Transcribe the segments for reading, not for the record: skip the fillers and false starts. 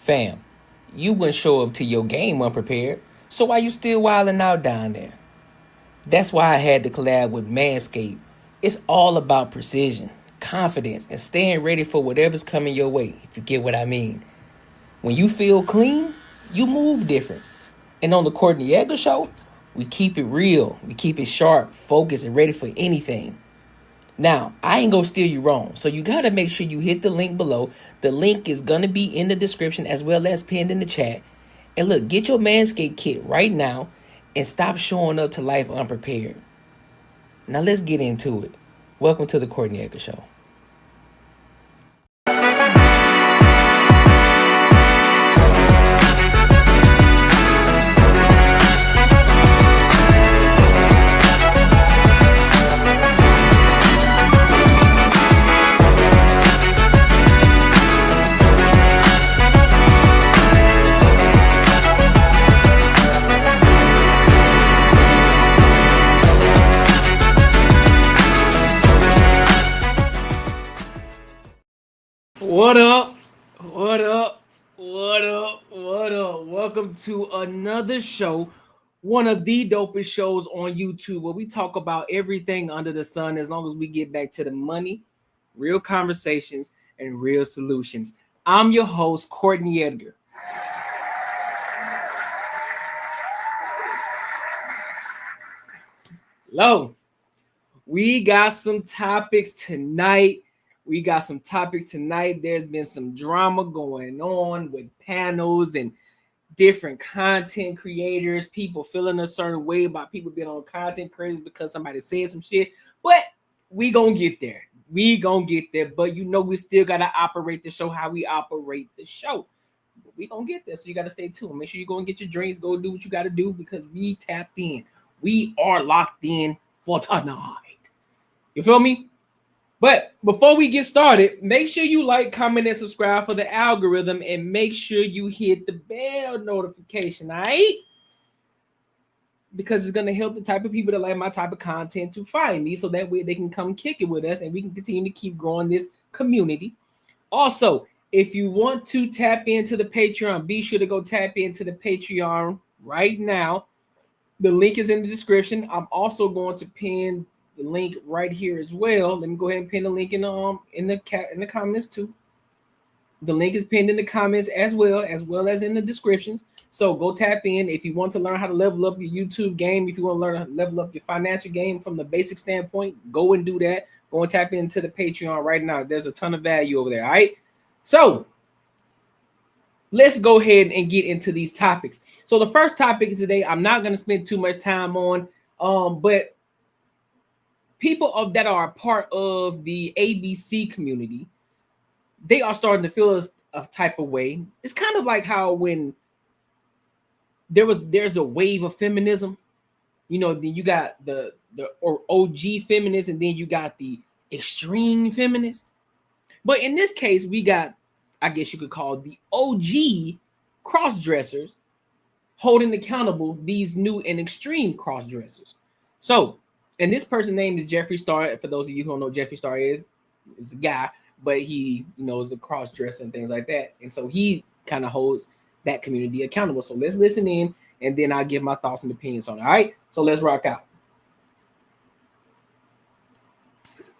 Fam, you wouldn't show up to your game unprepared, so why you still wilding out down there? That's why I had to collab with Manscaped. It's all about precision, confidence, and staying ready for whatever's coming your way, if you get what I mean. When you feel clean, you move different. And on the Courtnee Edgar show, we keep it real, we keep it sharp, focused, and ready for anything. Now, I ain't gonna steer you wrong, so you gotta make sure you hit the link below. The link is gonna be in the description as well as pinned in the chat. And look, get your Manscaped kit right now and stop showing up to life unprepared. Now let's get into it. Welcome to the Courtnee Edgar Show. What up? What up? What up? What up? Welcome to another show, one of the dopest shows on YouTube where we talk about everything under the sun as long as we get back to the money, real conversations, and real solutions. I'm your host, Courtnee Edgar. Hello. We got some topics tonight. There's been some drama going on with panels and different content creators, people feeling a certain way about people being on content creators because somebody said some shit. But we gonna get there. But you know we still gotta operate the show how we operate the show. But we gonna get there. So you gotta stay tuned. Make sure you go and get your drinks. Go do what you gotta do because we tapped in. We are locked in for tonight. You feel me? But before we get started, make sure you like, comment, and subscribe for the algorithm, and make sure you hit the bell notification, all right? Because it's going to help the type of people that like my type of content to find me, so that way they can come kick it with us, and we can continue to keep growing this community. Also, if you want to tap into the Patreon, be sure to go tap into the Patreon right now. The link is in the description. I'm also going to pin the link right here as well. Let me go ahead and pin the link in the comments too. The link is pinned in the comments as well as in the descriptions. So go tap in if you want to learn how to level up your YouTube game. If you want to learn how to level up your financial game from the basic standpoint, go and do that. Go and tap into the Patreon right now. There's a ton of value over there. All right. So let's go ahead and get into these topics. So the first topic is today, I'm not going to spend too much time on, but people that are a part of the ABC community, they are starting to feel a type of way. It's kind of like how when there's a wave of feminism, you know, then you got the OG feminist, and then you got the extreme feminist. But in this case, we got, I guess you could call the OG cross-dressers holding accountable these new and extreme cross-dressers. So, and this person's name is Jeffree Star. For those of you who don't know who Jeffree Star is a guy, but he, you know, is a cross-dresser and things like that. And so he kind of holds that community accountable. So let's listen in, and then I'll give my thoughts and opinions on it. All right, so let's rock out.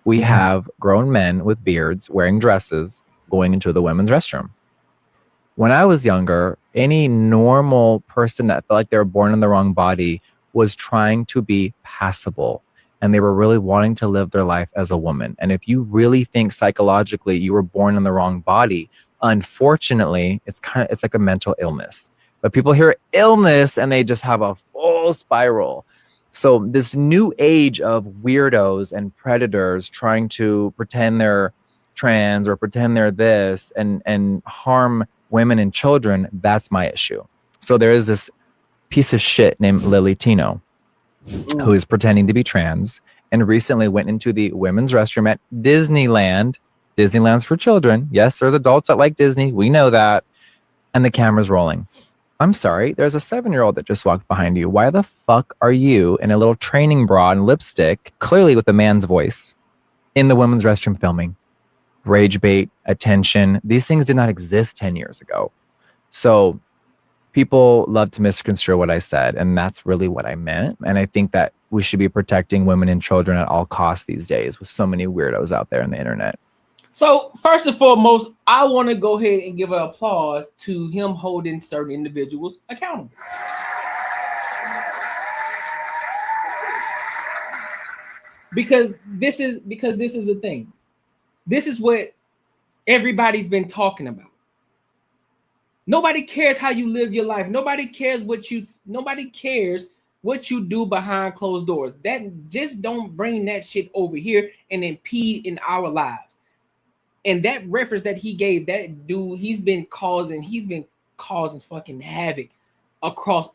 We have grown men with beards wearing dresses going into the women's restroom. When I was younger, any normal person that felt like they were born in the wrong body was trying to be passable, and they were really wanting to live their life as a woman. And if you really think psychologically you were born in the wrong body, unfortunately, it's like a mental illness. But people hear illness and they just have a full spiral. So this new age of weirdos and predators trying to pretend they're trans or pretend they're this and harm women and children, that's my issue. So there is this piece of shit named Lily Tino who is pretending to be trans and recently went into the women's restroom at Disneyland. Disneyland's for children. Yes, there's adults that like Disney. We know that. And the camera's rolling. I'm sorry, there's a 7-year-old that just walked behind you. Why the fuck are you in a little training bra and lipstick, clearly with a man's voice, in the women's restroom filming? Rage bait, attention. These things did not exist 10 years ago. So people love to misconstrue what I said, and that's really what I meant. And I think that we should be protecting women and children at all costs these days with so many weirdos out there on the internet. So first and foremost, I want to go ahead and give an applause to him holding certain individuals accountable. Because this is the thing. This is what everybody's been talking about. Nobody cares how you live your life. Nobody cares what you do behind closed doors. That just don't bring that shit over here and impede in our lives. And that reference that he gave, that dude, he's been causing fucking havoc across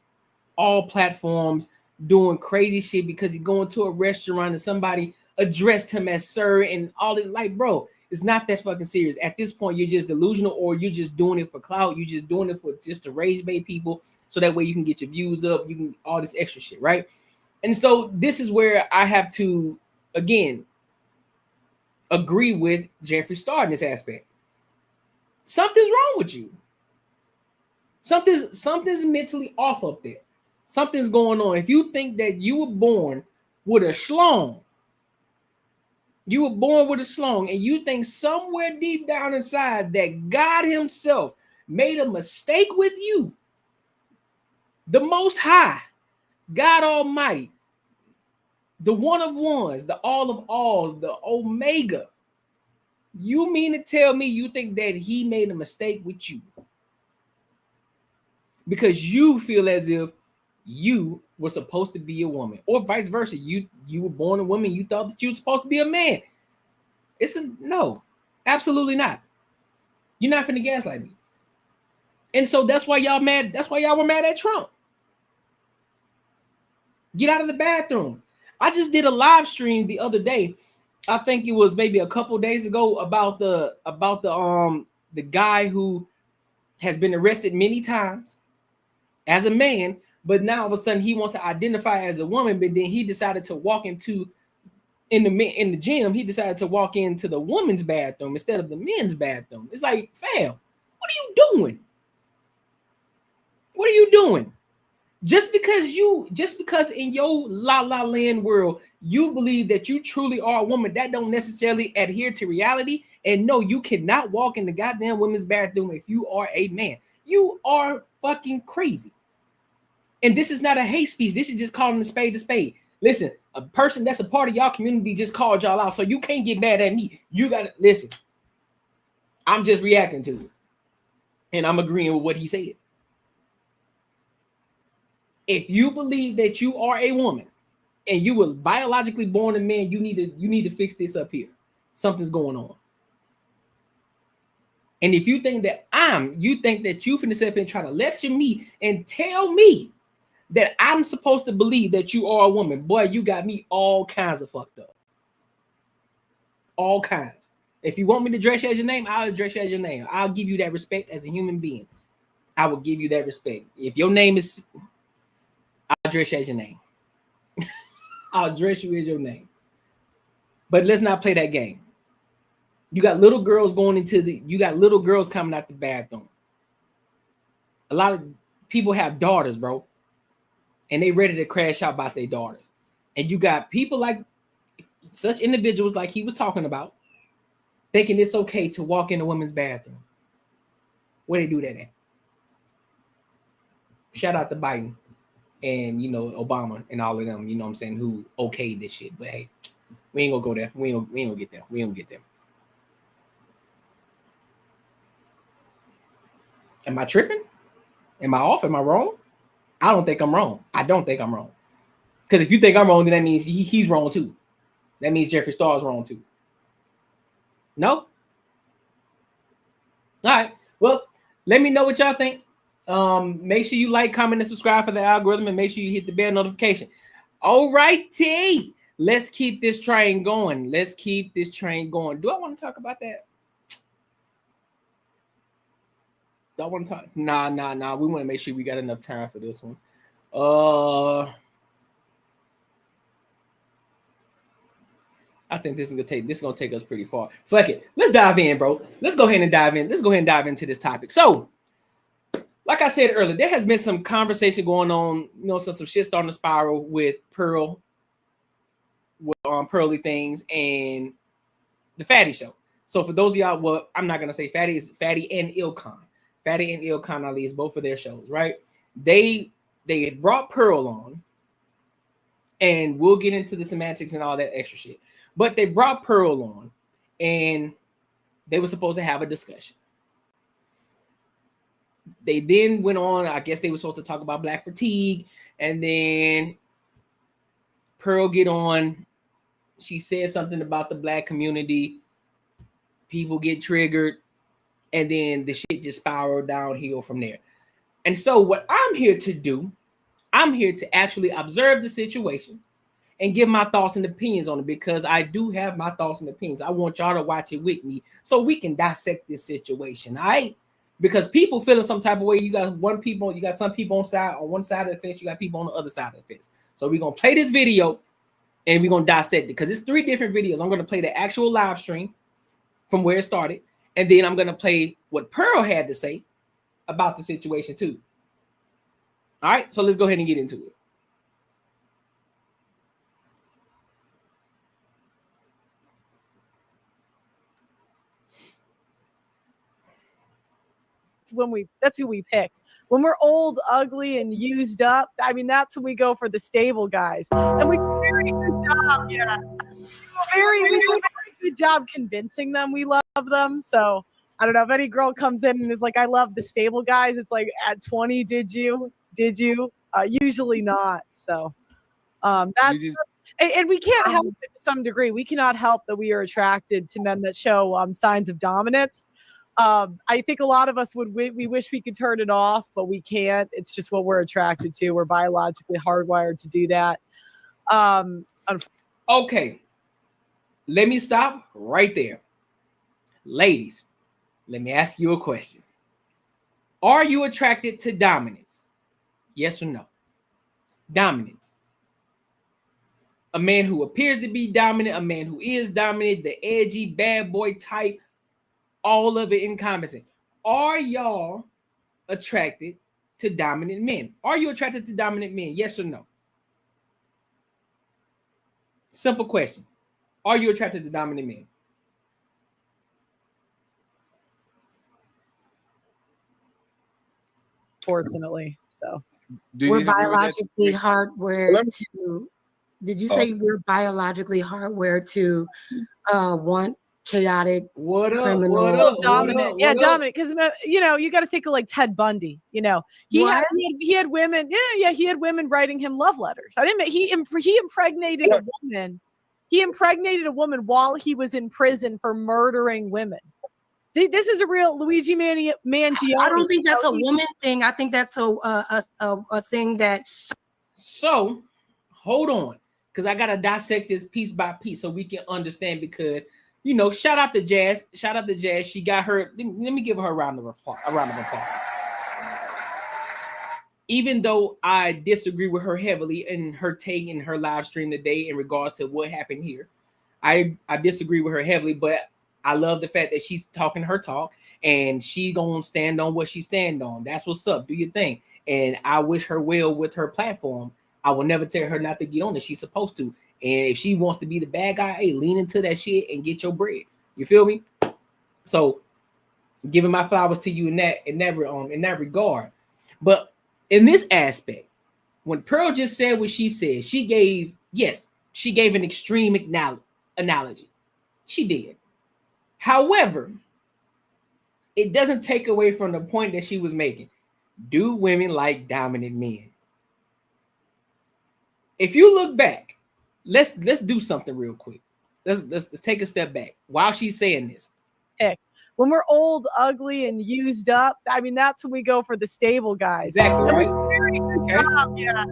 all platforms, doing crazy shit because he's going to a restaurant and somebody addressed him as sir and all this. Like, bro, it's not that fucking serious. At this point, you're just delusional, or you're just doing it for clout. You're just doing it for just to rage bait people, so that way you can get your views up. You can all this extra shit, right? And so this is where I have to again agree with Jeffree Star in this aspect. Something's wrong with you. Something's mentally off up there. Something's going on. If you think that you were born with a schlong, and you think somewhere deep down inside that God himself made a mistake with you, the Most High, God Almighty, the one of ones, the all of alls, the Omega, you mean to tell me you think that he made a mistake with you because you feel as if you were supposed to be a woman, or vice versa? You were born a woman, you thought that you were supposed to be a man. It's a no, absolutely not. You're not finna gaslight me. And so that's why y'all mad. That's why y'all were mad at Trump. Get out of the bathroom. I just did a live stream the other day. I think it was maybe a couple days ago about the guy who has been arrested many times as a man, but now all of a sudden he wants to identify as a woman. But then he decided to walk in the gym. He decided to walk into the women's bathroom instead of the men's bathroom. It's like, fam, what are you doing? What are you doing? Just because in your la la land world you believe that you truly are a woman, that don't necessarily adhere to reality. And no, you cannot walk in the goddamn women's bathroom if you are a man. You are fucking crazy. And this is not a hate speech. This is just calling a spade a spade. Listen, a person that's a part of y'all community just called y'all out, so you can't get mad at me. You gotta listen. I'm just reacting to it, and I'm agreeing with what he said. If you believe that you are a woman and you were biologically born a man, you need to fix this up here. Something's going on. And if you think that you finna sit up and try to lecture me and tell me that I'm supposed to believe that you are a woman, boy, you got me all kinds of fucked up. All kinds. If you want me to address you as your name, I'll address you as your name. I'll give you that respect as a human being. I will give you that respect. If your name is, I'll address you as your name. I'll address you as your name. But let's not play that game. You got little girls coming out the bathroom. A lot of people have daughters, bro, and they ready to crash out about their daughters. And you got people like such individuals like he was talking about, thinking it's okay to walk in a women's bathroom. Where they do that at? Shout out to Biden and Obama and all of them, what I'm saying, who okayed this shit. But hey, we ain't gonna go there. We ain't gonna get there. We ain't gonna get there. Am I tripping? Am I off? Am I wrong? I don't think I'm wrong. I don't think I'm wrong. Because if you think I'm wrong, then that means he's wrong too. That means Jeffree Star is wrong too. No? All right. Well, let me know what y'all think. Make sure you like, comment, and subscribe for the algorithm, and make sure you hit the bell notification. All righty. Let's keep this train going. Do I want to talk about that? Do I want to talk? Nah. We want to make sure we got enough time for this one. I think this is gonna take us pretty far. Fuck it. Let's dive in, bro. Let's go ahead and dive in. Let's go ahead and dive into this topic. So, like I said earlier, there has been some conversation going on, some shit starting to spiral with Pearl, PearlyThings and the Fatty Show. So for those of y'all, well, I'm not gonna say Fatty is Fatty and Ilcon. Fatty and Ilcon Ali is both of their shows, right? They brought Pearl on, and we'll get into the semantics and all that extra shit. But they brought Pearl on, and they were supposed to have a discussion. They then went on, I guess they were supposed to talk about black fatigue, and then Pearl get on. She said something about the black community. People get triggered, and then the shit just spiraled downhill from there. And so what I'm here to do, I'm here to actually observe the situation and give my thoughts and opinions on it, because I do have my thoughts and opinions. I want y'all to watch it with me so we can dissect this situation, all right? Because people feeling some type of way. You got some people on one side of the fence, you got people on the other side of the fence. So we're gonna play this video and we're gonna dissect it, because it's 3 different videos. I'm gonna play the actual live stream from where it started, and then I'm gonna play what Pearl had to say about the situation too. All right, so let's go ahead and get into it. That's who we pick. When we're old, ugly, and used up, I mean, that's when we go for the stable guys. And we do a very good job, we do a very good job convincing them we love them. So I don't know if any girl comes in and is like, I love the stable guys. It's like, at 20, did you? Usually not. So that's, and we can't help it to some degree. We cannot help that we are attracted to men that show signs of dominance. I think a lot of us we wish we could turn it off, but we can't. It's just what we're attracted to. We're biologically hardwired to do that. Okay, let me stop right there. Ladies, let me ask you a question. Are you attracted to dominance? Yes or no? Dominance. A man who appears to be dominant, a man who is dominant, the edgy bad boy type, all of it encompassing. Are y'all attracted to dominant men? Are you attracted to dominant men? Yes or no? Simple question. Are you attracted to dominant men? Fortunately, so we're biologically hardwired to. Did you say we're biologically hardwired to want chaotic, criminal, dominant? Yeah, dominant. Because you got to think of like Ted Bundy. He had women. Yeah, he had women writing him love letters. I didn't. He impregnated a woman. He impregnated a woman while he was in prison for murdering women. This is a real Luigi Mangione. I don't think that's a woman thing. I think that's a thing that. So, hold on, because I gotta dissect this piece by piece so we can understand. Because shout out to Jazz. Shout out to Jazz. She got her. Let me give her a round of applause. Even though I disagree with her heavily in her take in her live stream today in regards to what happened here, I disagree with her heavily, but I love the fact that she's talking her talk and she gonna stand on what she stand on. That's what's up. Do your thing. And I wish her well with her platform. I will never tell her not to get on it. She's supposed to. And if she wants to be the bad guy, hey, lean into that shit and get your bread. You feel me? So giving my flowers to you in that regard. But in this aspect, when Pearl just said what she said, she gave an extreme analogy. She did. However, it doesn't take away from the point that she was making. Do women like dominant men? If you look back, let's do something real quick. Let's take a step back while she's saying this. When we're old, ugly, and used up, I mean, that's when we go for the stable guys. Exactly right. We do a very good job, we do a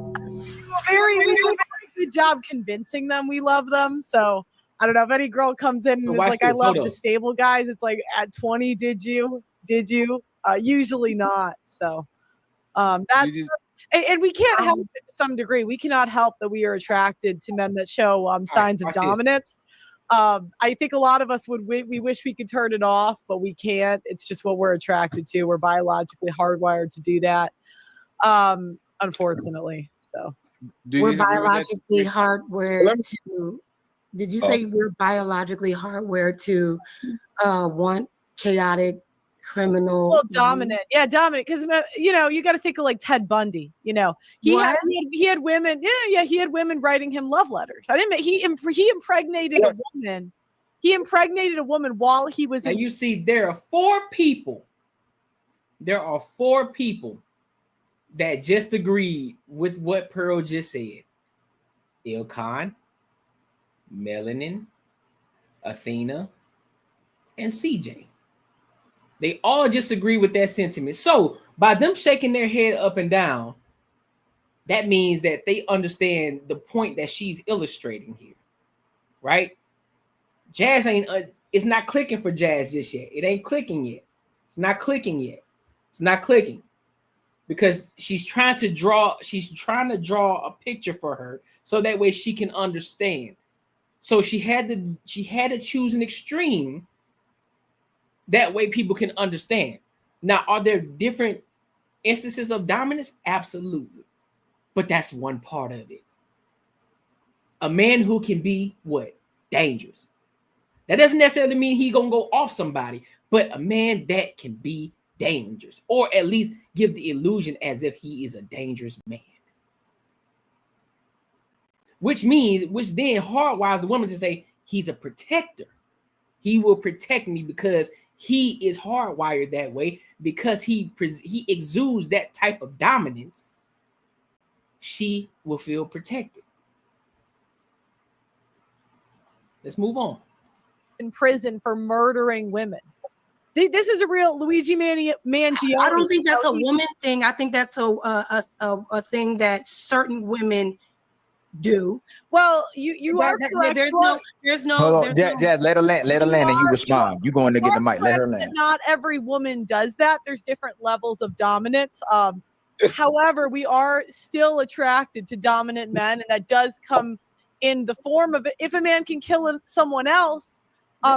very good job convincing them we love them. So I don't know if any girl comes in and is like, I love the stable guys. It's like, at 20, did you? Usually not. So that's. And we can't help it to some degree. We cannot help that we are attracted to men that show signs of dominance. I think a lot of us we wish we could turn it off, but we can't. It's just what we're attracted to. We're biologically hardwired to do that, unfortunately. So we're biologically hardwired to. Did you say we're biologically hardwired to want chaotic, criminal, well, dominant? Yeah, dominant. Because you got to think of like Ted Bundy. He had women. Yeah, he had women writing him love letters. He impregnated a woman. He impregnated a woman while he was. Now you see, there are four people. There are four people that just agreed with what Pearl just said. Ilkan, Melanin, Athena, and CJ. They all just agree with that sentiment. So by them shaking their head up and down, that means that they understand the point that she's illustrating here, right? Jazz ain't, it's not clicking for Jazz just yet. It ain't clicking yet. It's not clicking yet. It's not clicking because she's trying to draw a picture for her so that way she can understand. So she had to choose an extreme. That way people can understand. Now, are there different instances of dominance? Absolutely. But that's one part of it. A man who can be what? Dangerous. That doesn't necessarily mean he's going to go off somebody, but a man that can be dangerous, or at least give the illusion as if he is a dangerous man. Which then hardwires the woman to say he's a protector. He will protect me because he is hardwired that way, because he exudes that type of dominance. She will feel protected. Let's move on. In prison for murdering women. This is a real Luigi Mangione. I don't think that's a woman thing. I think that's a thing that certain women do. Well, you are correct. There's no. Hold on, Jazz, let her land, and you respond. You going to get the mic? Let her land. Not every woman does that. There's different levels of dominance. However, we are still attracted to dominant men, and that does come in the form of, if a man can kill someone else,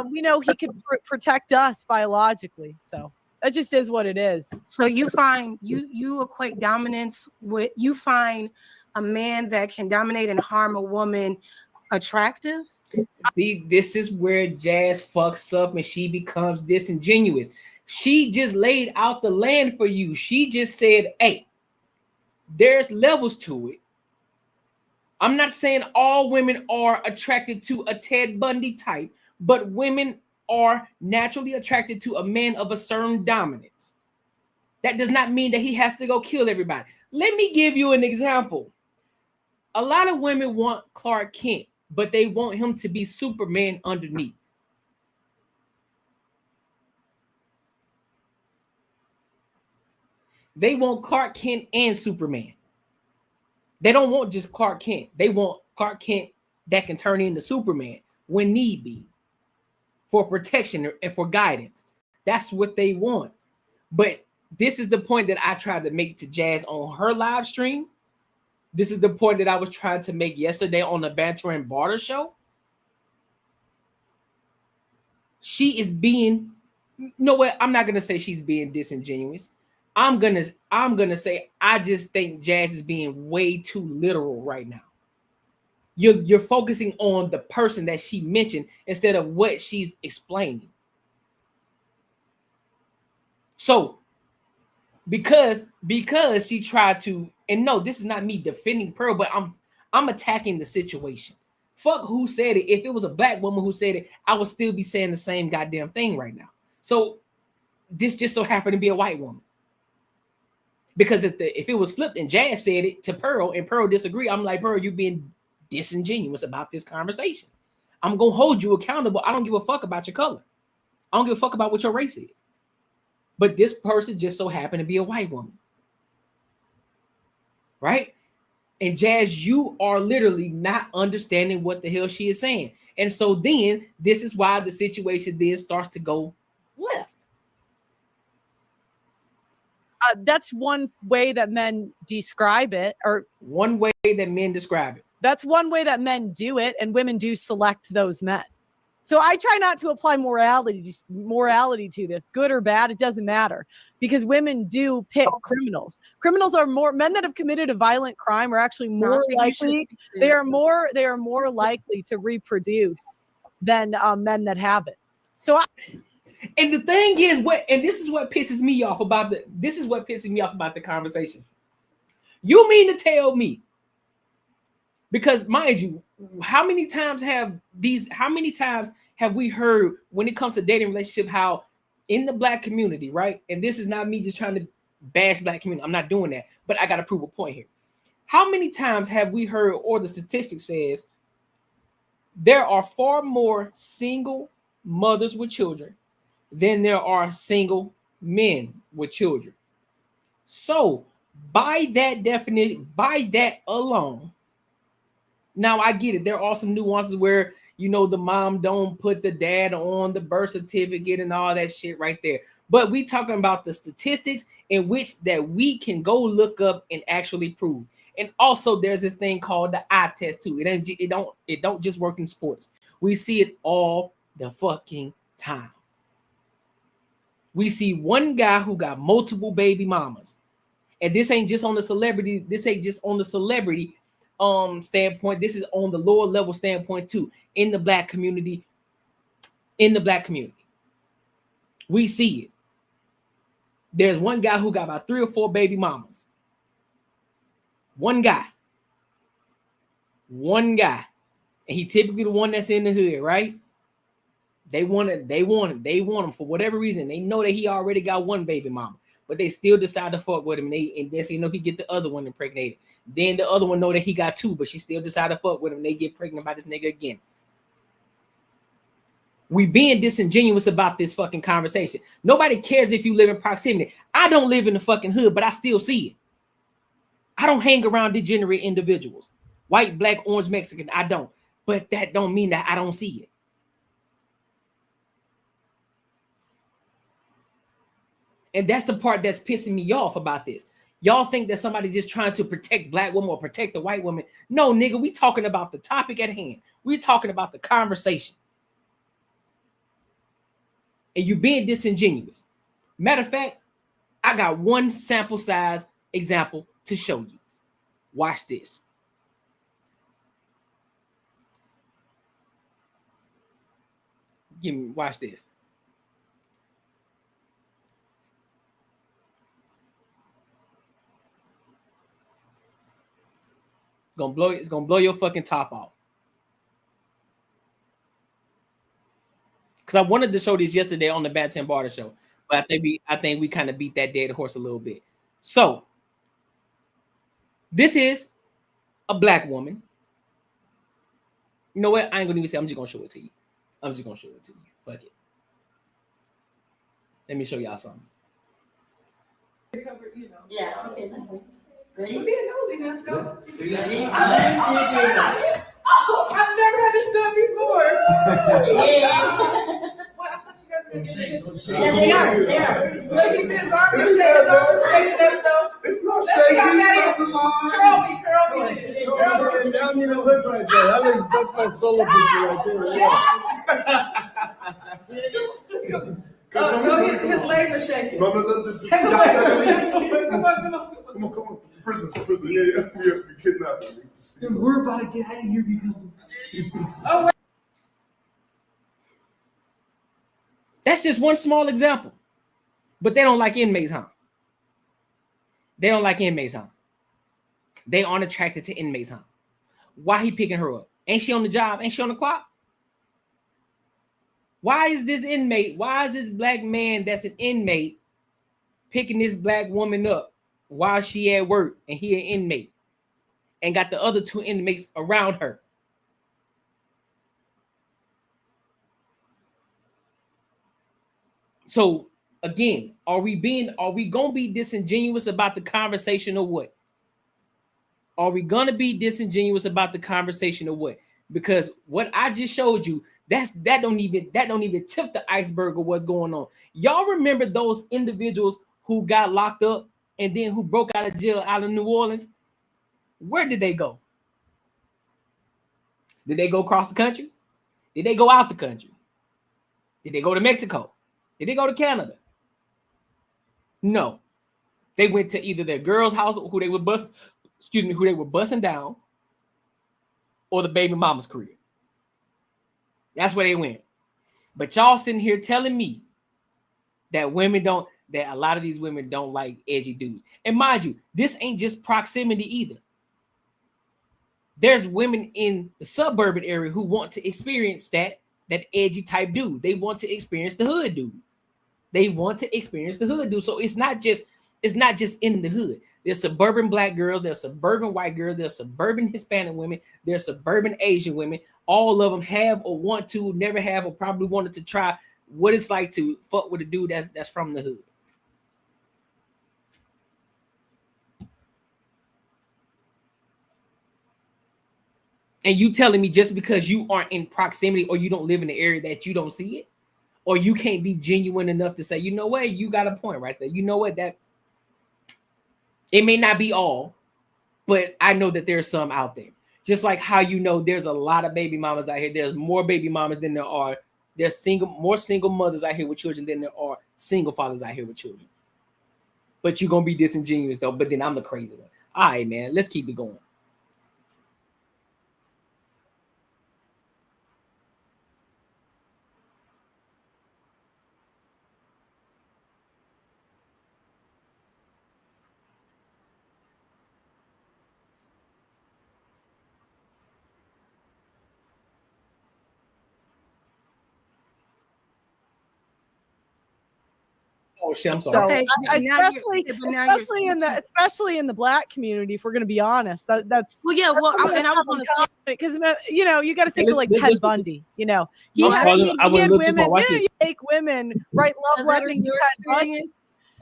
we know he can protect us biologically. So that just is what it is. So you find you equate dominance with, you find a man that can dominate and harm a woman attractive? See, this is where Jazz fucks up and she becomes disingenuous. She just laid out the land for you. She just said, hey, there's levels to it. I'm not saying all women are attracted to a Ted Bundy type, but women are naturally attracted to a man of a certain dominance. That does not mean that he has to go kill everybody. Let me give you an example. A lot of women want Clark Kent, but they want him to be Superman underneath. They want Clark Kent and Superman. They don't want just Clark Kent. They want Clark Kent that can turn into Superman when need be, for protection and for guidance. That's what they want. But this is the point that I tried to make to Jazz on her live stream. This is the point that I was trying to make yesterday on the Banter and Barter show. She is being, you know what? I'm not gonna say she's being disingenuous. I'm gonna say I just think Jazz is being way too literal right now. You're focusing on the person that she mentioned instead of what she's explaining. So because she tried to, and no, this is not me defending Pearl, but I'm attacking the situation. Fuck who said it. If it was a black woman who said it, I would still be saying the same goddamn thing right now. So this just so happened to be a white woman. Because if it was flipped and Jazz said it to Pearl and Pearl disagreed, I'm like, Pearl, you're being disingenuous about this conversation. I'm gonna hold you accountable. I don't give a fuck about your color. I don't give a fuck about what your race is. But this person just so happened to be a white woman. Right? And Jazz, you are literally not understanding what the hell she is saying. And so then this is why the situation then starts to go left. That's one way that men describe it, or one way that men describe it. That's one way that men do it, and women do select those men. So I try not to apply morality to this, good or bad, it doesn't matter, because women do pick criminals. Criminals are men that have committed a violent crime are actually more likely. They are more likely to reproduce than men that haven't. So and the thing is, this is what pisses me off about the conversation. You mean to tell me, because mind you, how many times have we heard when it comes to dating relationship, how in the black community, right? And this is not me just trying to bash black community. I'm not doing that, but I got to prove a point here. How many times have we heard, or the statistic says, there are far more single mothers with children than there are single men with children. So by that definition, by that alone, now I get it. There are some nuances where, you know, the mom don't put the dad on the birth certificate and all that shit right there. But we talking about the statistics in which that we can go look up and actually prove. And also there's this thing called the eye test too. It don't just work in sports. We see it all the fucking time. We see one guy who got multiple baby mamas. And this ain't just on the celebrity. This ain't just on the celebrity standpoint. This is on the lower level standpoint too. In the black community, we see it. There's one guy who got about 3 or 4 baby mamas. One guy. And he typically the one that's in the hood, right? They want him for whatever reason. They know that he already got one baby mama, but they still decide to fuck with him. And then you know he get the other one impregnated. Then the other one know that he got 2, but she still decide to fuck with him. They get pregnant by this nigga again. We being disingenuous about this fucking conversation. Nobody cares if you live in proximity. I don't live in the fucking hood, but I still see it. I don't hang around degenerate individuals. White, black, orange, Mexican, I don't. But that don't mean that I don't see it. And that's the part that's pissing me off about this. Y'all think that somebody's just trying to protect black women or protect the white woman. No, nigga, we talking about the topic at hand. We're talking about the conversation. And you being disingenuous. Matter of fact, I got one sample size example to show you. Watch this. Watch this. It's gonna blow your fucking top off. Because I wanted to show this yesterday on the Bat 10 Barter show, but I think we kind of beat that dead horse a little bit. So this is a black woman. You know what? I ain't gonna even say. I'm just gonna show it to you. Fuck it. Let me show y'all something. Yeah. Okay. Ready? Oh, I've never had this done before. Yeah. What? I thought you guys were going to shake. Yeah, they are. Look, he put his arms and shake his arms, shaking us though. It's not Let's see how many. shaking. Curl me. I don't need a hood right there. That's my solo picture right there. Yeah. No, his legs are shaking. No, Come on. Prison. Yeah. You kidnapped me. We're about to get out of here because. Oh, wait. That's just one small example. But they don't like inmates, huh? They aren't attracted to inmates, huh? Why he picking her up? Ain't she on the job? Ain't she on the clock? Why is this black man that's an inmate picking this black woman up while she at work and he an inmate and got the other 2 inmates around her? So again, are we gonna be disingenuous about the conversation or what? Because what I just showed you, that don't even tip the iceberg of what's going on. Y'all remember those individuals who got locked up and then who broke out of jail out of New Orleans? Where did they go? Did they go across the country? Did they go out the country? Did they go to Mexico? Did they go to Canada? No. They went to either their girl's house, who they were busting down, or the baby mama's crib. That's where they went. But y'all sitting here telling me that a lot of these women don't like edgy dudes. And mind you, this ain't just proximity either. There's women in the suburban area who want to experience that edgy type dude. They want to experience the hood dude. So it's not just in the hood. There's suburban black girls, there's suburban white girls, there's suburban Hispanic women, there's suburban Asian women. All of them have or want to, never have, or probably wanted to try what it's like to fuck with a dude that's from the hood. And you telling me just because you aren't in proximity or you don't live in the area that you don't see it, or you can't be genuine enough to say, you know what, you got a point right there. You know what, that it may not be all, but I know that there's some out there. Just like how there's a lot of baby mamas out here. There's more baby mamas than there are. There's more single mothers out here with children than there are single fathers out here with children. But you're gonna be disingenuous though. But then I'm the crazy one. All right, man. Let's keep it going. Oh shit, I'm sorry. So Okay, especially in the black community, if we're going to be honest, that's well, yeah. Well, that's and I was going to because you got to think of like Ted Bundy. He had women write love letters to Ted Bundy.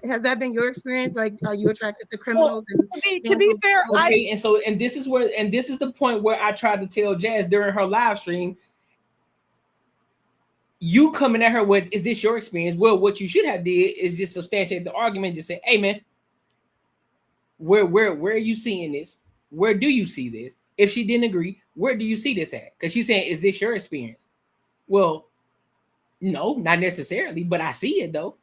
Has that been your experience? Like, are you attracted to criminals? To be fair, okay, this is the point where I tried to tell Jazz during her live stream. You coming at her with, is this your experience? Well, what you should have did is just substantiate the argument. Just say, hey man, where are you seeing this? Where do you see this? If she didn't agree, where do you see this at? Because she's saying, is this your experience? Well, no, not necessarily, but I see it though.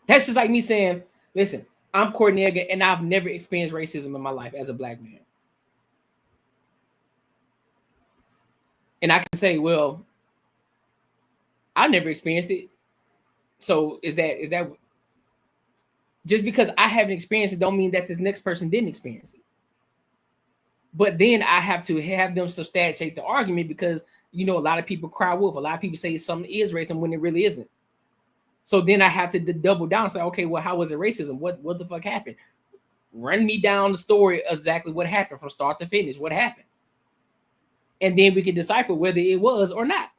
That's just like me saying, listen, I'm Courtnee Edgar and I've never experienced racism in my life as a black man. And I can say, well, I never experienced it. So is that just because I haven't experienced it don't mean that this next person didn't experience it. But then I have to have them substantiate the argument because, a lot of people cry wolf. A lot of people say something is racism when it really isn't. So then I have to double down and say, okay, well, how was it racism? What the fuck happened? Run me down the story of exactly what happened from start to finish. What happened? And then we can decipher whether it was or not.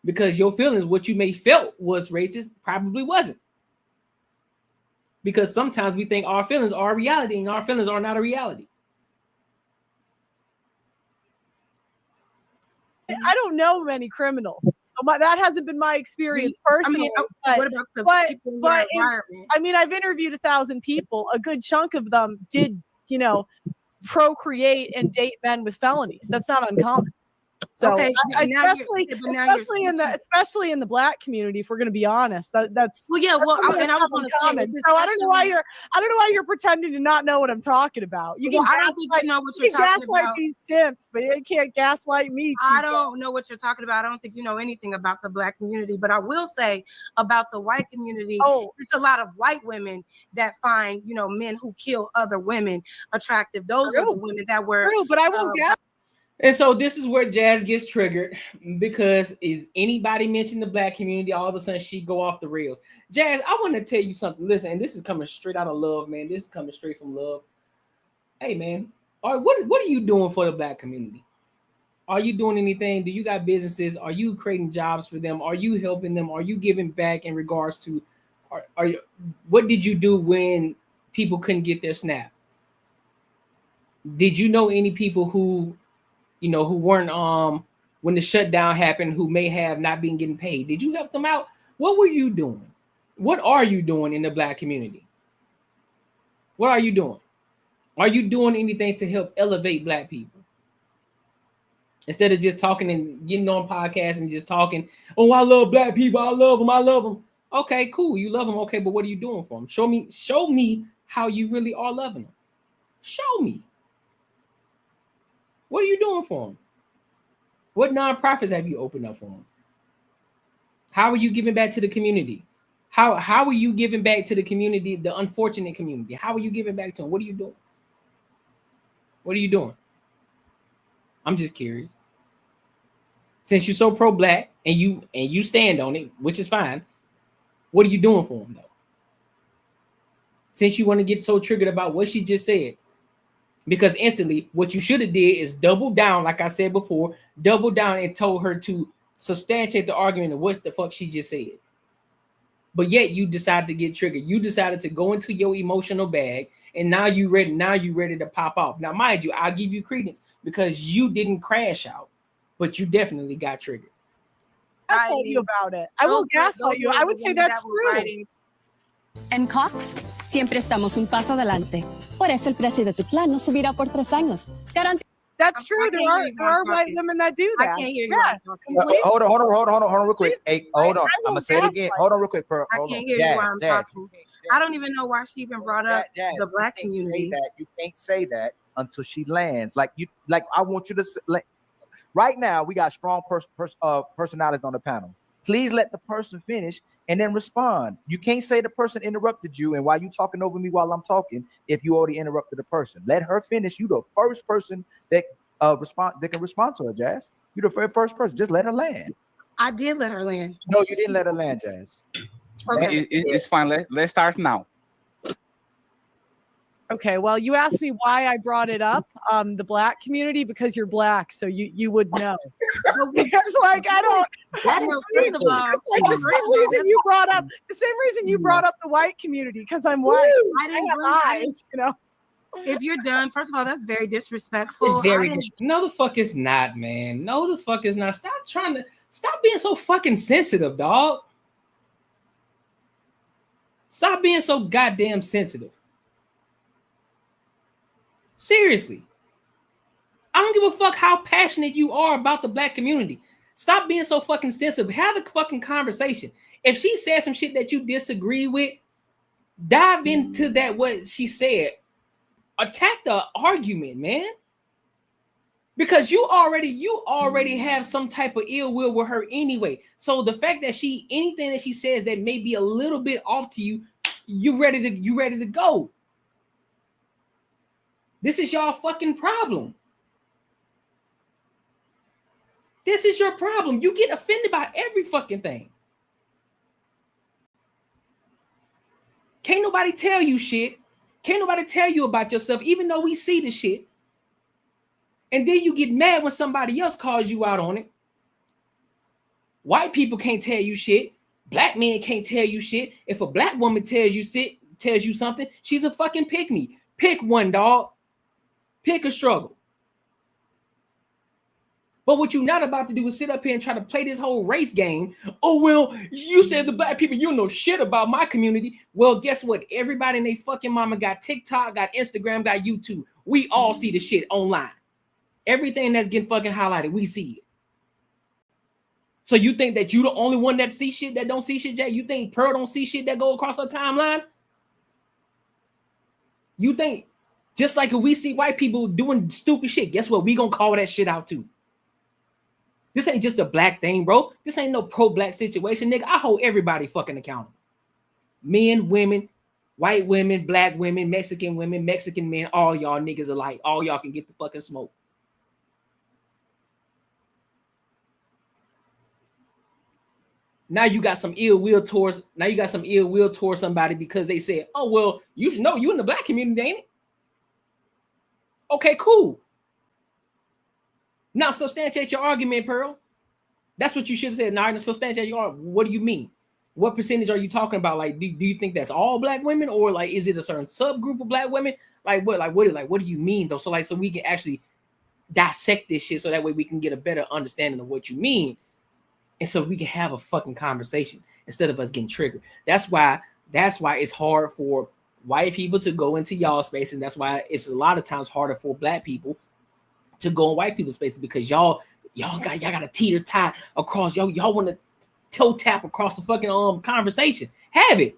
Because your feelings, what you may felt was racist, probably wasn't. Because sometimes we think our feelings are a reality and our feelings are not a reality. I don't know many criminals. So that hasn't been my experience personally. What about the people in your environment? I've interviewed 1,000 people. A good chunk of them did, procreate and date men with felonies. That's not uncommon. So okay, especially in the black community, if we're going to be honest, that's well, yeah. Well, and I was going to comment. So I don't know why you're pretending to not know what I'm talking about. You can know what you're talking about. These simps, but you can't gaslight me. I don't know what you're talking about. I don't think you know anything about the black community. But I will say about the white community, it's a lot of white women that find men who kill other women attractive. Those are the women that were. True, but I won't gas. And so this is where Jazz gets triggered because is anybody mention the black community, all of a sudden she go off the rails. Jazz, I want to tell you something. Listen, and this is coming straight out of love, man. This is coming straight from love. Hey, man, all right, what are you doing for the black community? Are you doing anything? Do you got businesses? Are you creating jobs for them? Are you helping them? Are you giving back in regards to? What did you do when people couldn't get their SNAP? Did you know any people who who weren't when the shutdown happened, who may have not been getting paid? Did you help them out? What were you doing? What are you doing in the black community? What are you doing? Are you doing anything to help elevate black people? Instead of just talking and getting on podcasts and just talking, oh, I love black people, I love them. Okay, cool, you love them, okay, but what are you doing for them? Show me how you really are loving them. Show me. What are you doing for them? What nonprofits have you opened up for them? How are you giving back to the community? How are you giving back to the community, the unfortunate community? How are you giving back to them? What are you doing? What are you doing? I'm just curious. Since you're so pro-black and you stand on it, which is fine, what are you doing for them though? Since you want to get so triggered about what she just said, because instantly what you should have did is double down, like I said before, double down and told her to substantiate the argument of what the fuck she just said. But yet you decided to get triggered. You decided to go into your emotional bag, and now you ready to pop off. Now, mind you, I'll give you credence because you didn't crash out, but you definitely got triggered. Gaslight you about it. I will gaslight you. I would say that's true. En Cox, siempre estamos un paso adelante. Por eso el precio de tu plan no subirá por 3 años. That's true. There are white women that do that. I can't hear you. Yeah, Hold on, real quick. Hey, hold on. I'm gonna say it again. Hold on, real quick, Pearl. I can't hear you while I'm talking. I don't even know why she even brought up the black community. You can't say that until she lands. Like I want you to right now. We got strong personalities on the panel. Please let the person finish and then respond. You can't say the person interrupted you, and while you talking over me while I'm talking, if you already interrupted the person, let her finish. You the first person that can respond to her, Jazz. You the first person. Just let her land. I did let her land. No, you didn't let her land, Jazz. Okay, it's fine. Let's start now. Okay, well, you asked me why I brought it up, the black community, because you're black, so you would know. Because like I don't. That is first of all. It's like the same reason you brought up the white community, because I'm white. I have eyes, you know. If you're done, first of all, that's very disrespectful. It's very disrespectful. No, the fuck it's not, man. No, the fuck it's not. Stop being so fucking sensitive, dog. Stop being so goddamn sensitive. Seriously. I don't give a fuck how passionate you are about the black community. Stop being so fucking sensitive. Have the fucking conversation. If she said some shit that you disagree with, dive into that, what she said. Attack the argument, man. Because you already have some type of ill will with her anyway. So the fact that anything that she says that may be a little bit off to you, you ready to go. This is y'all fucking problem. This is your problem. You get offended by every fucking thing. Can't nobody tell you shit. Can't nobody tell you about yourself, even though we see the shit. And then you get mad when somebody else calls you out on it. White people can't tell you shit. Black men can't tell you shit. If a black woman tells you something, she's a fucking pick me. Pick one, dog. Pick a struggle. But what you're not about to do is sit up here and try to play this whole race game. Oh, well, you said the black people, you know shit about my community. Well, guess what? Everybody and they fucking mama got TikTok, got Instagram, got YouTube. We all see the shit online. Everything that's getting fucking highlighted, we see it. So you think that you the only one that see shit that don't see shit, Jay? You think Pearl don't see shit that go across her timeline? You think just like if we see white people doing stupid shit, guess what? We gonna call that shit out too. This ain't just a black thing, bro. This ain't no pro-black situation, nigga. I hold everybody fucking accountable. Men, women, white women, black women, Mexican women, Mexican men, all y'all niggas alike. All y'all can get the fucking smoke. Now you got some ill will towards somebody because they said, oh, well, you should know you in the black community, ain't it? Okay, cool. Now substantiate your argument, Pearl. That's what you should have said. Now substantiate your argument. What do you mean? What percentage are you talking about? Like, do you think that's all black women, or like is it a certain subgroup of black women? What do you mean though? So we can actually dissect this shit so that way we can get a better understanding of what you mean. And so we can have a fucking conversation instead of us getting triggered. That's why it's hard for white people to go into y'all space. And that's why it's a lot of times harder for black people to go in white people's spaces, because y'all y'all got to teeter tie across. Y'all want to toe tap across the fucking conversation. Have it.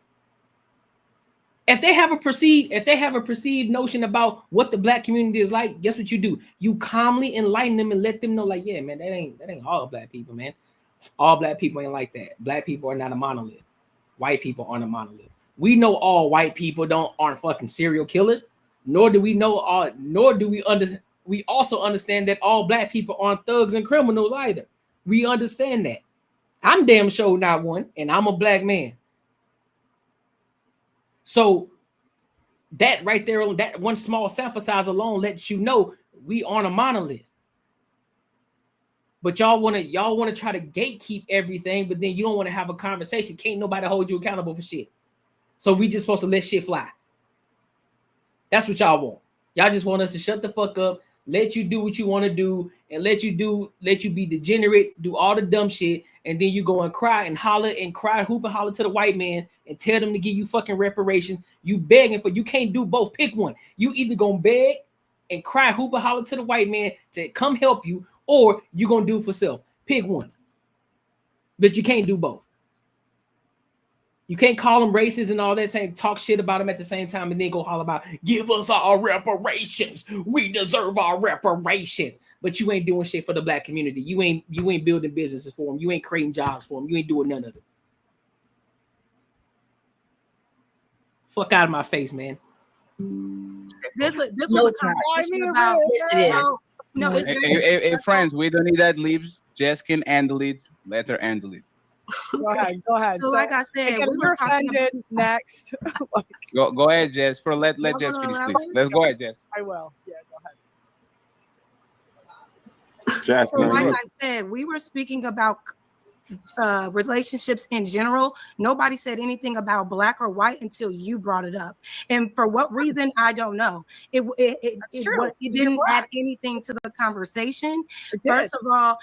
If they have a perceived notion about what the black community is like, guess what you do? You calmly enlighten them and let them know, like, yeah, man, that ain't all black people, man. All black people ain't like that. Black people are not a monolith. White people aren't a monolith. We know all white people aren't fucking serial killers, nor do we we also understand that all black people aren't thugs and criminals either. We understand that. I'm damn sure not one, and I'm a black man. So that right there, that one small sample size alone lets you know we aren't a monolith. But y'all want to try to gatekeep everything, but then you don't want to have a conversation. Can't nobody hold you accountable for shit. So we just supposed to let shit fly. That's what y'all want. Y'all just want us to shut the fuck up, let you do what you want to do, and let you be degenerate, do all the dumb shit, and then you go and cry and holler and cry, hoop and holler to the white man and tell them to give you fucking reparations. You begging for, you can't do both. Pick one. You either gonna beg and cry, hoop and holler to the white man to come help you, or you gonna do it for self. Pick one. But you can't do both. You can't call them racist and all that, saying talk shit about them at the same time, and then go holler about give us our reparations. We deserve our reparations. But you ain't doing shit for the black community. You ain't building businesses for them. You ain't creating jobs for them. You ain't doing none of it. Fuck out of my face, man. This was a conversation about. No, hey, friends, we don't need ad libs. Jess can handle it. Let her handle it. Go ahead. So like I said, we were offended. Next. Go ahead, Jess. Let Jess finish, please. Let's go ahead, Jess. I will. Yeah, go ahead. Jess, so like I said, we were speaking about relationships in general. Nobody said anything about black or white until you brought it up, and for what reason I don't know. It didn't add anything to the conversation. First of all,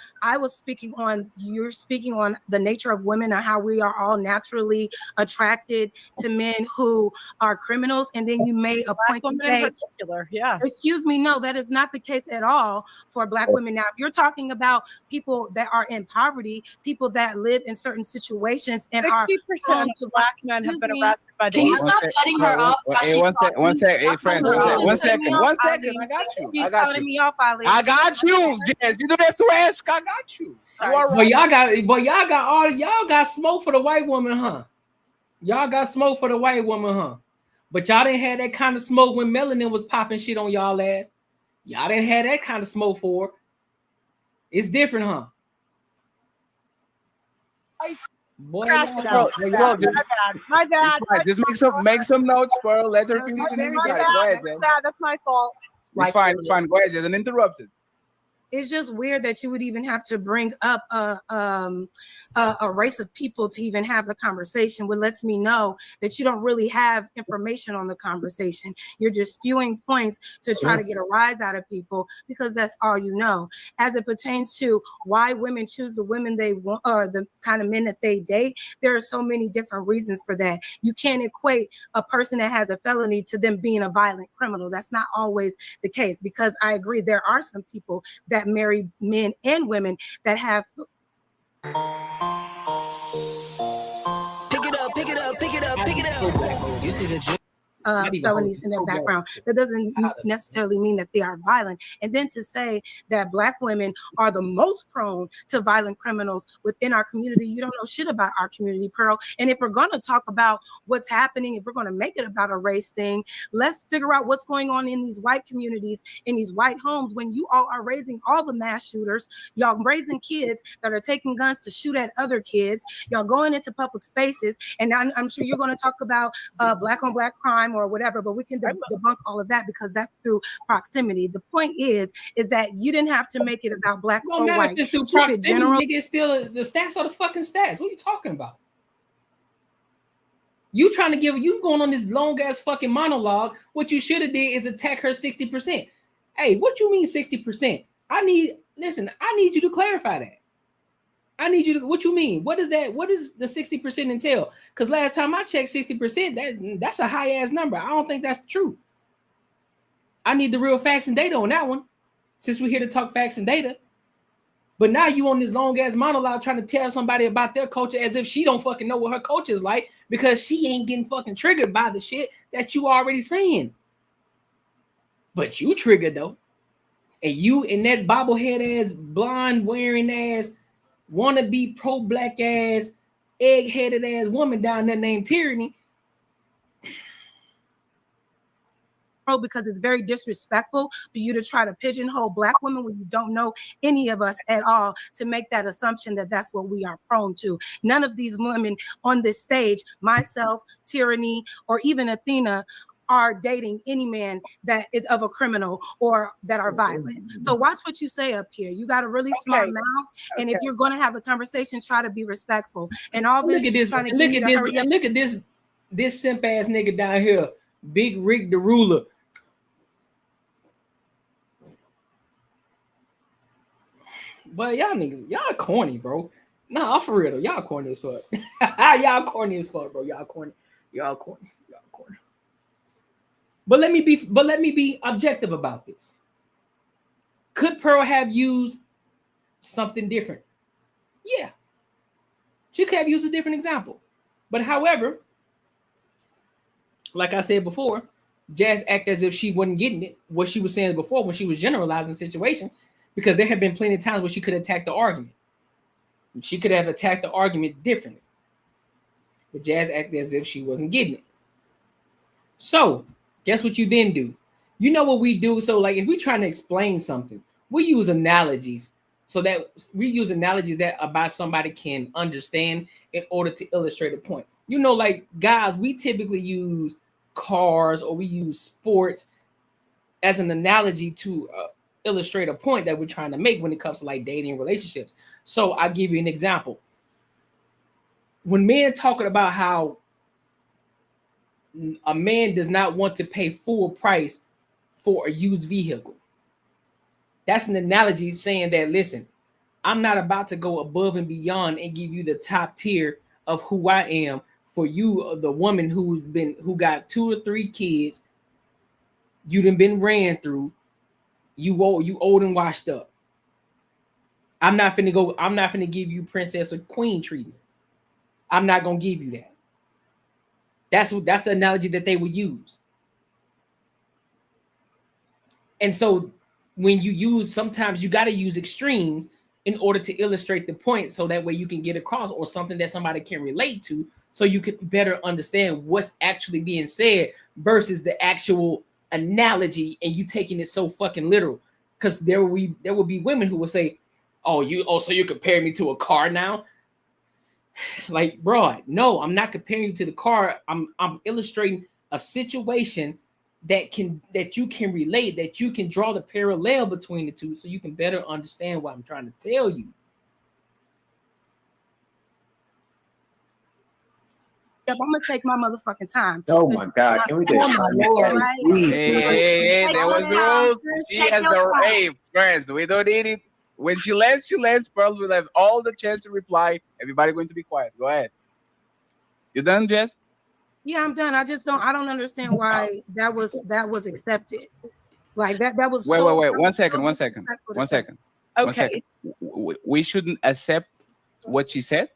you're speaking on the nature of women and how we are all naturally attracted to men who are criminals, and then you made a point to say, excuse me, no, that is not the case at all for black women. Now, if you're talking about people that are in poverty, people that live in certain situations, and 60% of black men have been arrested by the. Can you stop cutting her off? One second. Hey, friends, one second. I got you. She's cutting me off, Ali. I got you, Jess. You don't have to ask. I got you. But y'all got smoke for the white woman, huh? Y'all got smoke for the white woman, huh? But y'all didn't have that kind of smoke when melanin was popping shit on y'all ass. Y'all didn't have that kind of smoke for her. It's different, huh? Boy, my bad. Just make some notes, bro. Let her finish. Go ahead, man. That's my fault. It's fine. Go ahead, just uninterrupted. It's just weird that you would even have to bring up a race of people to even have the conversation, which lets me know that you don't really have information on the conversation. You're just spewing points to try to get a rise out of people because that's all you know. As it pertains to why women choose the women they want or the kind of men that they date, there are so many different reasons for that. You can't equate a person that has a felony to them being a violent criminal. That's not always the case, because I agree there are some people that marry men and women that have felonies in their background. That doesn't necessarily mean that they are violent. And then to say that black women are the most prone to violent criminals within our community, you don't know shit about our community, Pearl. And if we're going to talk about what's happening, if we're going to make it about a race thing, let's figure out what's going on in these white communities, in these white homes, when you all are raising all the mass shooters, y'all raising kids that are taking guns to shoot at other kids, y'all going into public spaces. And I'm sure you're going to talk about black on black crime or whatever, but we can debunk all of that because that's through proximity. The point is that you didn't have to make it about black or white. It's through proximity. Nigga, still the stats are the fucking stats. What are you talking about? You trying to you going on this long ass fucking monologue. What you should have did is attack her 60%. Hey, what you mean 60%? I need you to clarify that. I need you to, what you mean? What is that? What does the 60% entail? Because last time I checked 60%, that's a high ass number. I don't think that's the truth. I need the real facts and data on that one, since we're here to talk facts and data. But now you on this long ass monologue trying to tell somebody about their culture as if she don't fucking know what her culture is like because she ain't getting fucking triggered by the shit that you already saying. But you triggered though. And you in that bobblehead ass, blonde wearing ass, wanna be pro-black ass, egg-headed ass woman down there named Tyranny. Because it's very disrespectful for you to try to pigeonhole Black women when you don't know any of us at all, to make that assumption that that's what we are prone to. None of these women on this stage, myself, Tyranny, or even Athena, are dating any man that is of a criminal or that are violent. So watch what you say up here. You got a really smart mouth, and if you're going to have the conversation, try to be respectful. And all this, look at this, and look at this simp ass nigga down here, Big Rick the Ruler. But y'all niggas, y'all corny, bro. Nah, for real though. Y'all corny as fuck. Y'all corny as fuck, bro. Y'all corny. Y'all corny. Y'all corny. But let me be objective about this. Could Pearl have used something different? Yeah. She could have used a different example. But however, like I said before, Jazz acted as if she wasn't getting it, what she was saying before when she was generalizing the situation. Because there have been plenty of times where she could attack the argument. She could have attacked the argument differently. But Jazz acted as if she wasn't getting it. So, guess what you then do? You know what we do? So, like, if we're trying to explain something, we use analogies. So that we use analogies that about somebody can understand in order to illustrate a point. You know, like, guys, we typically use cars or we use sports as an analogy to illustrate a point that we're trying to make when it comes to like dating relationships. So I'll give you an example. When men talking about how a man does not want to pay full price for a used vehicle, that's an analogy saying that, listen, I'm not about to go above and beyond and give you the top tier of who I am for you, the woman who got 2 or 3 kids, you done been ran through, you old and washed up. I'm not finna give you princess or queen treatment. I'm not gonna give you that. That's the analogy that they would use. And so when you use, sometimes you got to use extremes in order to illustrate the point, so that way you can get across, or something that somebody can relate to, so you can better understand what's actually being said versus the actual analogy and you taking it so fucking literal. Because there will be women who will say, so you compare me to a car now? Like, bro, no, I'm not comparing you to the car. I'm illustrating a situation that you can relate, that you can draw the parallel between the two, so you can better understand what I'm trying to tell you. I'm gonna take my motherfucking time. Oh my God! Can we get Hey, there was rules. She has the friends. We don't need it. When she lands. Pearl will have all the chance to reply. Everybody going to be quiet. Go ahead. You done, Jess? Yeah, I'm done. I don't understand why that was accepted. Like that was. Wait. 1 second. Okay. We shouldn't accept what she said.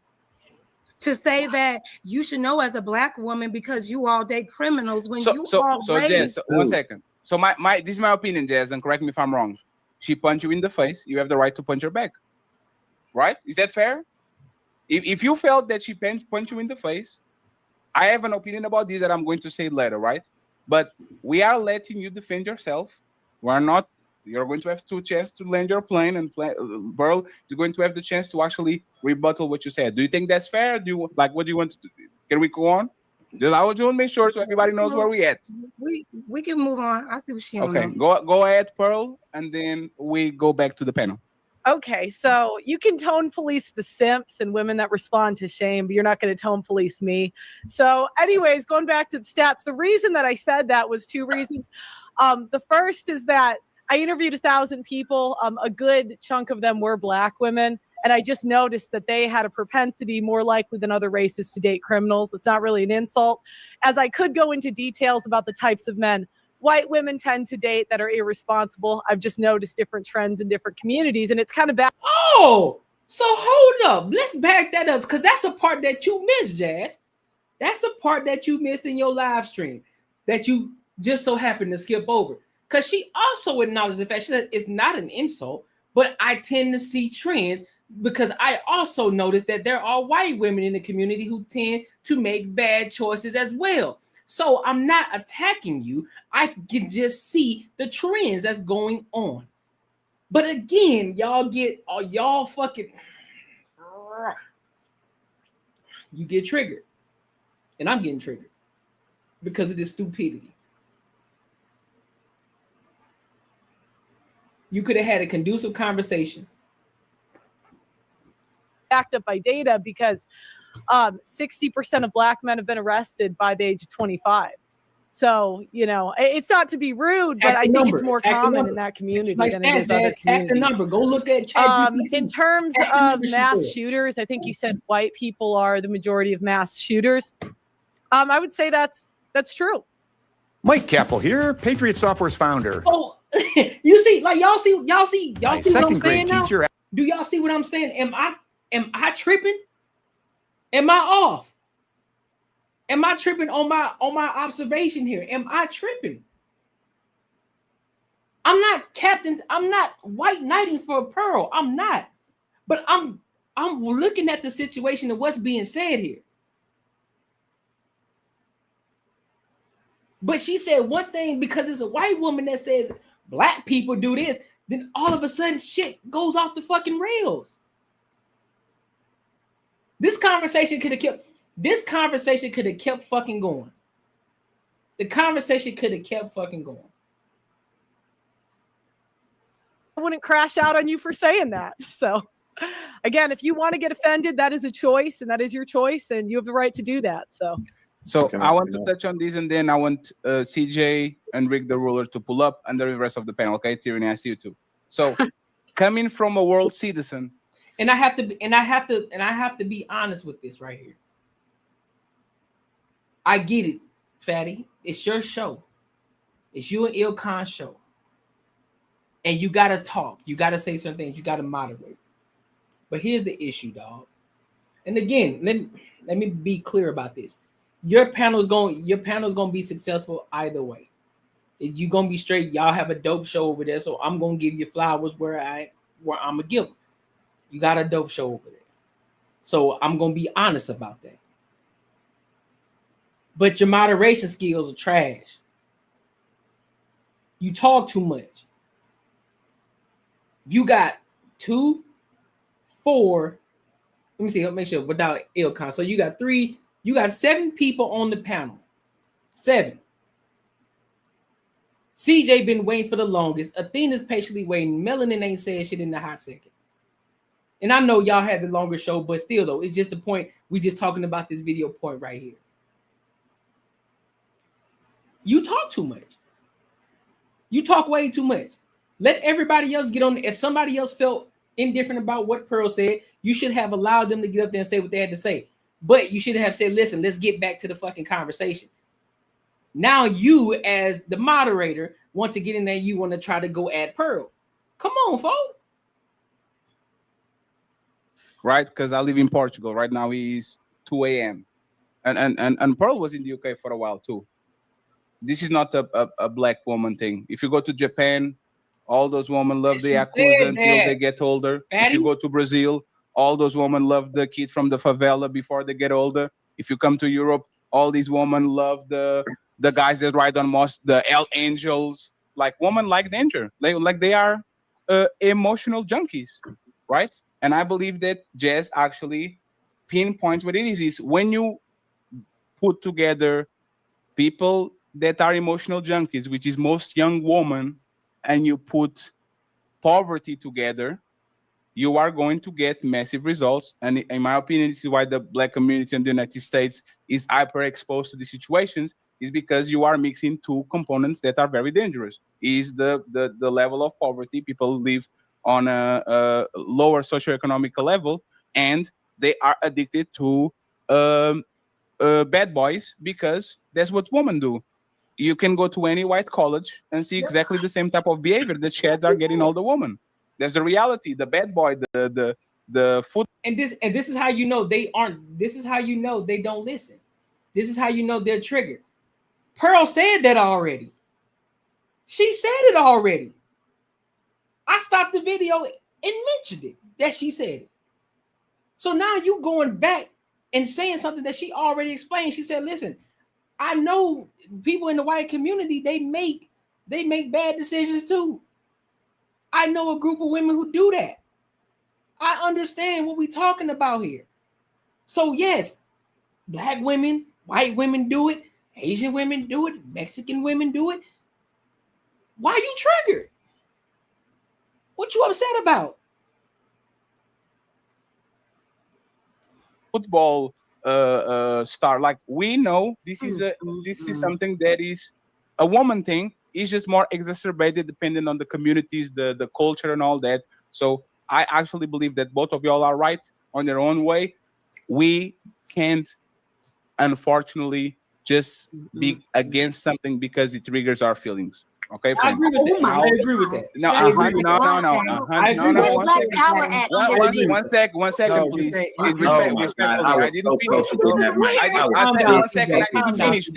To say that you should know as a Black woman because you all date criminals when so Jess, 1 second. So this is my opinion, Jess, and correct me if I'm wrong. She punched you in the face. You have the right to punch her back. Right? Is that fair? If you felt that she punched you in the face, I have an opinion about this that I'm going to say later, right? But we are letting you defend yourself. We're not. You're going to have 2 chances to land your plane, and Pearl is going to have the chance to actually rebuttal what you said. Do you think that's fair? Do you what do you want to do? Can we go on? I would want to make sure so everybody knows where we at. We can move on. I think she okay. Go ahead, Pearl, and then we go back to the panel. Okay, so you can tone police the simps and women that respond to shame, but you're not going to tone police me. So anyways, going back to the stats, the reason that I said that was 2 reasons. The first is that I interviewed 1,000 people. A good chunk of them were Black women. And I just noticed that they had a propensity more likely than other races to date criminals. It's not really an insult. As I could go into details about the types of men, white women tend to date that are irresponsible. I've just noticed different trends in different communities, and it's kind of bad. Oh, so hold up. Let's back that up, because that's a part that you missed, Jazz. That's a part that you missed in your live stream that you just so happened to skip over. Because she also acknowledged the fact, she said it's not an insult, but I tend to see trends, because I also noticed that there are white women in the community who tend to make bad choices as well. So I'm not attacking you. I can just see the trends that's going on. But again, y'all fucking, you get triggered. And I'm getting triggered because of this stupidity. You could have had a conducive conversation. Backed up by data, because 60% of Black men have been arrested by the age of 25. So, you know, it's not to be rude, but I think it's more common in that community than it is other communities. The number. Go look at ChatGPT. In terms of mass shooters, I think you said white people are the majority of mass shooters. I would say that's true. Mike Capel here, Patriot Software's founder. So you see, like y'all see what I'm saying now? Teacher. Do y'all see what I'm saying? Am I tripping? Am I off? Am I tripping on my observation here? Am I tripping? I'm not captain. I'm not white knighting for a pearl. I'm not. But I'm looking at the situation and what's being said here. But she said one thing, because it's a white woman that says Black people do this, then all of a sudden shit goes off the fucking rails. This conversation could have kept fucking going. The conversation could have kept fucking going. I wouldn't crash out on you for saying that. So again, if you want to get offended, that is a choice, and that is your choice, and you have the right to do that. So I want to touch on this, and then I want CJ and Rick the Ruler to pull up, and the rest of the panel. Okay, Tyranny, I see you too. So coming from a world citizen. And I have to be honest with this right here. I get it, Fatty. It's your show. It's you and Ilkon's show. And you gotta talk. You gotta say certain things. You gotta moderate. But here's the issue, dog. And again, let me be clear about this. Your panel's gonna be successful either way. You're gonna be straight. Y'all have a dope show over there, so I'm gonna give you flowers where I'm gonna give them. You got a dope show over there. So I'm going to be honest about that. But your moderation skills are trash. You talk too much. You got 2, 4. Let me see. I'll make sure without Ilkon. So you got 3. You got 7 people on the panel. 7. CJ been waiting for the longest. Athena's patiently waiting. Melanin ain't saying shit in the hot second. And I know y'all had the longer show, but still though, it's just the point. We just talking about this video point right here. You talk too much. You talk way too much. Let everybody else get on. If somebody else felt indifferent about what Pearl said, you should have allowed them to get up there and say what they had to say. But you should have said, listen, let's get back to the fucking conversation. Now you, as the moderator, want to get in there. You want to try to go at Pearl. Come on, folks. Right, because I live in Portugal. Right now it's 2 a.m. And Pearl was in the UK for a while too. This is not a Black woman thing. If you go to Japan, all those women love the Yakuza until they get older. If you go to Brazil, all those women love the kid from the favela before they get older. If you come to Europe, all these women love the guys that ride on the L Angels. Like women like danger. They are emotional junkies, right? And I believe that Jazz actually pinpoints what it is when you put together people that are emotional junkies, which is most young women, and you put poverty together, you are going to get massive results. And in my opinion, this is why the Black community in the United States is hyper exposed to these situations, is because you are mixing 2 components that are very dangerous. Is the level of poverty. People live on a lower socioeconomic level, and they are addicted to bad boys because that's what women do. you can go to any white college and see exactly the same type of behavior that Chads are getting all the women. That's the reality. The bad boy, the food. And this is how you know they aren't. This is how you know they don't listen. This is how you know they're triggered. Pearl said that already. She said it already. I stopped the video and mentioned it that she said it. So now you going back and saying something that she already explained. She said, "Listen, I know people in the white community, they make bad decisions too. I know a group of women who do that. I understand what we're talking about here. So yes, black women, white women do it, Asian women do it, Mexican women do it. Why are you triggered? What you upset about?" Football star, like we know this is something that is a woman thing. It's just more exacerbated depending on the communities, the culture and all that. So I actually believe that both of y'all are right on their own way. We can't, unfortunately, just be against something because it triggers our feelings. Okay, I agree with that. I agree with that. No, I agree with no. I agree with that. One second, please. Respectfully, I didn't finish. One second, I didn't finish.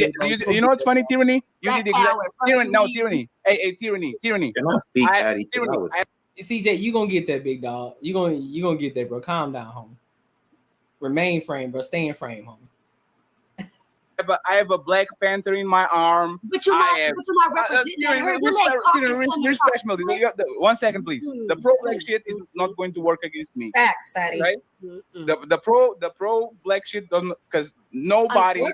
You know what's funny, Tyranny? You did exactly. Tyranny. Hey, Tyranny. Can I speak, Patty? CJ, you gonna get that, big dog. You gonna get that, bro. Calm down, homie. Remain frame, bro. Stay in frame, homie. I have a Black Panther in my arm. But you're not representing her. Respect me. 1 second, please. The pro-black shit is not going to work against me. Facts, Fatty. Right? The pro-black shit doesn't, because nobody.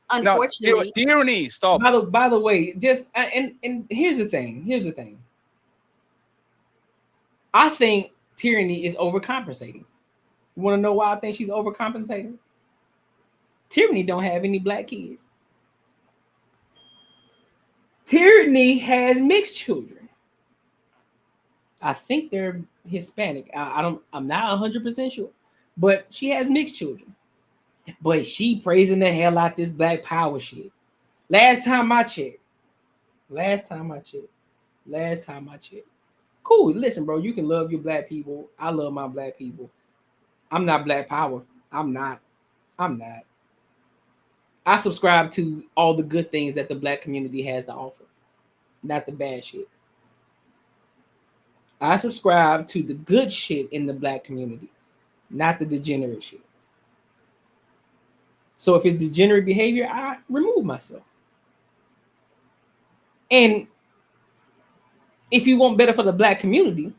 Unfortunately. Tyranny. Stop. By the way, just and here's the thing. I think Tyranny is overcompensating. You want to know why I think she's overcompensating? Tyranny don't have any black kids. Tyranny has mixed children. I think they're Hispanic. I'm not 100% sure, but she has mixed children. But she praising the hell out this black power shit. Last time I checked. Cool. Listen, bro, you can love your black people. I love my black people. I'm not black power. I'm not. I subscribe to all the good things that the black community has to offer, not the bad shit. I subscribe to the good shit in the black community, not the degenerate shit. So if it's degenerate behavior, I remove myself. And if you want better for the black community,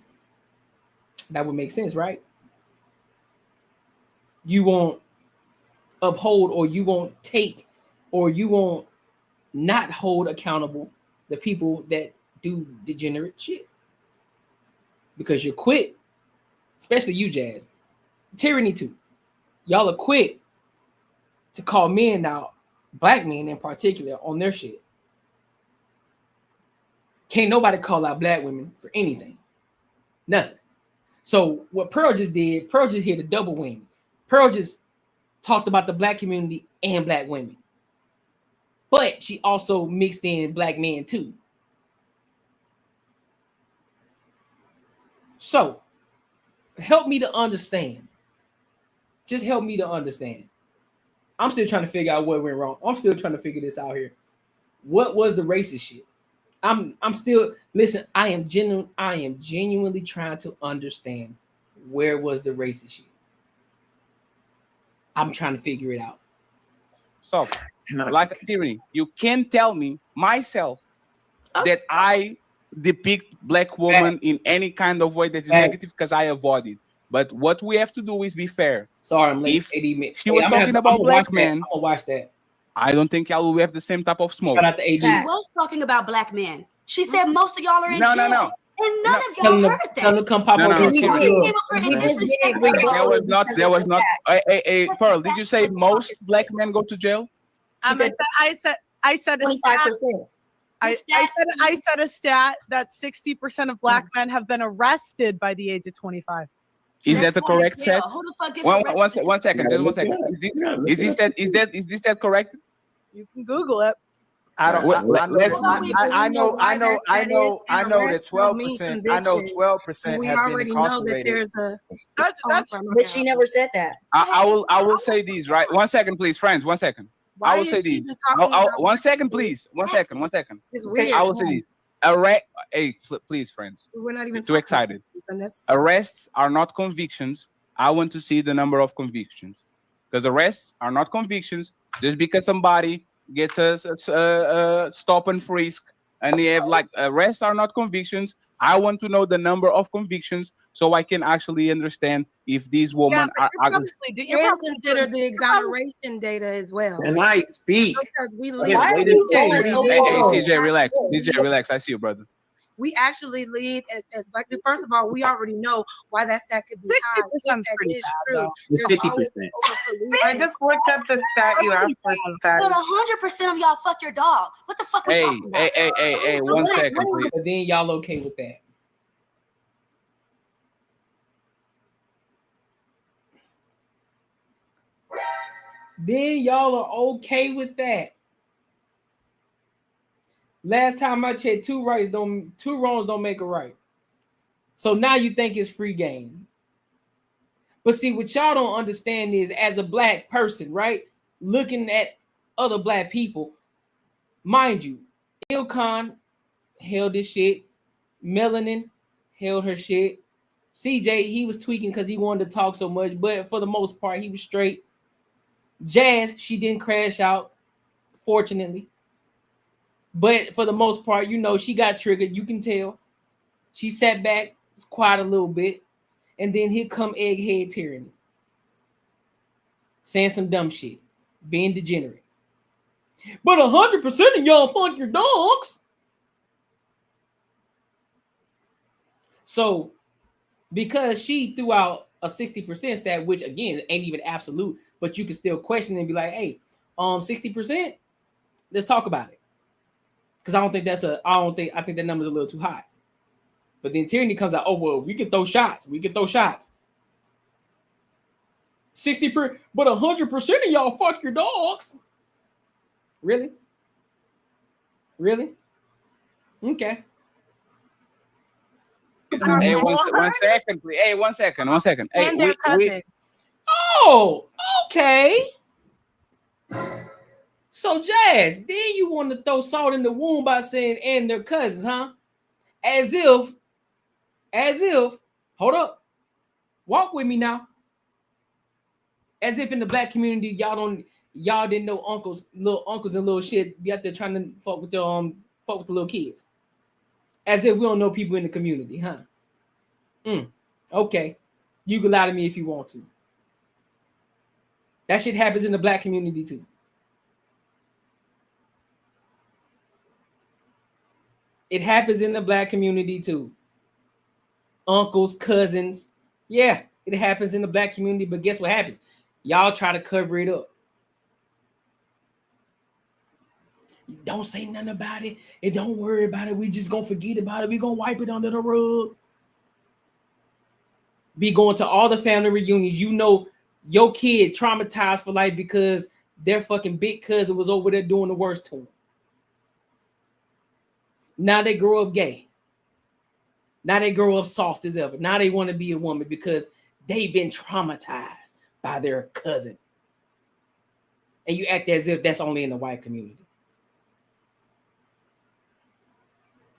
that would make sense, right? You won't uphold, or you won't take, or you won't not hold accountable the people that do degenerate shit, because you're quick, especially you, Jazz, Tyranny too. Y'all are quick to call men out, black men in particular, on their shit. Can't nobody call out black women for anything, nothing. So what Pearl just did, Pearl just hit a double whammy. Pearl just talked about the black community and black women, but she also mixed in black men too. So help me to understand. Just help me to understand. I'm still trying to figure out what went wrong. I'm still trying to figure this out here. What was the racist shit? I'm still, listen, I am genuinely trying to understand where was the racist shit. I'm trying to figure it out. So, like Tyranny, you can't tell me myself that I depict black women in any kind of way that is negative, because I avoid it. But what we have to do is be fair. Sorry, I'm late. If she was talking about black men, I'm gonna watch that. I don't think y'all will have the same type of smoke. Shout out to AD. She was talking about black men. She said most of y'all are in jail. No. And none of y'all heard that. Tell them come pop over. There was not. Hey, Pearl, did you say most black men go to jail? I said a stat. I said a stat that 60% of black men have been arrested by the age of 25. Is that the correct set? Who the fuck gets arrested? One second. Just 1 second. Is this that correct? You can Google it. I don't. Let's. I know that 12%. I know 12% have been incarcerated. But she never said that. I will say these, right? 1 second, please, friends. 1 second. I will say these. 1 second, please. 1 second. 1 second. It's weird. I will say these. Arrest. Hey, please, friends. We're not even too excited. Arrests are not convictions. I want to see the number of convictions, because arrests are not convictions. Just because somebody gets a stop and frisk, and they have like arrests are not convictions. I want to know the number of convictions so I can actually understand if these women are. And consider the exoneration data as well. And I speak. Because we Hey, CJ, relax. CJ, relax. I see you, brother. We actually lead as black people. First of all, we already know why that stat could be high. 60% is pretty bad, though. It's 50%. I just looked up the stat you asked for some facts. But 100% of y'all fuck your dogs. What the fuck we talking about? Hey, 1 second, please. But then y'all okay with that? Then y'all are okay with that. Last time I checked, two wrongs don't make a right. So now you think it's free game. But see, what y'all don't understand is, as a black person, right, looking at other black people, mind you, Ilkan held his shit, Melanin held her shit, CJ, he was tweaking because he wanted to talk so much, but for the most part, he was straight. Jazz, she didn't crash out, fortunately. But for the most part, you know, she got triggered. You can tell. She sat back, was quiet a little bit. And then here come Egghead Tyranny. Saying some dumb shit. Being degenerate. But 100% of y'all fuck your dogs. So, because she threw out a 60% stat, which again ain't even absolute, but you can still question and be like, hey, 60%, let's talk about it. Because I think that number's a little too high. But then Tyranny comes out, oh, well, we can throw shots. 60%, but 100% of y'all fuck your dogs. Really? Okay. Hey, one second, please. Hey, 1 second. Hey, And their cousin. Oh, okay. So, Jazz, then you want to throw salt in the wound by saying and their cousins, huh? As if, hold up. Walk with me now. As if in the black community, y'all didn't know little uncles and little shit be out there trying to fuck with the little kids. As if we don't know people in the community, huh? Okay. You can lie to me if you want to. That shit happens in the black community too. It happens in the black community too. Uncles, cousins. Yeah, it happens in the black community, but guess what happens? Y'all try to cover it up. Don't say nothing about it. And don't worry about it. We just gonna forget about it. We gonna wipe it under the rug. Be going to all the family reunions. You know your kid traumatized for life because their fucking big cousin was over there doing the worst to him. Now they grow up gay. Now they grow up soft as ever. Now they want to be a woman because they've been traumatized by their cousin. And you act as if that's only in the white community.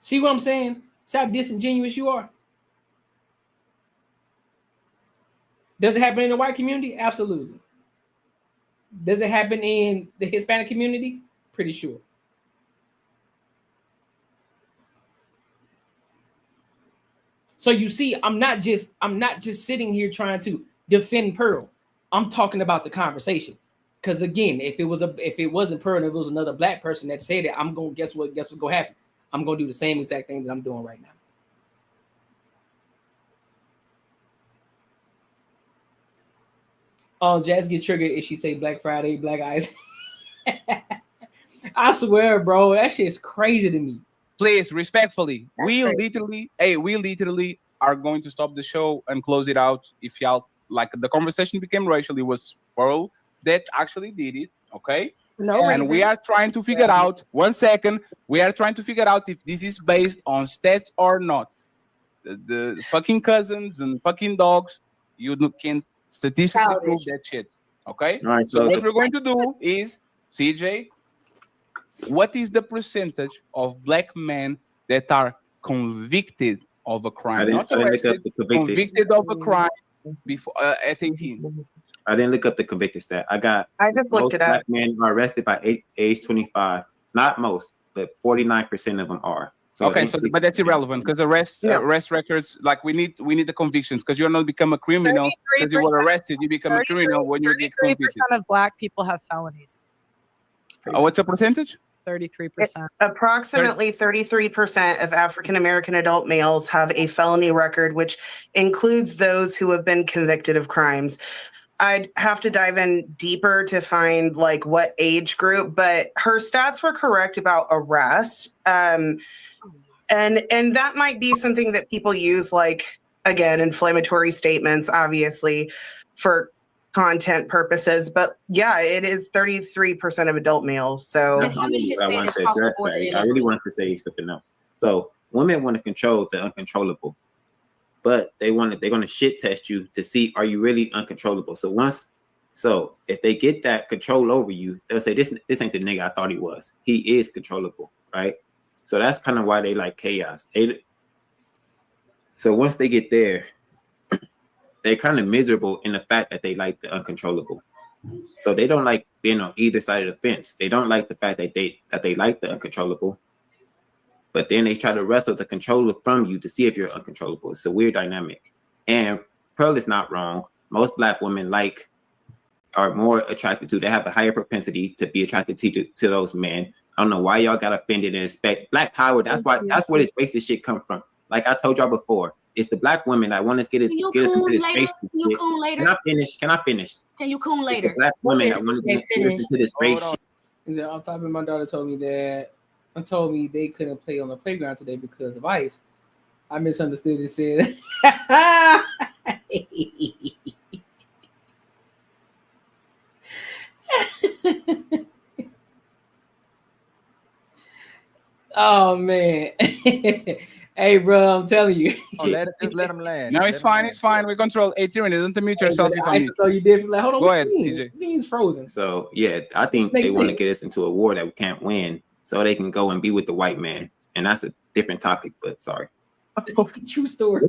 See what I'm saying? See how disingenuous you are? Does it happen in the white community? Absolutely. Does it happen in the Hispanic community? Pretty sure. So you see, I'm not just sitting here trying to defend Pearl. I'm talking about the conversation. Because again, if it wasn't Pearl and if it was another black person that said it, I'm gonna guess what's gonna happen. I'm gonna do the same exact thing that I'm doing right now. Oh, Jazz get triggered if she say Black Friday, Black Eyes. I swear, bro, that shit's crazy to me. Please, respectfully, we literally are going to stop the show and close it out. If y'all like, the conversation became racial, it was Pearl that actually did it. Okay. No And reason. we are trying to figure out, 1 second, we are trying to figure out if this is based on stats or not. The fucking cousins and fucking dogs, can statistically prove that shit. Okay? All right, So so what we're going to do is, CJ, what is the percentage of black men that are convicted of a crime? Not I didn't look up arrested, the convicted. convicted of a crime before at 18. I didn't look up the convicted stat. I just looked most it up. black men are arrested by age 25. Not most, but 49% of them are. So Okay, so but that's irrelevant because arrest records, like we need the convictions, because you're not become a criminal because you were arrested. You become a criminal when you get 33% convicted. of black people have felonies. What's the percentage? 33%. Approximately 33% of African American adult males have a felony record, which includes those who have been convicted of crimes. I'd have to dive in deeper to find like what age group, but her stats were correct about arrest. And that might be something that people use, like, again, inflammatory statements, obviously, for content purposes. But yeah, it is 33% of adult males. So that's not really what I wanted to address. I really wanted to say something else. So women want to control the uncontrollable, but they're going to shit test you to see, are you really uncontrollable? So if they get that control over you, they'll say, this ain't the nigga I thought he was. He is controllable, right? So that's kind of why they like chaos. So once they get there, they're kind of miserable in the fact that they like the uncontrollable. So they don't like being on either side of the fence. They don't like the fact that they like the uncontrollable, but then they try to wrestle the controller from you to see if you're uncontrollable. It's a weird dynamic. And Pearl is not wrong. Most black women are more attracted to. They have a higher propensity to be attracted to those men. I don't know why y'all got offended and expect black power. That's where this racist shit come from. Like I told y'all before, it's the black women that want us get us into this racist shit. Can I finish? Can you coon later? It's the black women that want to get us into this racist shit. On top of my daughter told me they couldn't play on the playground today because of ice. I misunderstood and said, oh man. Hey bro, I'm telling you. Just let them land. No, it's fine. It's fine. We control 18 minutes. Don't mute yourself. I used to throw you different. Like, hold on. Go ahead, CJ. What do you mean it's frozen? So yeah, I think they want to get us into a war that we can't win, so they can go and be with the white man, and that's a different topic. But sorry. True story.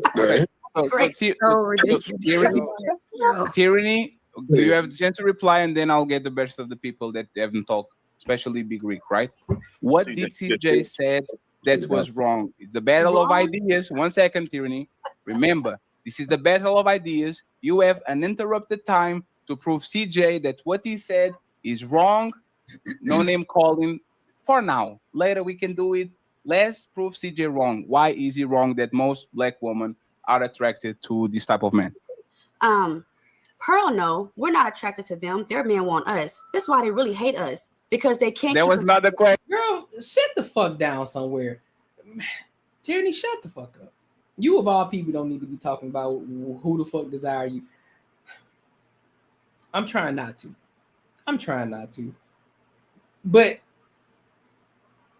Tyranny, you have the chance to reply, and then I'll get the best of the people that haven't talked, especially Big Rick, right? What did CJ said that was wrong? It's a battle of ideas. 1 second, Tyranny. Remember, this is the battle of ideas. You have uninterrupted time to prove CJ that what he said is wrong. No name calling for now. Later we can do it. Let's prove CJ wrong. Why is he wrong that most black women are attracted to this type of man? Pearl, no, we're not attracted to them. Their men want us. That's why they really hate us, because they can't. That was not the question. Girl, sit the fuck down somewhere. Tierney, shut the fuck up. You of all people don't need to be talking about who the fuck desire you. I'm trying not to. But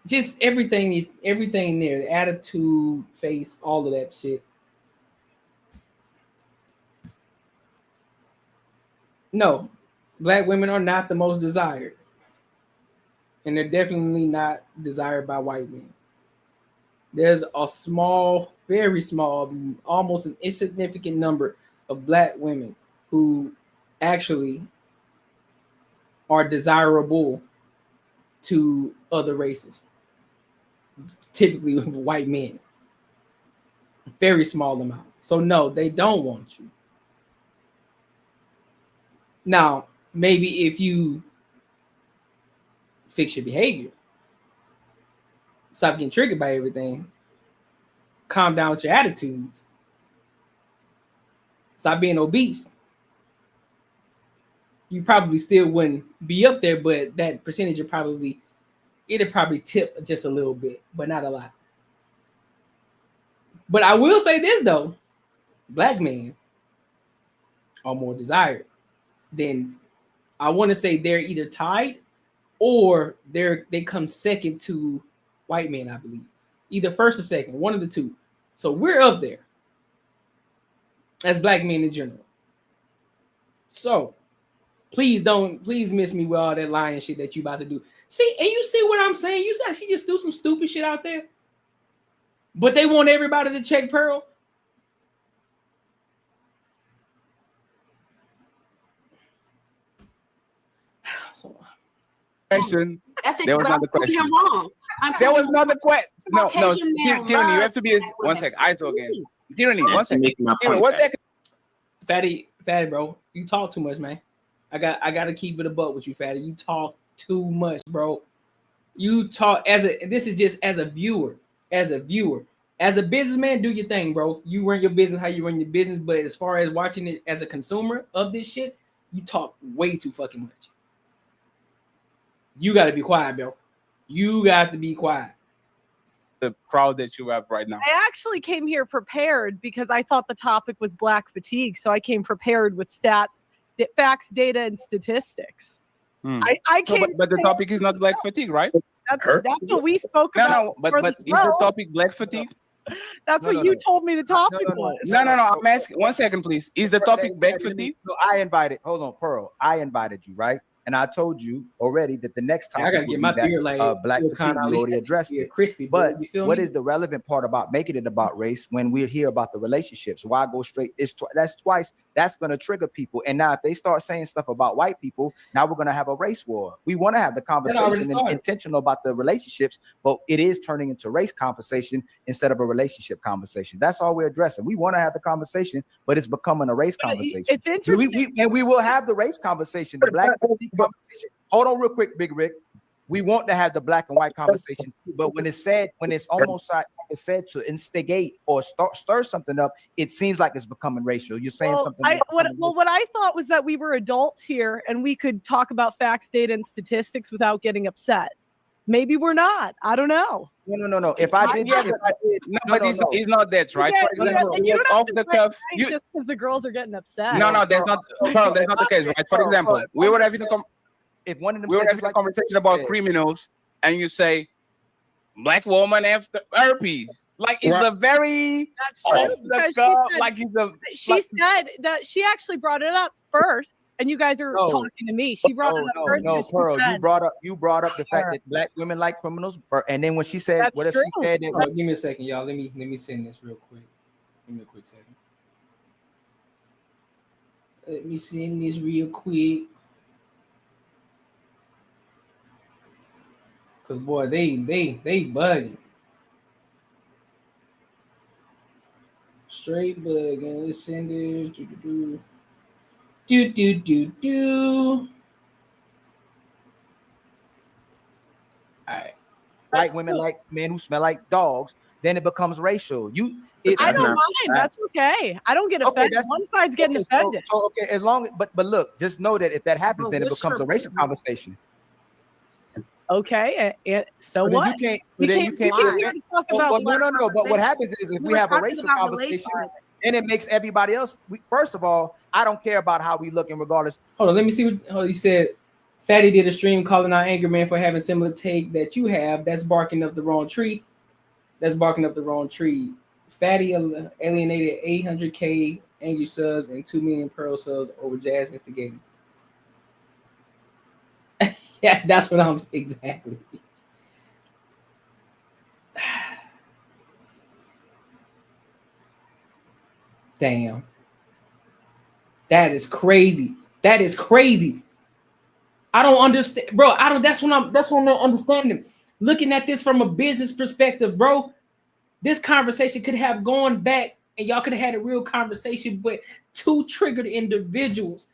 just everything there, the attitude, face, all of that shit. No, black women are not the most desired. And they're definitely not desired by white men. There's a small, very small, almost an insignificant number of black women who actually are desirable to other races, typically white men. Very small amount. So no, they don't want you. Now, maybe if you fix your behavior, stop getting triggered by everything, calm down with your attitudes, stop being obese, you probably still wouldn't be up there, but that percentage it'd probably tip just a little bit, but not a lot. But I will say this though, black men are more desired than I want to say they're either tied or they come second to white men, I believe. Either first or second, one of the two. So we're up there as black men in general. So please miss me with all that lying shit that you about to do. See, and you see what I'm saying? You said she just do some stupid shit out there. But they want everybody to check Pearl. So, question. That's it. There was But I'm another proving question. him wrong. There was another question. No, Caucasian men Tyranny, you love have to be as black one women. sec. I talk again. Tyranny, Yeah, one she second. making my Tyranny, point, one second. Fatty, bro, you talk too much, man. I got to keep it a buck with you, Fatty. You talk too much, bro. You talk this is just as a viewer. As a businessman, do your thing, bro. You run your business how you run your business. But as far as watching it as a consumer of this shit, you talk way too fucking much. You got to be quiet, bro. You got to be quiet. The crowd that you have right now. I actually came here prepared because I thought the topic was black fatigue. So I came prepared with stats, facts, data, and statistics. I came. No, but the topic is not black fatigue, right? That's what we spoke about. No, but is the topic black fatigue? That's what you told me the topic was. No. I'm asking. 1 second, please. Is the topic black fatigue? No, hold on, Pearl. I invited you, right? And I told you already that the next topic I gotta get my beard like black fatigue. We already addressed it. Crispy, but what is the relevant part about making it about race when we're here about the relationships? Why go straight? That's twice. That's going to trigger people. And now if they start saying stuff about white people, now we're going to have a race war. We want to have the conversation and intentional about the relationships, but it is turning into race conversation instead of a relationship conversation. That's all we're addressing. We want to have the conversation, but it's becoming a race conversation. It's interesting. And we will have the race conversation, the black conversation. Hold on real quick, Big Rick. We want to have the black and white conversation, but when it's almost like it's said to instigate or stir something up, it seems like it's becoming racial. You're saying something. What I thought was that we were adults here and we could talk about facts, data, and statistics without getting upset. Maybe we're not. I don't know. No. If I did, it's not that, right? For example, you don't have off the cuff, just because the girls are getting upset. No, that's not. Carl, that's not the case, right? For example, we were having a conversation about criminals, and you say black woman after herpes. Like it's a very that's true. She said that she actually brought it up first, and you guys are talking to me. She brought it up first. No, Pearl, you brought up the fact that black women like criminals, and then when she said, that's "What if true. she said that?" Give me a second, y'all. Let me send this real quick. Give me a quick second. Let me send this real quick. Cause boy, they bugging. Straight bugging. Let's send this. Do. All right. White women like men who smell like dogs. Then it becomes racial. I don't mind. That's okay. I don't get offended. One side's getting offended. So as long, but look, just know that if that happens, then it becomes a racial conversation. Okay, so but what? You can't talk about. No. But what happens is if we have a racial conversation, then it makes everybody else. First of all, I don't care about how we look, and regardless. Hold on, let me see what you said. Fatty did a stream calling out Anger Man for having similar take that you have. That's barking up the wrong tree. Fatty alienated 800K Angry subs and 2 million Pearl subs over Jazz instigating. Yeah, that's what I'm exactly. Damn. That is crazy. I don't understand, bro. That's what I'm not understanding. Looking at this from a business perspective, bro. This conversation could have gone back and y'all could have had a real conversation, but two triggered individuals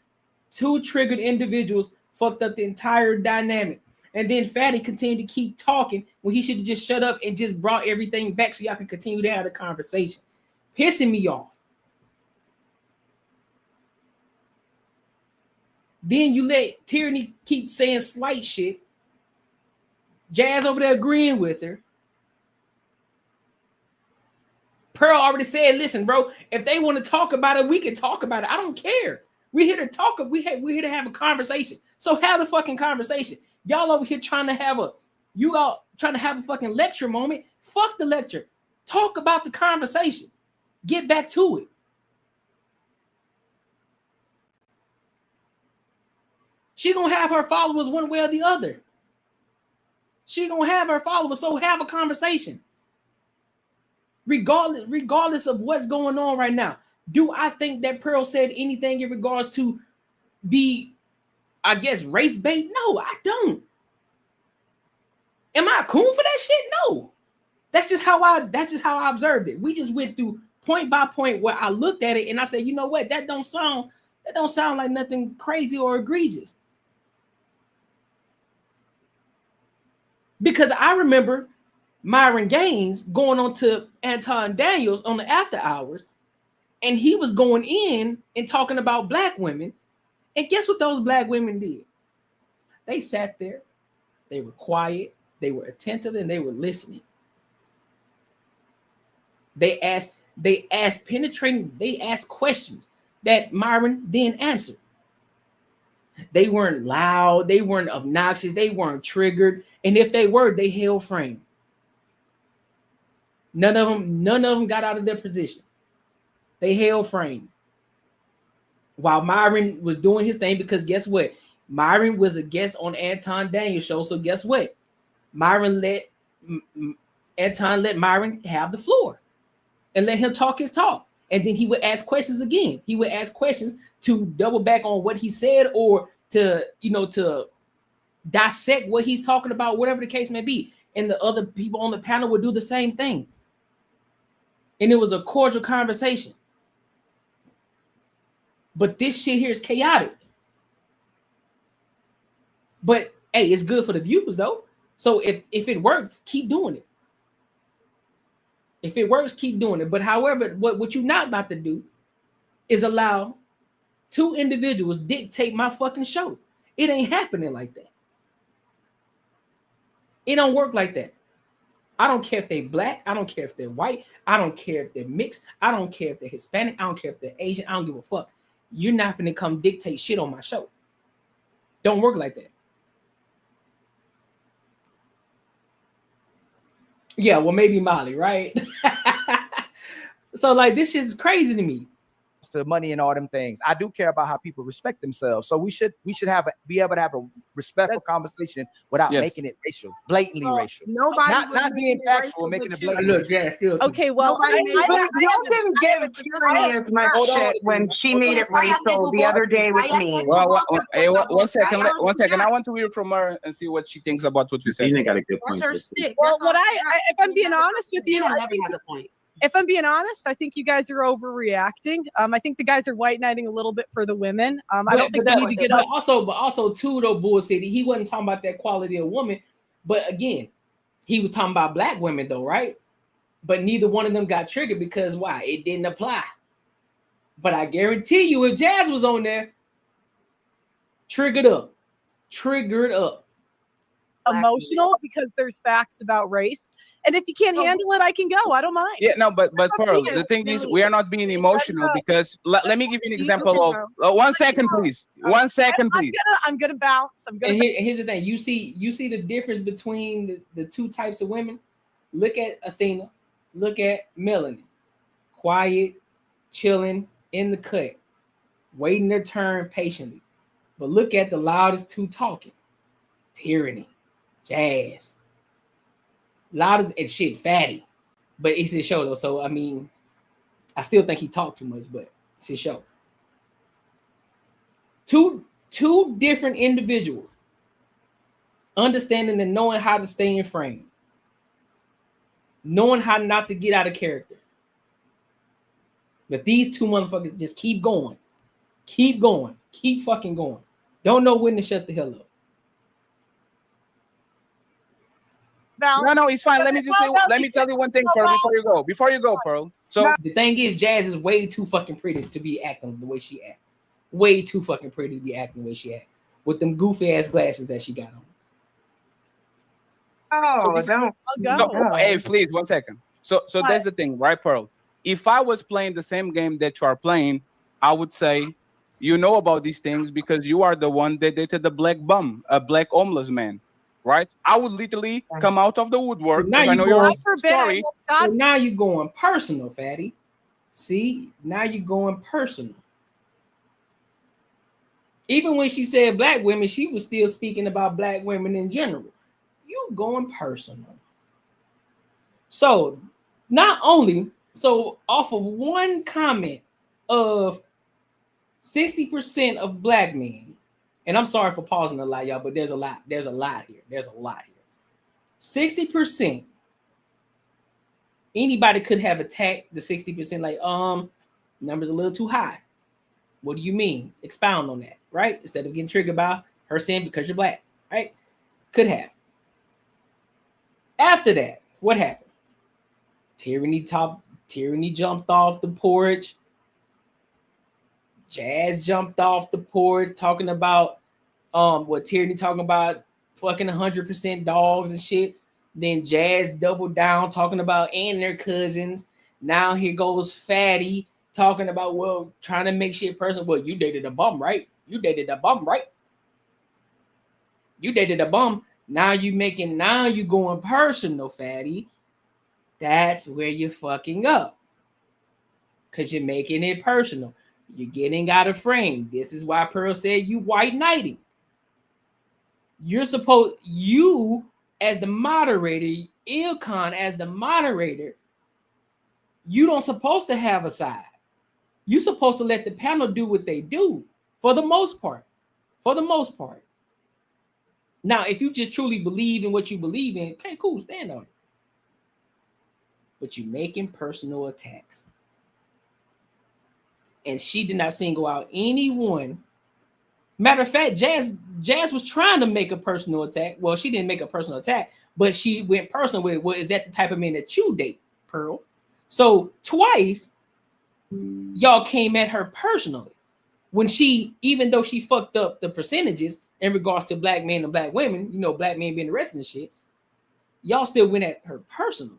fucked up the entire dynamic. And then Fatty continued to keep talking when he should have just shut up and just brought everything back so y'all can continue to have a conversation. Pissing me off. Then you let Tyranny keep saying slight shit. Jazz over there agreeing with her. Pearl already said, listen, bro, if they want to talk about it, we can talk about it. I don't care. We're here to talk. We're here to have a conversation. So have the fucking conversation. Y'all over here trying to have a fucking lecture moment. Fuck the lecture. Talk about the conversation. Get back to it. She gonna have her followers one way or the other. She gonna have her followers, so have a conversation. Regardless of what's going on right now. Do I think that Pearl said anything in regards to be, I guess, race bait? No, I don't. Am I a coon for that shit? No. That's just how I observed it. We just went through point by point where I looked at it and I said, you know what, that don't sound like nothing crazy or egregious. Because I remember Myron Gaines going on to Anton Daniels on the after hours, and he was going in and talking about black women. And guess what those black women did? They sat there, they were quiet, they were attentive, and they were listening. They asked questions that Myron then answered. They weren't loud, they weren't obnoxious, they weren't triggered, and if they were, they held frame. None of them got out of their position. They held frame while Myron was doing his thing, because guess what? Myron was a guest on Anton Daniels' show, so guess what? Anton let Myron have the floor and let him talk his talk. And then he would ask questions again. He would ask questions to double back on what he said, or to dissect what he's talking about, whatever the case may be. And the other people on the panel would do the same thing. And it was a cordial conversation. But this shit here is chaotic. But hey, it's good for the viewers though. So if it works, keep doing it. If it works, keep doing it. But however, what you're not about to do is allow two individuals dictate my fucking show. It ain't happening like that. It don't work like that. I don't care if they're black. I don't care if they're white. I don't care if they're mixed. I don't care if they're Hispanic. I don't care if they're Asian. I don't give a fuck. You're not finna come dictate shit on my show. Don't work like that. Yeah, well, maybe Molly, right? So like, this shit is crazy to me. To money and all them things. I do care about how people respect themselves. So we should be able to have a respectful conversation without making it racial, blatantly racial. Nobody not being factual, making it blatantly. Okay, well, y'all can give Courtnee as much shit when she made it racial the other day with me. Well, hey, one second. I want to hear from her and see what she thinks about what we said. You got a good point. Well, if I'm being honest with you, never has a point. If I'm being honest, I think you guys are overreacting. I think the guys are white knighting a little bit for the women. I don't think we need to get up. But also too, though, bullshit. He wasn't talking about that quality of woman, but again, he was talking about black women, though, right? But neither one of them got triggered because why? It didn't apply. But I guarantee you, if Jazz was on there, triggered up. Emotional because there's facts about race, and if you can't handle it, I can go. I don't mind. Yeah, no, but Pearl, the thing is, we are not being emotional because let me give you an example of 1 second, please. 1 second, please. I'm gonna bounce. Here's the thing: you see the difference between the two types of women. Look at Athena. Look at Melanie. Quiet, chilling in the cut, waiting their turn patiently. But look at the loudest two talking. Tyranny. Jazz. Loud as shit, fatty. But it's his show though. So I mean, I still think he talked too much, but it's his show. Two different individuals understanding and knowing how to stay in frame. Knowing how not to get out of character. But these two motherfuckers just keep going. Keep going. Keep fucking going. Don't know when to shut the hell up. No, it's fine. Let me tell you one thing, Pearl, before you go, Pearl. So the thing is, Jazz is way too fucking pretty to be acting the way she act. Way too fucking pretty to be acting the way she act. With them goofy ass glasses that she got on. Hey, please, 1 second. So that's the thing, right, Pearl? If I was playing the same game that you are playing, I would say You know about these things because you are the one that dated the black bum, a black homeless man, right? I would literally come out of the woodwork now because I you know your going, story. so now you're going personal, fatty. See, now you're going personal. Even when she said black women, she was still speaking about black women in general. You going personal. So not only, so off of one comment of 60% of black men, and I'm sorry for pausing a lot, y'all, but there's a lot here. There's a lot here. 60%, anybody could have attacked the 60%, like, number's a little too high. What do you mean? Expound on that, right? Instead of getting triggered by her saying because you're black, right? Could have. After that, what happened? Tyranny jumped off the porch. Jazz jumped off the porch talking about what Tyranny talking about fucking 100% dogs and shit. Then Jazz doubled down talking about and their cousins. Now here goes Fatty talking about, well, trying to make shit personal. Well, you dated a bum, right? You dated a bum, right? You dated a bum. Now you going personal, Fatty. That's where you're fucking up. Because you're making it personal. You're getting out of frame. This is why Pearl said you white knighting. You as the moderator, Ilkan as the moderator, you don't supposed to have a side. You're supposed to let the panel do what they do for the most part. For the most part. Now, if you just truly believe in what you believe in, okay, cool, stand on it. But you're making personal attacks. And she did not single out anyone. Matter of fact, Jazz was trying to make a personal attack. Well, she didn't make a personal attack, but she went personal with, well, is that the type of man that you date, Pearl? So twice, y'all came at her personally. When she, even though she fucked up the percentages in regards to black men and black women, you know, black men being arrested and shit, y'all still went at her personally.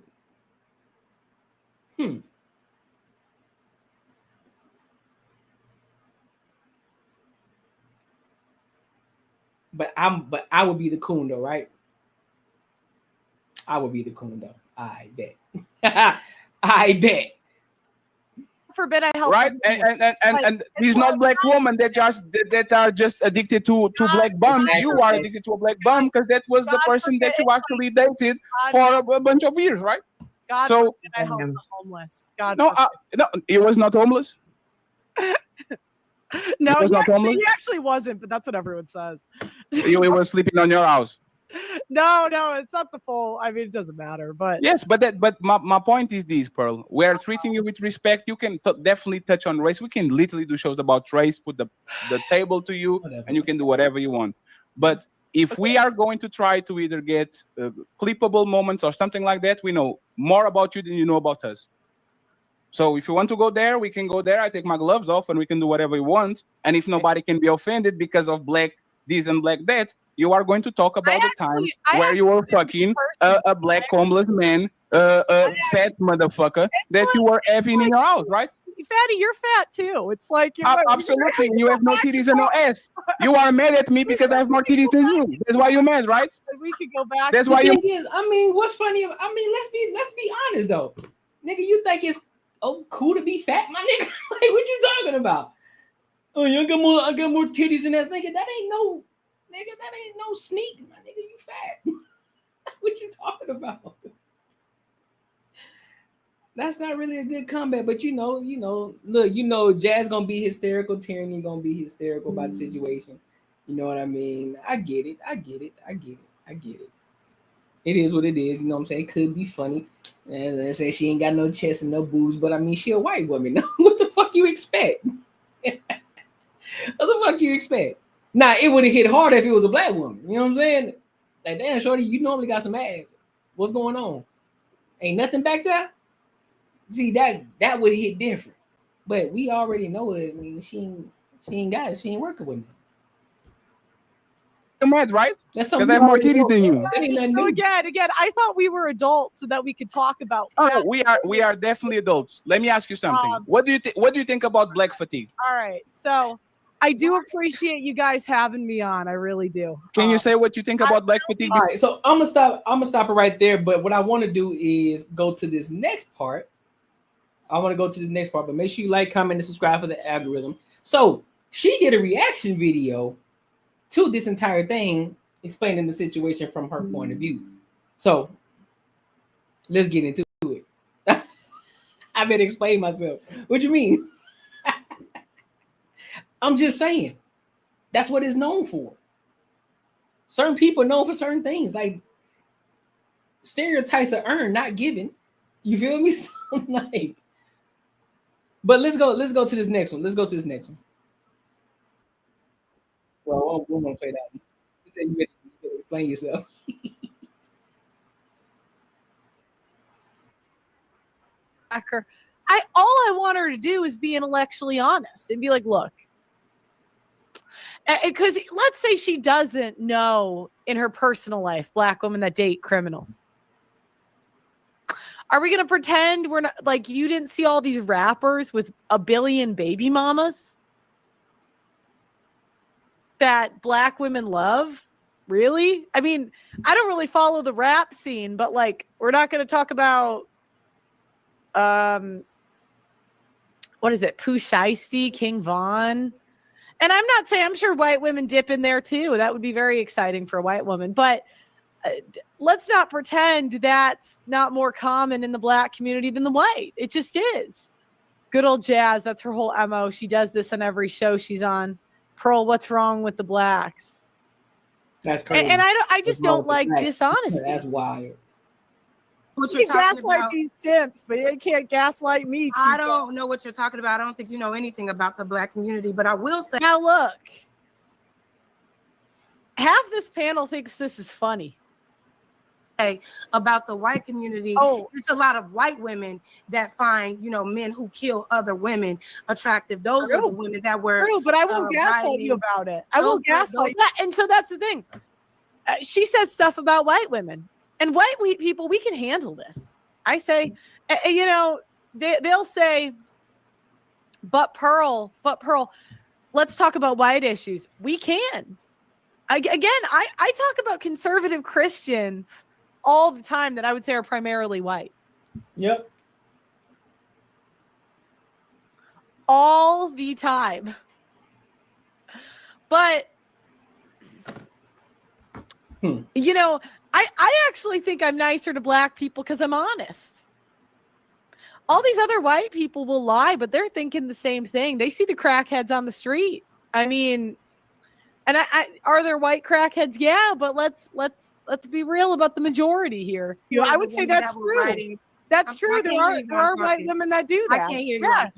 But I would be the coon though, right? I would be the coon though. I bet. I bet. Forbid I help. Right, and these not black women that are just addicted to black bum. You are addicted to a black bum because that was the person that you actually dated for a bunch of years, right? God so forbid I help the homeless. God no, he was not homeless. No, was not homeless? he actually wasn't, but that's what everyone says. He was sleeping on your house. No, it's not the full. I mean, it doesn't matter, but yes, but my point is this, Pearl. We are treating you with respect. You can definitely touch on race. We can literally do shows about race, put the table to you, and you can do whatever you want. But if we are going to try to either get clippable moments or something like that, we know more about you than you know about us. So if you want to go there, we can go there. I take my gloves off and we can do whatever we want. And if nobody can be offended because of black this and black that, you are going to talk about the time where you were fucking a black homeless man, a fat motherfucker that you were having in your house, right? Fatty, you're fat too. It's like absolutely. You have no titties and no ass. You are mad at me because I have more titties than you. That's why you're mad, right? We could go back. That's why you. I mean, what's funny? I mean, let's be honest though, nigga. You think it's cool to be fat, my nigga? Like, what you talking about? Oh, I got more titties than that, nigga. That ain't no sneak, my nigga. You fat. What you talking about? That's not really a good comeback, but look, Jazz gonna be hysterical, Tyranny gonna be hysterical about the situation. You know what I mean? I get it. It is what it is. You know what I'm saying? It could be funny. And they say she ain't got no chest and no boobs, but I mean, she a white woman. What the fuck you expect? What the fuck you expect? Now, it would have hit harder if it was a black woman. You know what I'm saying? Like, damn, shorty, you normally got some ass. What's going on? Ain't nothing back there? See, that would hit different. But we already know it. I mean, she ain't got it. She ain't working with me. You're mad, right? That's because I have more titties than you. So again, I thought we were adults so that we could talk about. Oh, we are definitely adults. Let me ask you something. What do you think about black fatigue? All right, so I do appreciate you guys having me on. I really do. Can you say what you think about black fatigue? All right, so I'm gonna stop it right there. But what I want to do is go to this next part. I want to go to the next part, but make sure you like, comment, and subscribe for the algorithm. So she did a reaction video to this entire thing, explaining the situation from her point of view. So let's get into it. I better explain myself. What you mean? I'm just saying. That's what it's known for. Certain people are known for certain things, like stereotypes are earned, not given. You feel me? So, like, but let's go to this next one. Let's go to this next one. Well, we're gonna play that one. You said you better explain yourself. All I want her to do is be intellectually honest and be like, look, because let's say she doesn't know in her personal life black women that date criminals. Are we going to pretend we're not, like, you didn't see all these rappers with a billion baby mamas that black women love? Really? I mean, I don't really follow the rap scene, but like, we're not going to talk about what is it? Pooh Shiesty, King Von. And I'm not saying, I'm sure white women dip in there too. That would be very exciting for a white woman. But let's not pretend that's not more common in the black community than the white. It just is. Good old Jazz. That's her whole MO. She does this on every show she's on. Pearl, what's wrong with the blacks? That's crazy. And I just don't like dishonesty. That's wild. What You you're can talking gaslight about. these simps, but you can't gaslight me. I don't know what you're talking about. I don't think you know anything about the black community, but I will say. Now look, half this panel thinks this is funny. About the white community, it's a lot of white women that find, men who kill other women attractive. Those are the women that were true, but I won't gaslight you about it. I won't gaslight that. And so that's the thing. She says stuff about white women. And white people, we can handle this. I say, they'll say, but Pearl, let's talk about white issues. We can. I talk about conservative Christians all the time that I would say are primarily white. Yep. All the time. But, I actually think I'm nicer to black people because I'm honest. All these other white people will lie, but they're thinking the same thing. They see the crackheads on the street. I mean, and are there white crackheads? Yeah, but let's be real about the majority here. I would say that's true. That's true. There are white women that do that. I can't hear you. Yeah,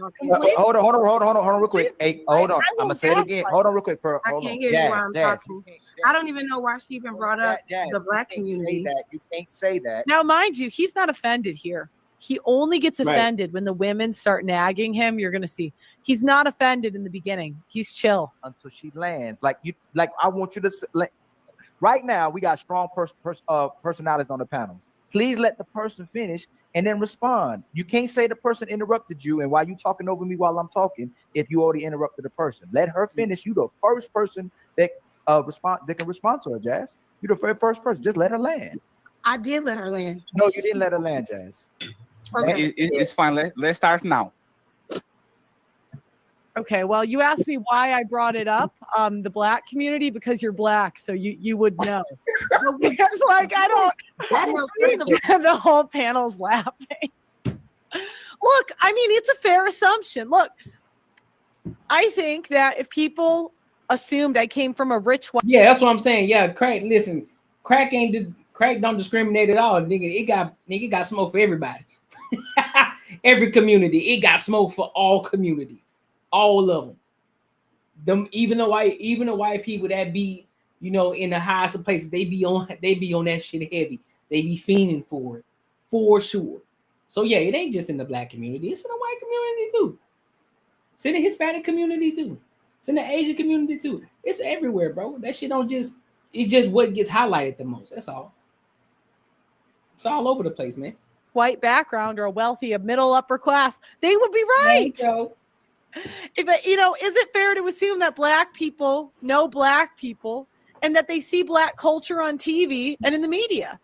hold on, real quick. Hey, hold on. I'm gonna say it again. Hold on, real quick, Pearl. I can't hear you while I'm talking. I don't even know why she even brought up the black community. You can't say that. Now, mind you, he's not offended here. He only gets offended when the women start nagging him. You're gonna see he's not offended in the beginning. He's chill until she lands. Like I want you to. Right now, we got strong personalities on the panel. Please let the person finish and then respond. You can't say the person interrupted you, and while you talking over me while I'm talking, if you already interrupted the person, let her finish. You the first person that can respond to her, Jazz. You the very first person. Just let her land. I did let her land. No, you didn't let her land, Jazz. Okay. It's fine. Let's start now. Okay, well, you asked me why I brought it up, the black community, because you're black, so you would know. Because, like, I don't. The whole panel's laughing. Look, I mean, it's a fair assumption. Look, I think that if people assumed I came from a rich white. Yeah, that's what I'm saying. Yeah, crack. Listen, crack don't discriminate at all, nigga. It got smoke for everybody. Every community, it got smoke for all communities. All of them. Even the white people that be, in the highest of places, they be on that shit heavy. They be fiending for it, for sure. So yeah, it ain't just in the black community. It's in the white community too. It's in the Hispanic community too. It's in the Asian community too. It's everywhere, bro. That shit it's just what gets highlighted the most. That's all. It's all over the place, man. White background or a wealthy, a middle upper class, they would be right. Is it fair to assume that black people know black people and that they see black culture on TV and in the media?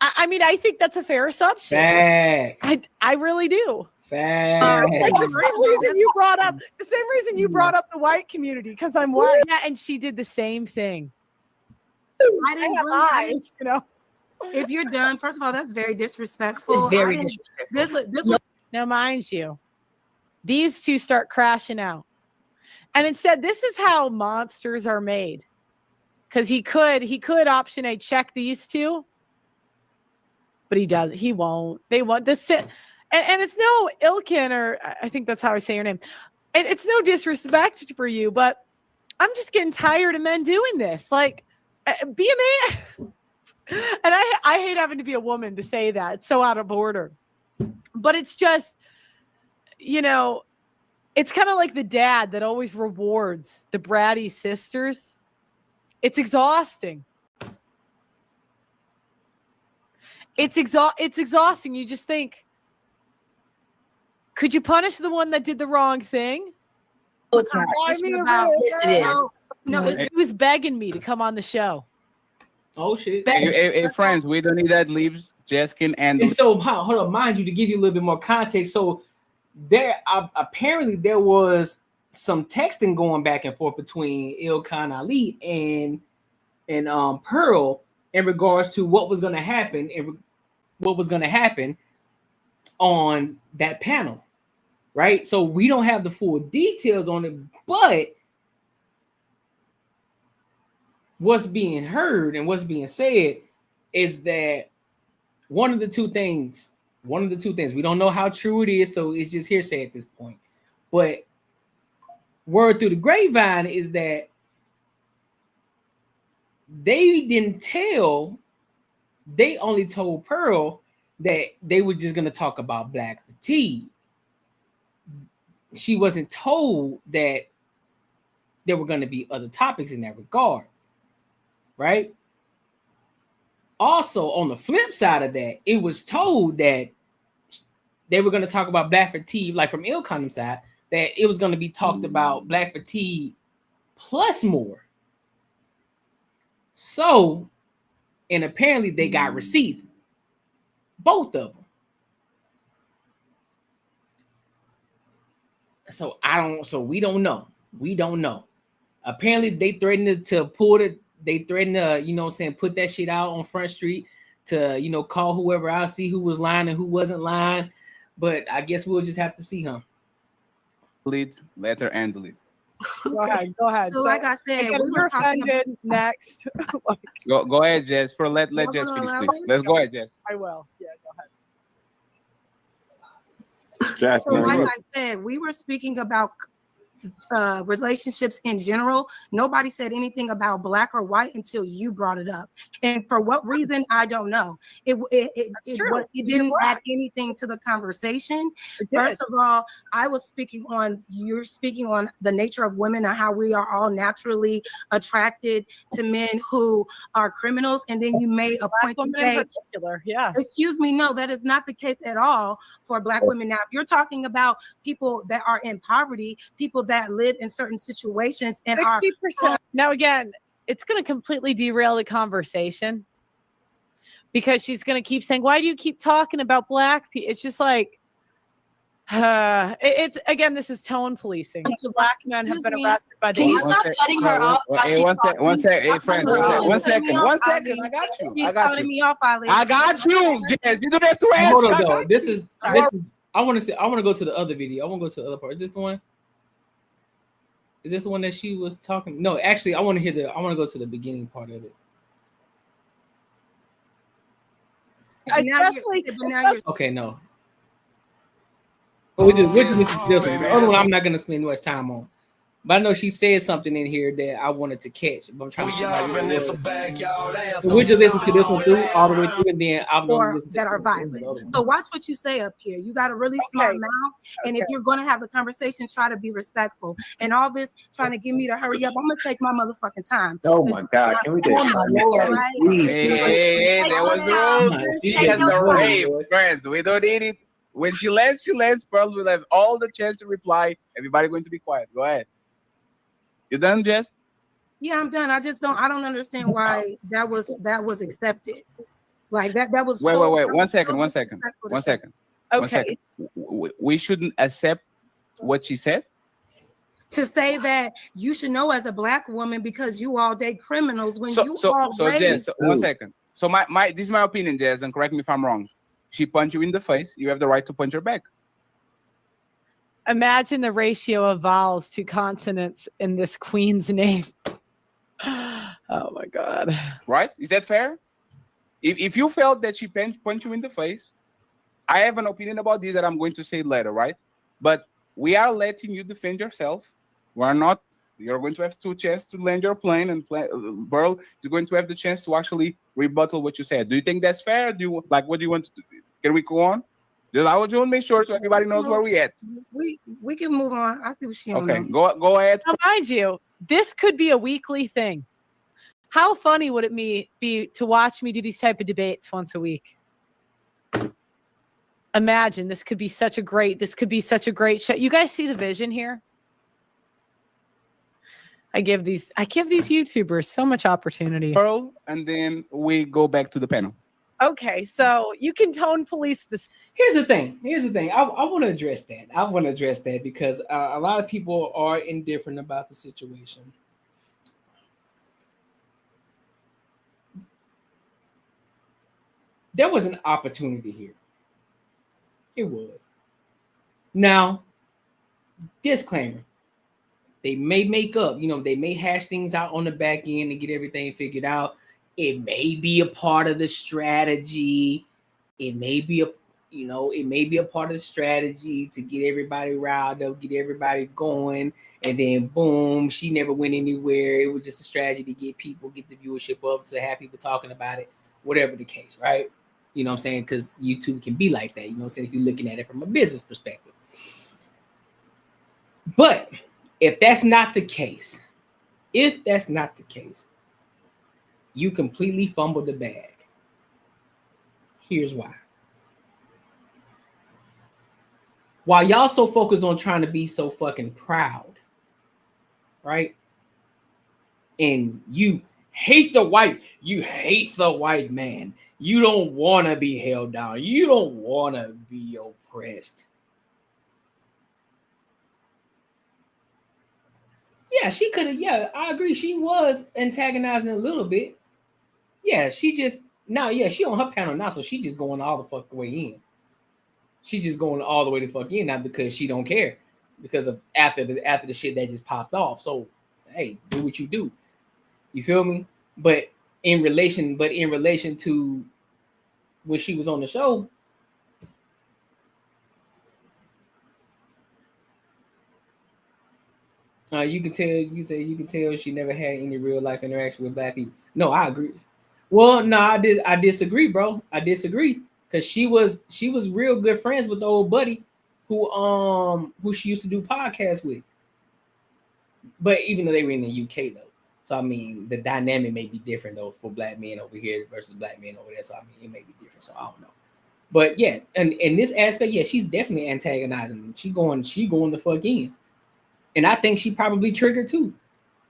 I mean, I think that's a fair assumption. Facts. I really do. Facts. Like the same reason you brought up the white community, because I'm white. Yeah, and she did the same thing. I didn't have eyes, you know. If you're done, first of all, that's very disrespectful. It's very disrespectful. Now, mind you, these two start crashing out. And instead, this is how monsters are made. Because he could option A, check these two. But he won't. They won't. And it's no Ilkin, or I think that's how I say your name. And it's no disrespect for you, but I'm just getting tired of men doing this. Like, be a man. And I hate having to be a woman to say that. It's so out of order. But it's just, it's kind of like the dad that always rewards the bratty sisters. It's exhausting. It's exhausting. You just think, could you punish the one that did the wrong thing? Oh, it's not. I mean, Yes, it is. No, he was begging me to come on the show. Oh shit! Hey, friends, we don't need that. Leaves Jess can handle. And so, hold on, mind you, to give you a little bit more context. So, there apparently there was some texting going back and forth between Ilkan Ali and Pearl in regards to what was going to happen and what was going to happen on that panel, right? So we don't have the full details on it, but what's being heard and what's being said is that one of the two things, we don't know how true it is, so it's just hearsay at this point. But word through the grapevine is that they only told Pearl that they were just going to talk about black fatigue. She wasn't told that there were going to be other topics in that regard, right? Also, on the flip side of that, it was told that they were going to talk about black fatigue, like from Ilkan's side, that it was going to be talked about black fatigue plus more. So, and apparently they got receipts, both of them. So we don't know. Apparently they threatened to pull it. They threatened to, put that shit out on Front Street to, call whoever out, see who was lying and who wasn't lying. But I guess we'll just have to see, huh? Delete, letter, and delete. Go ahead. So like I said, we were offended. Next. Go ahead, Jess. Let Jess finish, please. Let's go ahead, Jess. I will. Yeah, go ahead. Jess, so like I said, we were speaking about relationships in general. Nobody said anything about black or white until you brought it up, and for what reason I don't know. It didn't add anything to the conversation. First of all, you're speaking on the nature of women and how we are all naturally attracted to men who are criminals, and then you made a point to say, in particular, yeah. Excuse me, no, that is not the case at all for black women. Now, if you're talking about people that are in poverty, people that live in certain situations and 60%. Now, again, it's going to completely derail the conversation because she's going to keep saying, why do you keep talking about black people? It's just like, it's again, this is tone policing. Black men have been arrested by the. Can you stop cutting her off? Hey, one second. Hey, friend, one second. I got you. He's cutting me off, Ali. I got you, Jess. You don't have to ask. Hold on, though. This is. I want to go to the other video. I want to go to the other part. Is this the one? Is this the one that she was talking? No, actually, I want to go to the beginning part of it. Especially okay, no. Which is the other one I'm not gonna spend much time on. But I know she said something in here that I wanted to catch. But I'm trying to so we'll just listen to this one through all the way through, and then I'm going to listen to that are violent. So watch what you say up here. You got a really smart mouth, and if you're going to have the conversation, try to be respectful. And all this trying to get me to hurry up, I'm gonna take my motherfucking time. Oh my God! Can we do Hey, there was no. Hey, friends, we don't need it. When she lands, Pearl will have all the chance to reply. Everybody going to be quiet. Go ahead. You done, Jess? Yeah, I'm done. I don't understand why that was accepted. Like that was Wait. One second. Okay. We shouldn't accept what she said. To say that you should know as a Black woman because you all date criminals when So already. Jess, 1 second. So this is my opinion, Jess, and correct me if I'm wrong. She punched you in the face. You have the right to punch her back. Imagine the ratio of vowels to consonants in this queen's name. Oh my God. Right? Is that fair? If you felt that she punched you in the face, I have an opinion about this that I'm going to say later, right? But we are letting you defend yourself. We're not. You're going to have 2 chances to land your plane, and Pearl is going to have the chance to actually rebuttal what you said. Do you think that's fair? What do you want to do? Can we go on? I would want to make sure so everybody knows where we at. We can move on. I see what she Okay, go ahead. Now, mind you, this could be a weekly thing. How funny would it be to watch me do these type of debates once a week? Imagine this could be such a great show. You guys see the vision here? I give these YouTubers so much opportunity. Pearl, and then we go back to the panel. Okay, so you can tone police this. Here's the thing. I want to address that. Because a lot of people are indifferent about the situation. There was an opportunity here. It was. Now, disclaimer. They may make up, they may hash things out on the back end and get everything figured out. It may be a part of the strategy. It may be a part of the strategy to get everybody riled up, get everybody going, and then boom, she never went anywhere. It was just a strategy to get the viewership up, to have people talking about it, whatever the case, right? You know what I'm saying? Because YouTube can be like that, you know what I'm saying, if you're looking at it from a business perspective. But if that's not the case, you completely fumbled the bag. Here's why. While y'all so focused on trying to be so fucking proud, right? And you hate the white man. You don't want to be held down. You don't want to be oppressed. Yeah, she could have. Yeah, I agree. She was antagonizing a little bit. Yeah, she on her panel now, so she just going all the fuck way in. She just going all the way to fuck in now because she don't care because of after the shit that just popped off. So hey, do what you do. You feel me? But in relation to when she was on the show, you can tell she never had any real life interaction with Black people. No, I agree. Well, no, I disagree, bro. I disagree because she was real good friends with the old buddy who she used to do podcasts with. But even though they were in the UK though, so I mean the dynamic may be different though for Black men over here versus Black men over there. So I mean it may be different. So I don't know. But yeah, and in this aspect, yeah, she's definitely antagonizing. She going the fuck in. And I think she probably triggered too.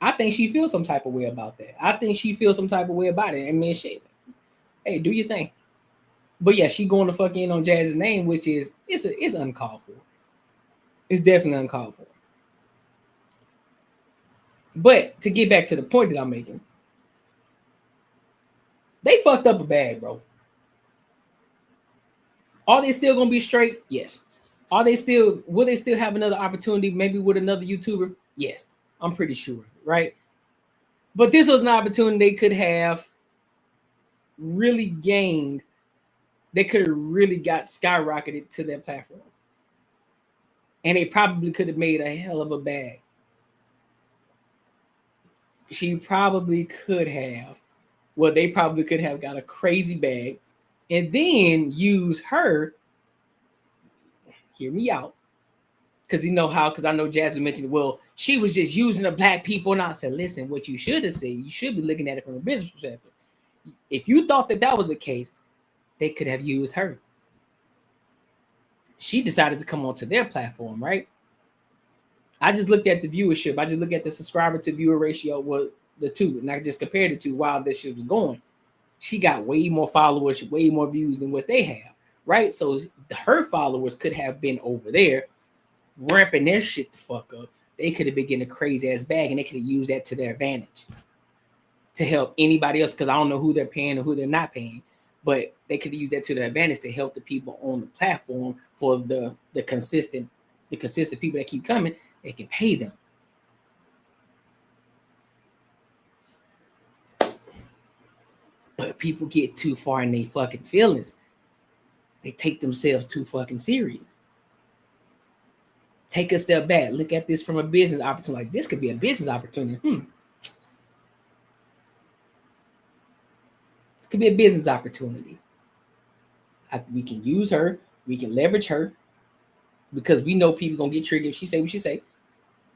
I think she feels some type of way about that. I think she feels some type of way about it. I mean, shit. Hey, do your thing. But yeah, she going to fuck in on Jazz's name, which is it's uncalled for. It's definitely uncalled for. But to get back to the point that I'm making, they fucked up a bag, bro. Are they still gonna be straight? Yes. Will they still have another opportunity, maybe with another YouTuber? Yes, I'm pretty sure, right? But this was an opportunity they could have really gained. They could have really got skyrocketed to their platform. And they probably could have made a hell of a bag. She probably could have. Well, they probably could have got a crazy bag and then use her. Hear me out. Because I know Jasmine mentioned, well, she was just using the Black people. And I said, listen, what you should have said, you should be looking at it from a business perspective. If you thought that was the case, they could have used her. she decided to come onto their platform, right? I just looked at the viewership. I just looked at the subscriber to viewer ratio, was the two, and I just compared the two while this shit was going. She got way more followers, way more views than what they have, right? So her followers could have been over there ramping their shit the fuck up. They could have been getting a crazy ass bag, and they could have used that to their advantage to help anybody else, because I don't know who they're paying or who they're not paying, but they could use that to their advantage to help the people on the platform for the consistent people that keep coming. They can pay them. But people get too far in their fucking feelings. They take themselves too fucking serious. Take a step back. Look at this from a business opportunity. Like, this could be a business opportunity. It could be a business opportunity. We can use her. We can leverage her, because we know people gonna get triggered if she say what she say,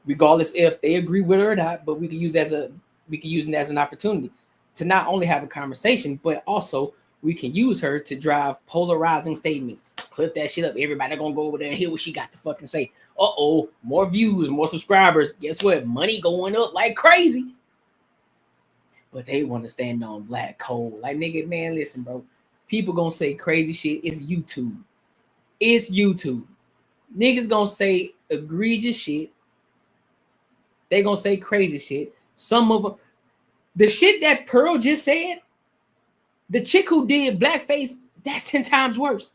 regardless if they agree with her or not. But we can use it as an opportunity to not only have a conversation, but also we can use her to drive polarizing statements. Clip that shit up. Everybody gonna go over there and hear what she got to fucking say. More views, more subscribers. Guess what? Money going up like crazy. But they want to stand on black coal. Like, nigga, man, listen, bro. People gonna say crazy shit. It's YouTube. It's YouTube. Niggas gonna say egregious shit. They gonna say crazy shit. Some of them, the shit that Pearl just said, the chick who did blackface, that's 10 times worse.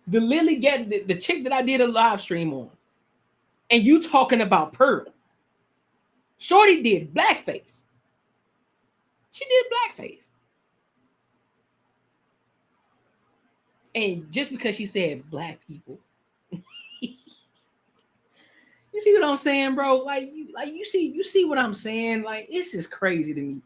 The Lily getting the chick that I did a live stream on, and you talking about Pearl. Shorty did blackface. She did blackface. And just because she said black people, you see what I'm saying, bro? Like you see what I'm saying? Like, it's just crazy to me.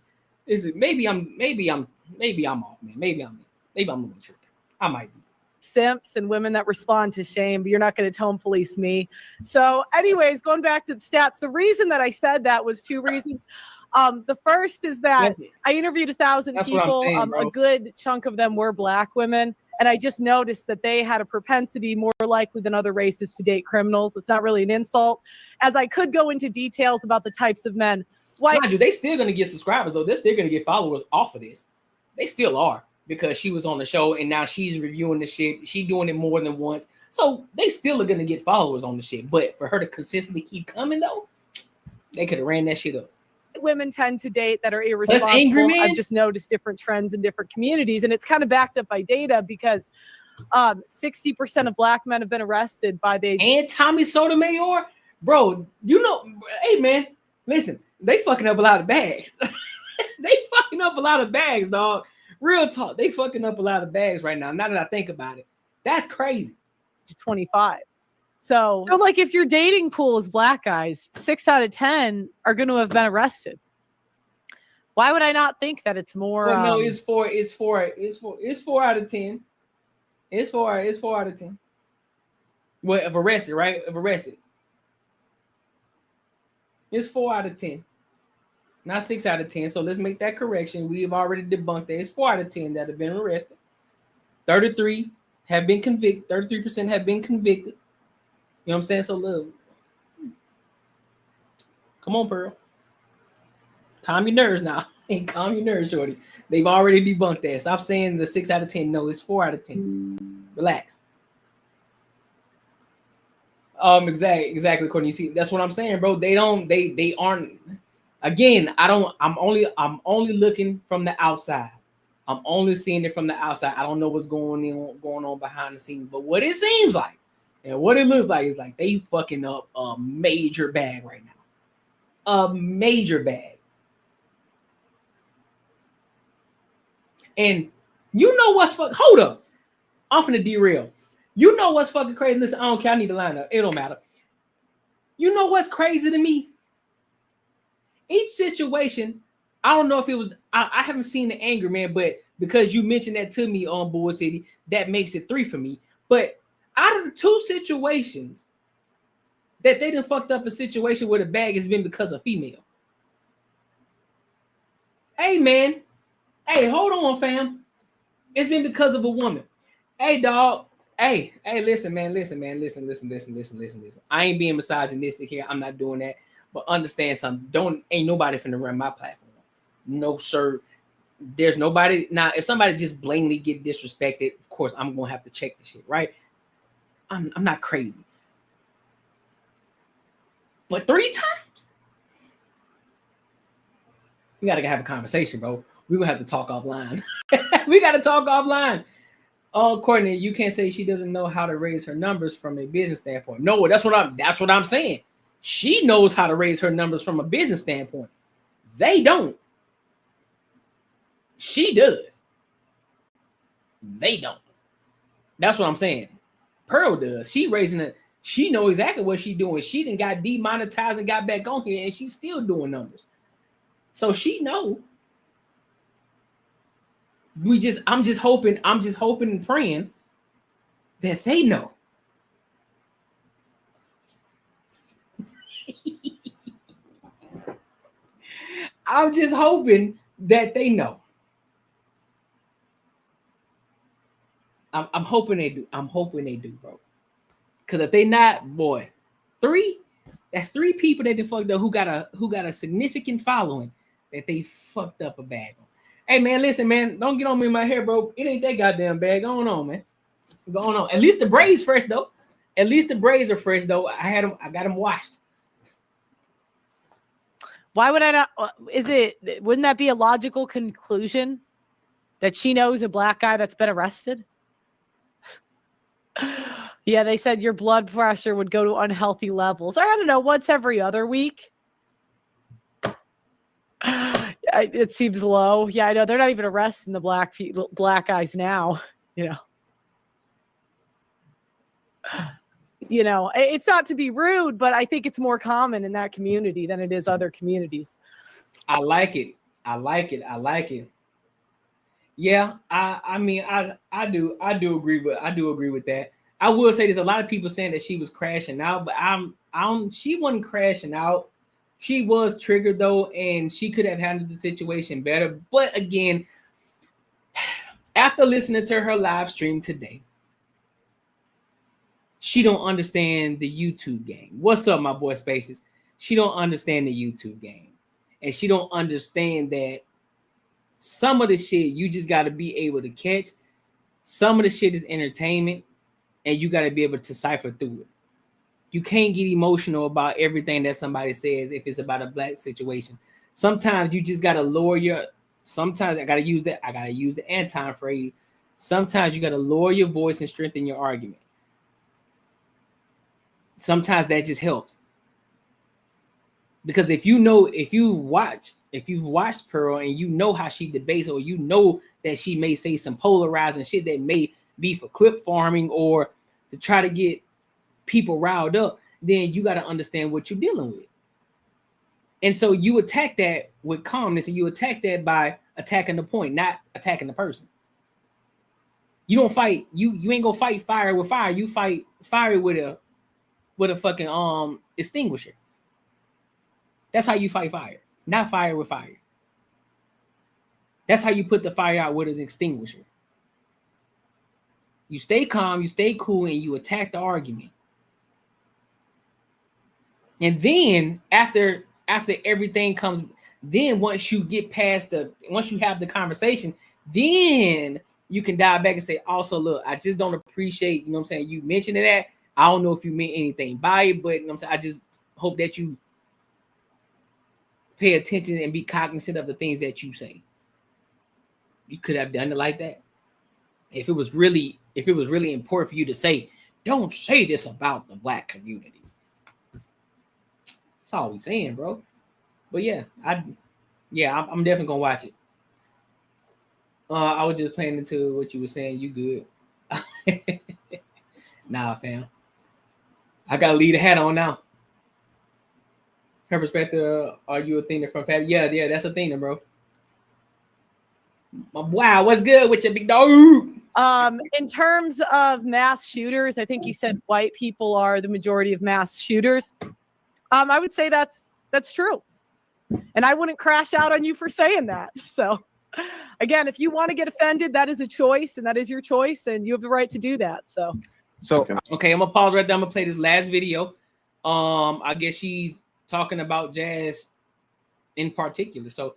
Maybe I'm off, man. Maybe I'm a little tripping. I might be. Simps and women that respond to shame, but you're not going to tone police me. So anyways, going back to the stats, the reason that I said that was two reasons. The first is that I interviewed 1,000 people. A good chunk of them were black women. And I just noticed that they had a propensity more likely than other races to date criminals. It's not really an insult, as I could go into details about the types of men. Mind you, they still going to get subscribers, though. They're still going to get followers off of this. They still are, because she was on the show and now she's reviewing the shit. She's doing it more than once. So they still are going to get followers on the shit. But for her to consistently keep coming, though, they could have ran that shit up. Women tend to date that are irresponsible. Angry man. I've just noticed different trends in different communities, and it's kind of backed up by data, because 60% of black men have been arrested by the and Tommy Sotomayor, bro. You know, hey man, listen, they fucking up a lot of bags. They fucking up a lot of bags, dog. Real talk, they fucking up a lot of bags right now. Now that I think about it, that's crazy. 25. So like, if your dating pool is black guys, 6 out of 10 are going to have been arrested. Why would I not think that it's more? Well, no, it's 4 out of 10. It's 4 out of 10. Well, if arrested, right? If arrested, it's 4 out of 10, not 6 out of 10. So let's make that correction. We've already debunked that. It's 4 out of 10 that have been arrested. 33 have been convicted. 33% have been convicted. You know what I'm saying? So look, come on, Pearl. Calm your nerves now. Calm your nerves, shorty. They've already debunked that. Stop saying the 6 out of 10. No, it's 4 out of 10. Relax. Exactly, Courtney. You see, that's what I'm saying, bro. They aren't. Again, I'm only looking from the outside. I'm only seeing it from the outside. I don't know what's going on behind the scenes, but what it seems like and what it looks like is like they fucking up a major bag right now. A major bag. And you know what's hold up. I'm finna derail. You know what's fucking crazy? Listen, I don't care. I need to line up. It don't matter. You know what's crazy to me? Each situation, I don't know if it was, I haven't seen the anger, man, but because you mentioned that to me on Bull City, that makes it 3 for me. But out of the 2 situations that they done fucked up a situation where the bag has been because of female. Hey, man. Hey, hold on, fam. It's been because of a woman. Hey, dog. Hey, listen, man. Listen. I ain't being misogynistic here. I'm not doing that. But understand something. Ain't nobody finna run my platform. No, sir. There's nobody. Now, if somebody just blatantly get disrespected, of course, I'm gonna have to check the shit, right? I'm not crazy. But 3 times? We gotta have a conversation, bro. We're gonna have to talk offline. We gotta talk offline. Oh, Courtney, you can't say she doesn't know how to raise her numbers from a business standpoint. No, that's what I'm saying. She knows how to raise her numbers from a business standpoint. They don't. She does. They don't. That's what I'm saying. Pearl does. She raising it. She know exactly what she's doing. She done got demonetized and got back on here, and she's still doing numbers. So she know. I'm just hoping and praying that they know. I'm just hoping that they know. I'm hoping they do. I'm hoping they do, bro. Because if they not, boy, 3, that's 3 people that they fucked up who got a significant following that they fucked up a bag on. Hey man, listen, man, don't get on me in my hair, bro. It ain't that goddamn bad. Going on, man. Going on. At least the braids fresh though. At least the braids are fresh though. I got them washed. Why would I not? Wouldn't that be a logical conclusion that she knows a black guy that's been arrested? Yeah, they said your blood pressure would go to unhealthy levels. I don't know. Once every other week. It seems low. Yeah, I know. They're not even arresting the black guys now. It's not to be rude, but I think it's more common in that community than it is other communities. I like it. Yeah, I mean, I do agree with that. I will say there's a lot of people saying that she was crashing out, but she wasn't crashing out. She was triggered though, and she could have handled the situation better. But again, after listening to her live stream today, she don't understand the YouTube game. What's up, my boy Spaces? She don't understand the YouTube game. And she don't understand that some of the shit you just got to be able to catch. Some of the shit is entertainment, and you got to be able to cipher through it. You can't get emotional about everything that somebody says if it's about a black situation. Sometimes you just got to lower your. Sometimes I got to use the Anton phrase. Sometimes you got to lower your voice and strengthen your argument. Sometimes that just helps. Because if you've watched Pearl and you know how she debates, or you know that she may say some polarizing shit that may be for clip farming or to try to get people riled up, then you got to understand what you're dealing with. And so you attack that with calmness, and you attack that by attacking the point, not attacking the person. You don't fight, you ain't gonna fight fire with fire. You fight fire with a fucking extinguisher. That's how you fight fire, not fire with fire. That's how you put the fire out, with an extinguisher. You stay calm, you stay cool, and you attack the argument. And then after everything comes, then once you have the conversation, then you can dive back and say, also, look, I just don't appreciate, what I'm saying, you mentioned that. I don't know if you meant anything by it, but I'm saying, I just hope that you pay attention and be cognizant of the things that you say. You could have done it like that. If it was really important for you to say, don't say this about the black community. That's all we saying, bro. But yeah, I'm definitely gonna watch it. I was just playing into what you were saying. You good? Nah, fam. I gotta leave the hat on now. Her perspective, are you a thinger from Fab? Yeah, that's a thinger, bro. Wow, what's good with your big dog? In terms of mass shooters, I think you said white people are the majority of mass shooters. I would say that's true, and I wouldn't crash out on you for saying that. So Again, if you want to get offended, that is a choice, and that is your choice, and you have the right to do that. So okay, I'm gonna pause right there. I'm gonna play this last video. I guess she's talking about Jazz in particular. So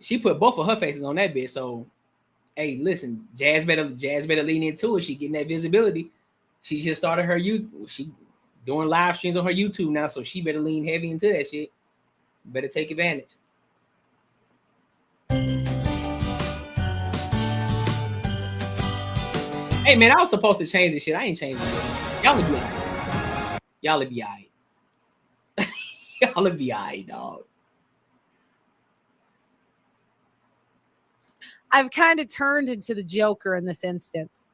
she put both of her faces on that bit. So hey, listen, Jazz better lean into it. She getting that visibility. She just started her she doing live streams on her YouTube now, so she better lean heavy into that shit. Better take advantage. Hey man, I was supposed to change this shit. I ain't changing it. Y'all will be alright. Y'all will be alright. Y'all will be alright, dog. I've kind of turned into the Joker in this instance.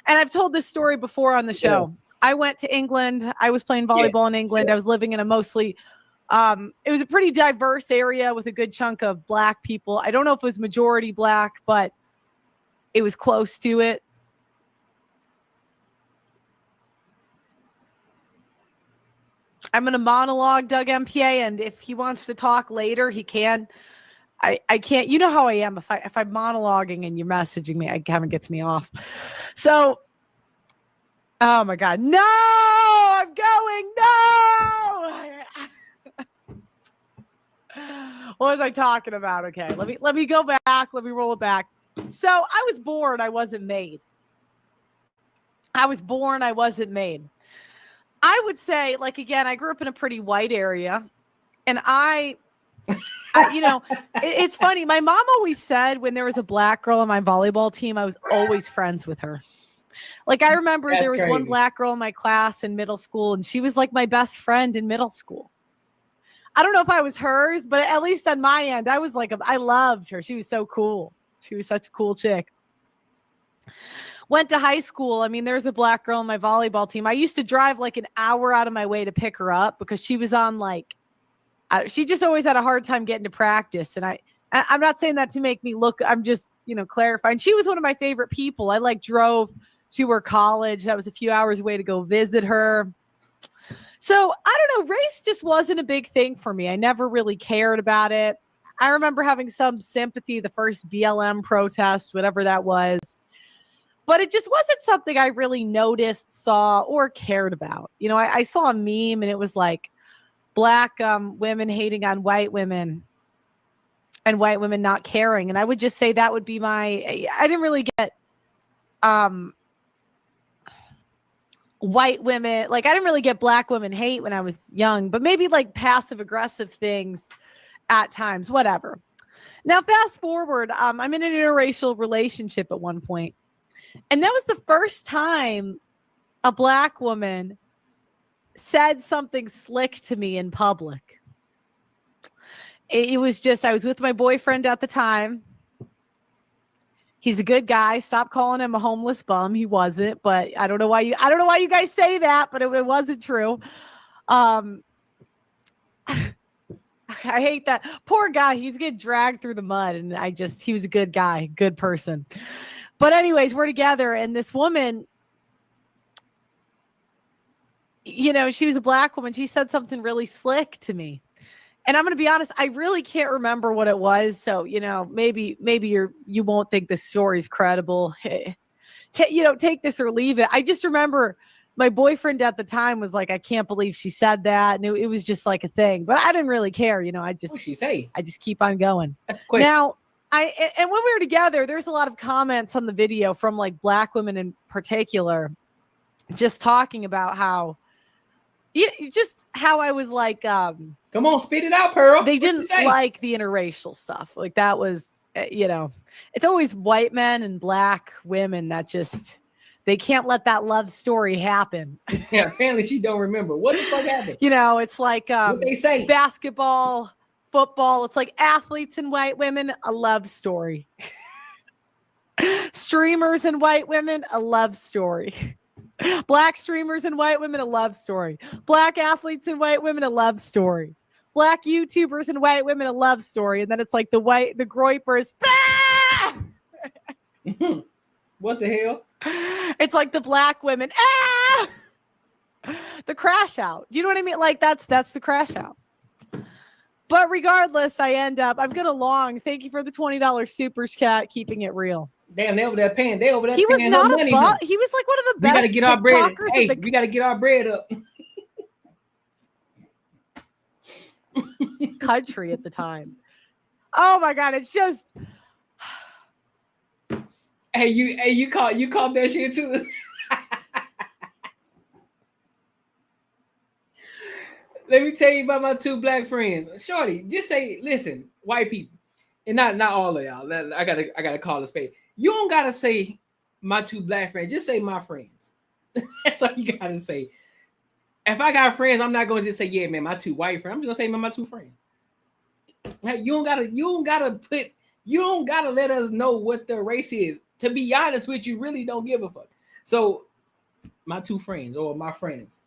And I've told this story before on the show. Yeah. I went to England. I was playing volleyball in England. I was living in a mostly, it was a pretty diverse area with a good chunk of Black people. I don't know if it was majority Black, but it was close to it. I'm going to monologue Doug MPA, and if he wants to talk later, he can. I can't, you know how I am. If I'm monologuing and you're messaging me, it kind of gets me off. So, oh my God, no, I'm going, no. What was I talking about? Okay, let me go back. Let me roll it back. So I was born, I wasn't made. I was born, I wasn't made. I would say, like, again, I grew up in a pretty white area, and you know, it's funny. My mom always said when there was a Black girl on my volleyball team, I was always friends with her. Like, I remember there was one Black girl in my class in middle school, and she was like my best friend in middle school. I don't know if I was hers, but at least on my end, I was like, I loved her. She was so cool. She was such a cool chick. Went to high school. I mean, there's a Black girl on my volleyball team. I used to drive like an hour out of my way to pick her up because she was on like, she just always had a hard time getting to practice. And I'm not saying that to make me look, I'm just, you know, clarifying. She was one of my favorite people. I like drove to her college. That was a few hours away to go visit her. So I don't know, race just wasn't a big thing for me. I never really cared about it. I remember having some sympathy, the first BLM protest, whatever that was. But it just wasn't something I really noticed, saw, or cared about. You know, I saw a meme and it was like Black women hating on white women and white women not caring. And I would just say that would be I didn't really get white women, like I didn't really get Black women hate when I was young, but maybe like passive aggressive things at times, whatever. Now, fast forward, I'm in an interracial relationship at one point. And that was the first time a Black woman said something slick to me in public. It was just, I was with my boyfriend at the time. He's a good guy. Stop calling him a homeless bum. He wasn't, but I don't know why you guys say that, but it wasn't true. I hate that. Poor guy. He's getting dragged through the mud, and he was a good guy, good person. But anyways, we're together, and this woman, you know, she was a Black woman. She said something really slick to me. And I'm going to be honest, I really can't remember what it was. So, you know, maybe you won't think this story's credible. Take this or leave it. I just remember my boyfriend at the time was like, I can't believe she said that. And it was just like a thing, but I didn't really care. You know, I just keep on going. That's quick. Now, and when we were together, there's a lot of comments on the video from like Black women in particular, just talking about how I was like, come on, spit it out, Pearl. They didn't like the interracial stuff. Like that was, you know, it's always white men and Black women that just, they can't let that love story happen. Yeah, apparently she don't remember. What the fuck happened? You know, it's like what they say. Basketball, football. It's like athletes and white women, a love story. Streamers and white women, a love story. Black streamers and white women, a love story. Black athletes and white women, a love story. Black YouTubers and white women, a love story. And then it's like the groypers. Ah! What the hell? It's like the Black women. Ah! The crash out. Do you know what I mean? Like that's the crash out. But regardless, I end up. I'm gonna long. Thank you for the $20 super chat, keeping it real. Damn, they over there paying. They over there He was paying not no money. above. He was like one of the We best gotta get our bread. TikTokers Hey, in the we gotta get our bread up. country at the time. Oh my God, it's just. Hey, you caught that shit too. Let me tell you about my two black friends. Shorty, just say, listen, white people, and not all of y'all. I gotta call a spade. You don't gotta say my two black friends. Just say my friends. That's all you gotta say. If I got friends, I'm not gonna just say, yeah, man, my two white friends. I'm just gonna say my two friends. You don't gotta let us know what the race is. To be honest with you, really don't give a fuck. So my two friends or my friends.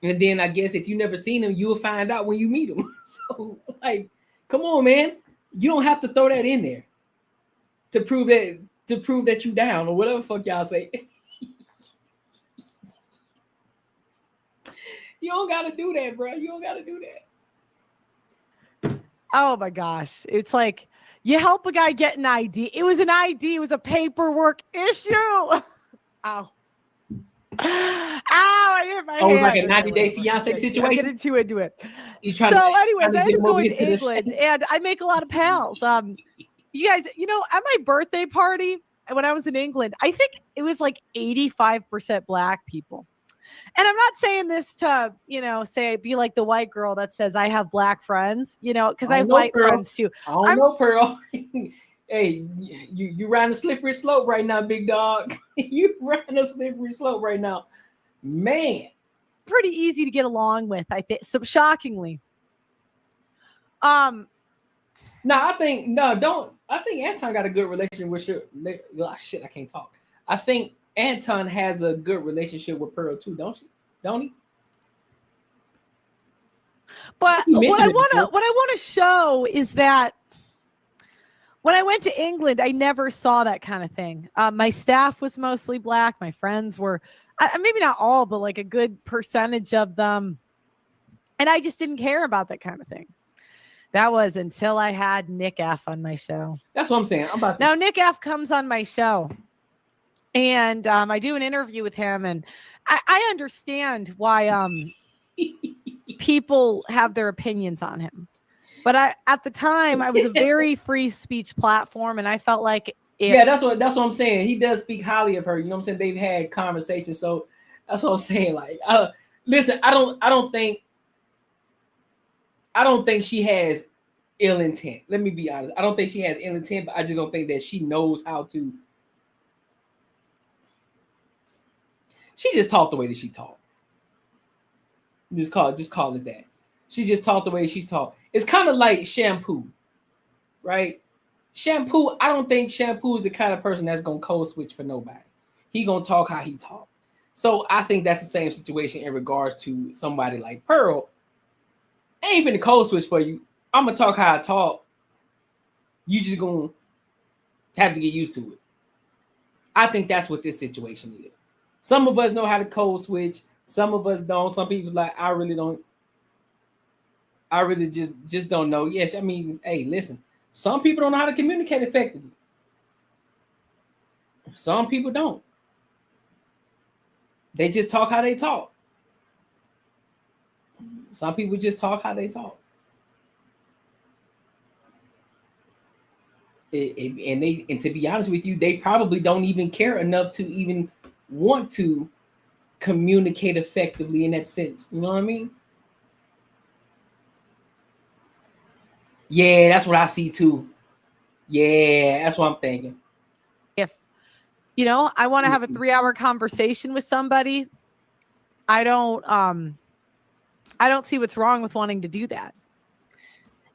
And then I guess if you never seen them, you'll find out when you meet them. So like, come on, man. You don't have to throw that in there to prove that you down or whatever fuck y'all say. You don't gotta do that, bro. You don't gotta do that. Oh my gosh. It's like you help a guy get an ID. It was an ID, it was a paperwork issue. Ow. Ow, I hit my hand. Like a 90-day fiance situation. I'm getting too into it. So anyways, I ended up going to England and I make a lot of pals. You guys, at my birthday party when I was in England, I think it was like 85% black people. And I'm not saying this to, be like the white girl that says I have black friends, because I have white friends too. I don't know, Pearl. Hey, you riding a slippery slope right now, big dog. You riding a slippery slope right now, man. Pretty easy to get along with, I think. So shockingly. I think Anton got a good relationship with shit. I can't talk. I think Anton has a good relationship with Pearl too, don't he? But what I want to show is that when I went to England, I never saw that kind of thing. My staff was mostly black. My friends were, maybe not all, but like a good percentage of them. And I just didn't care about that kind of thing. That was until I had Nick F on my show. That's what I'm saying. Now Nick F comes on my show. And I do an interview with him, and I understand why people have their opinions on him. But at the time, I was a very free speech platform, and I felt like that's what I'm saying. He does speak highly of her. You know what I'm saying? They've had conversations, so that's what I'm saying. Like, listen, I don't think she has ill intent. Let me be honest. I don't think she has ill intent, but I just don't think that she knows how to. She just talked the way that she talked. Just call it that. She just talked the way she talked. It's kind of like Shampoo, right? Shampoo, I don't think Shampoo is the kind of person that's gonna code switch for nobody. He gonna talk how he talk. So I think that's the same situation in regards to somebody like Pearl. I ain't finna code switch for you. I'm gonna talk how I talk. You just gonna have to get used to it. I think that's what this situation is. Some of us know how to code switch. Some of us don't. Some people like, I really don't. I really just don't know. Yes, I mean, hey, listen. Some people don't know how to communicate effectively. Some people don't. They just talk how they talk. Some people just talk how they talk. And to be honest with you, they probably don't even care enough to even want to communicate effectively in that sense. You know what I mean? Yeah, that's what I see too. Yeah, that's what I'm thinking. If I want to have a 3-hour conversation with somebody, I don't see what's wrong with wanting to do that.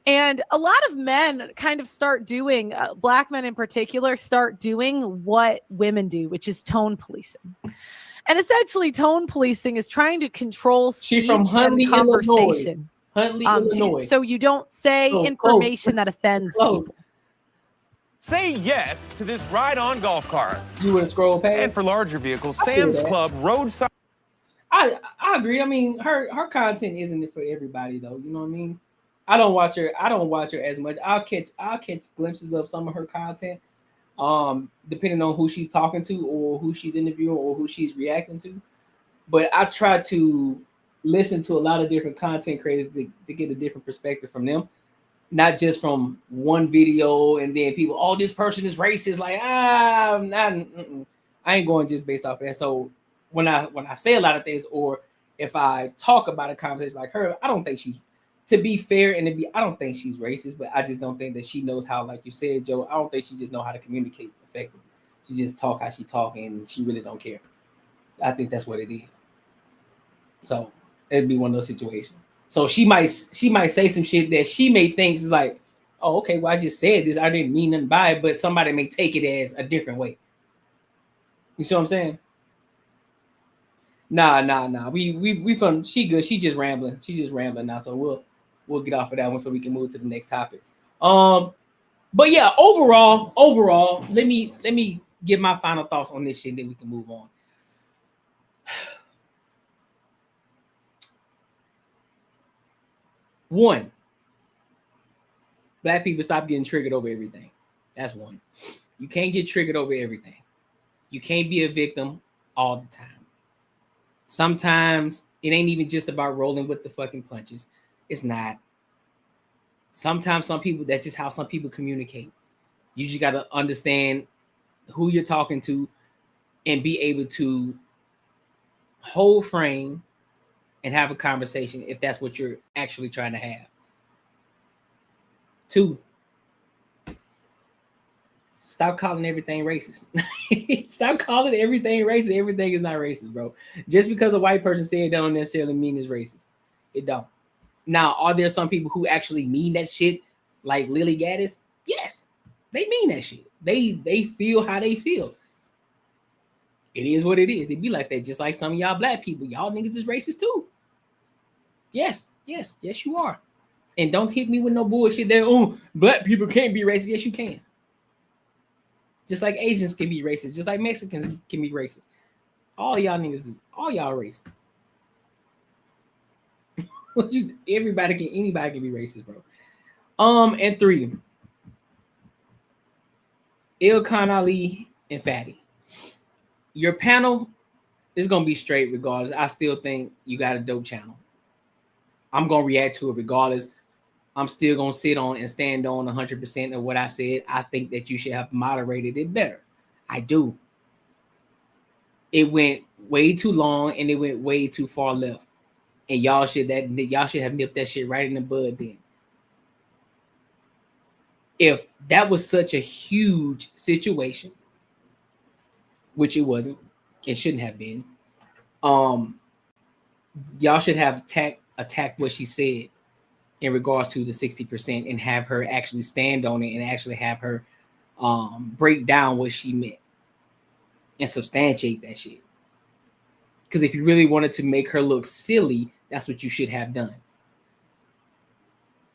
And a lot of men kind of start doing, black men in particular, start doing what women do, which is tone policing. And essentially, tone policing is trying to control speech and conversation. Huntley, Illinois. So you don't say information that offends people. Say yes to this ride-on golf cart. You would scroll past. And for larger vehicles, Sam's Club roadside. I agree. I mean, her content isn't it for everybody though. You know what I mean? I don't watch her. I don't watch her as much. I'll catch glimpses of some of her content, depending on who she's talking to or who she's interviewing or who she's reacting to. But I try to listen to a lot of different content creators to get a different perspective from them, not just from one video and then people, oh, this person is racist. Like, I ain't going just based off of that. So when I say a lot of things, or if I talk about a conversation like her, I don't think she's, to be fair and to be, I don't think she's racist, but I just don't think that she knows how, like you said, Joe, I don't think she just know how to communicate effectively. She just talk how she talk and she really don't care. I think that's what it is. So it'd be one of those situations. So she might say some shit that she may think is like, oh, okay, well, I just said this. I didn't mean nothing by it, but somebody may take it as a different way. You see what I'm saying? Nah. We from, she good. She just rambling. She's just rambling now. So we'll get off of that one so we can move to the next topic. But yeah, overall, let me give my final thoughts on this shit, then we can move on. One, Black people stop getting triggered over everything. That's one. You can't get triggered over everything. You can't be a victim all the time. Sometimes it ain't even just about rolling with the fucking punches. It's not. Sometimes some people, that's just how some people communicate. You just got to understand who you're talking to and be able to hold frame and have a conversation if that's what you're actually trying to have. 2, stop calling everything racist. Stop calling everything racist. Everything is not racist, bro. Just because a white person said it don't necessarily mean it's racist. It don't. Now, are there some people who actually mean that shit, like Lily Gaddis? Yes, they mean that shit. They feel how they feel. It is what it is. It be like that. Just like some of y'all black people. Y'all niggas is racist too. Yes, you are. And don't hit me with no bullshit that, oh, black people can't be racist. Yes, you can. Just like Asians can be racist. Just like Mexicans can be racist. All y'all niggas, all y'all racist. Anybody can be racist, bro. And 3, Ilkan Ali and Fatty. Your panel is gonna be straight regardless. I still think you got a dope channel. I'm gonna react to it regardless. I'm still gonna sit on and stand on 100% of what I said. I think that you should have moderated it better. I do. It went way too long and it went way too far left. And y'all should have nipped that shit right in the bud then. If that was such a huge situation, which it wasn't, it shouldn't have been. Y'all should have attacked what she said in regards to the 60% and have her actually stand on it and actually have her break down what she meant and substantiate that shit. Because if you really wanted to make her look silly, that's what you should have done.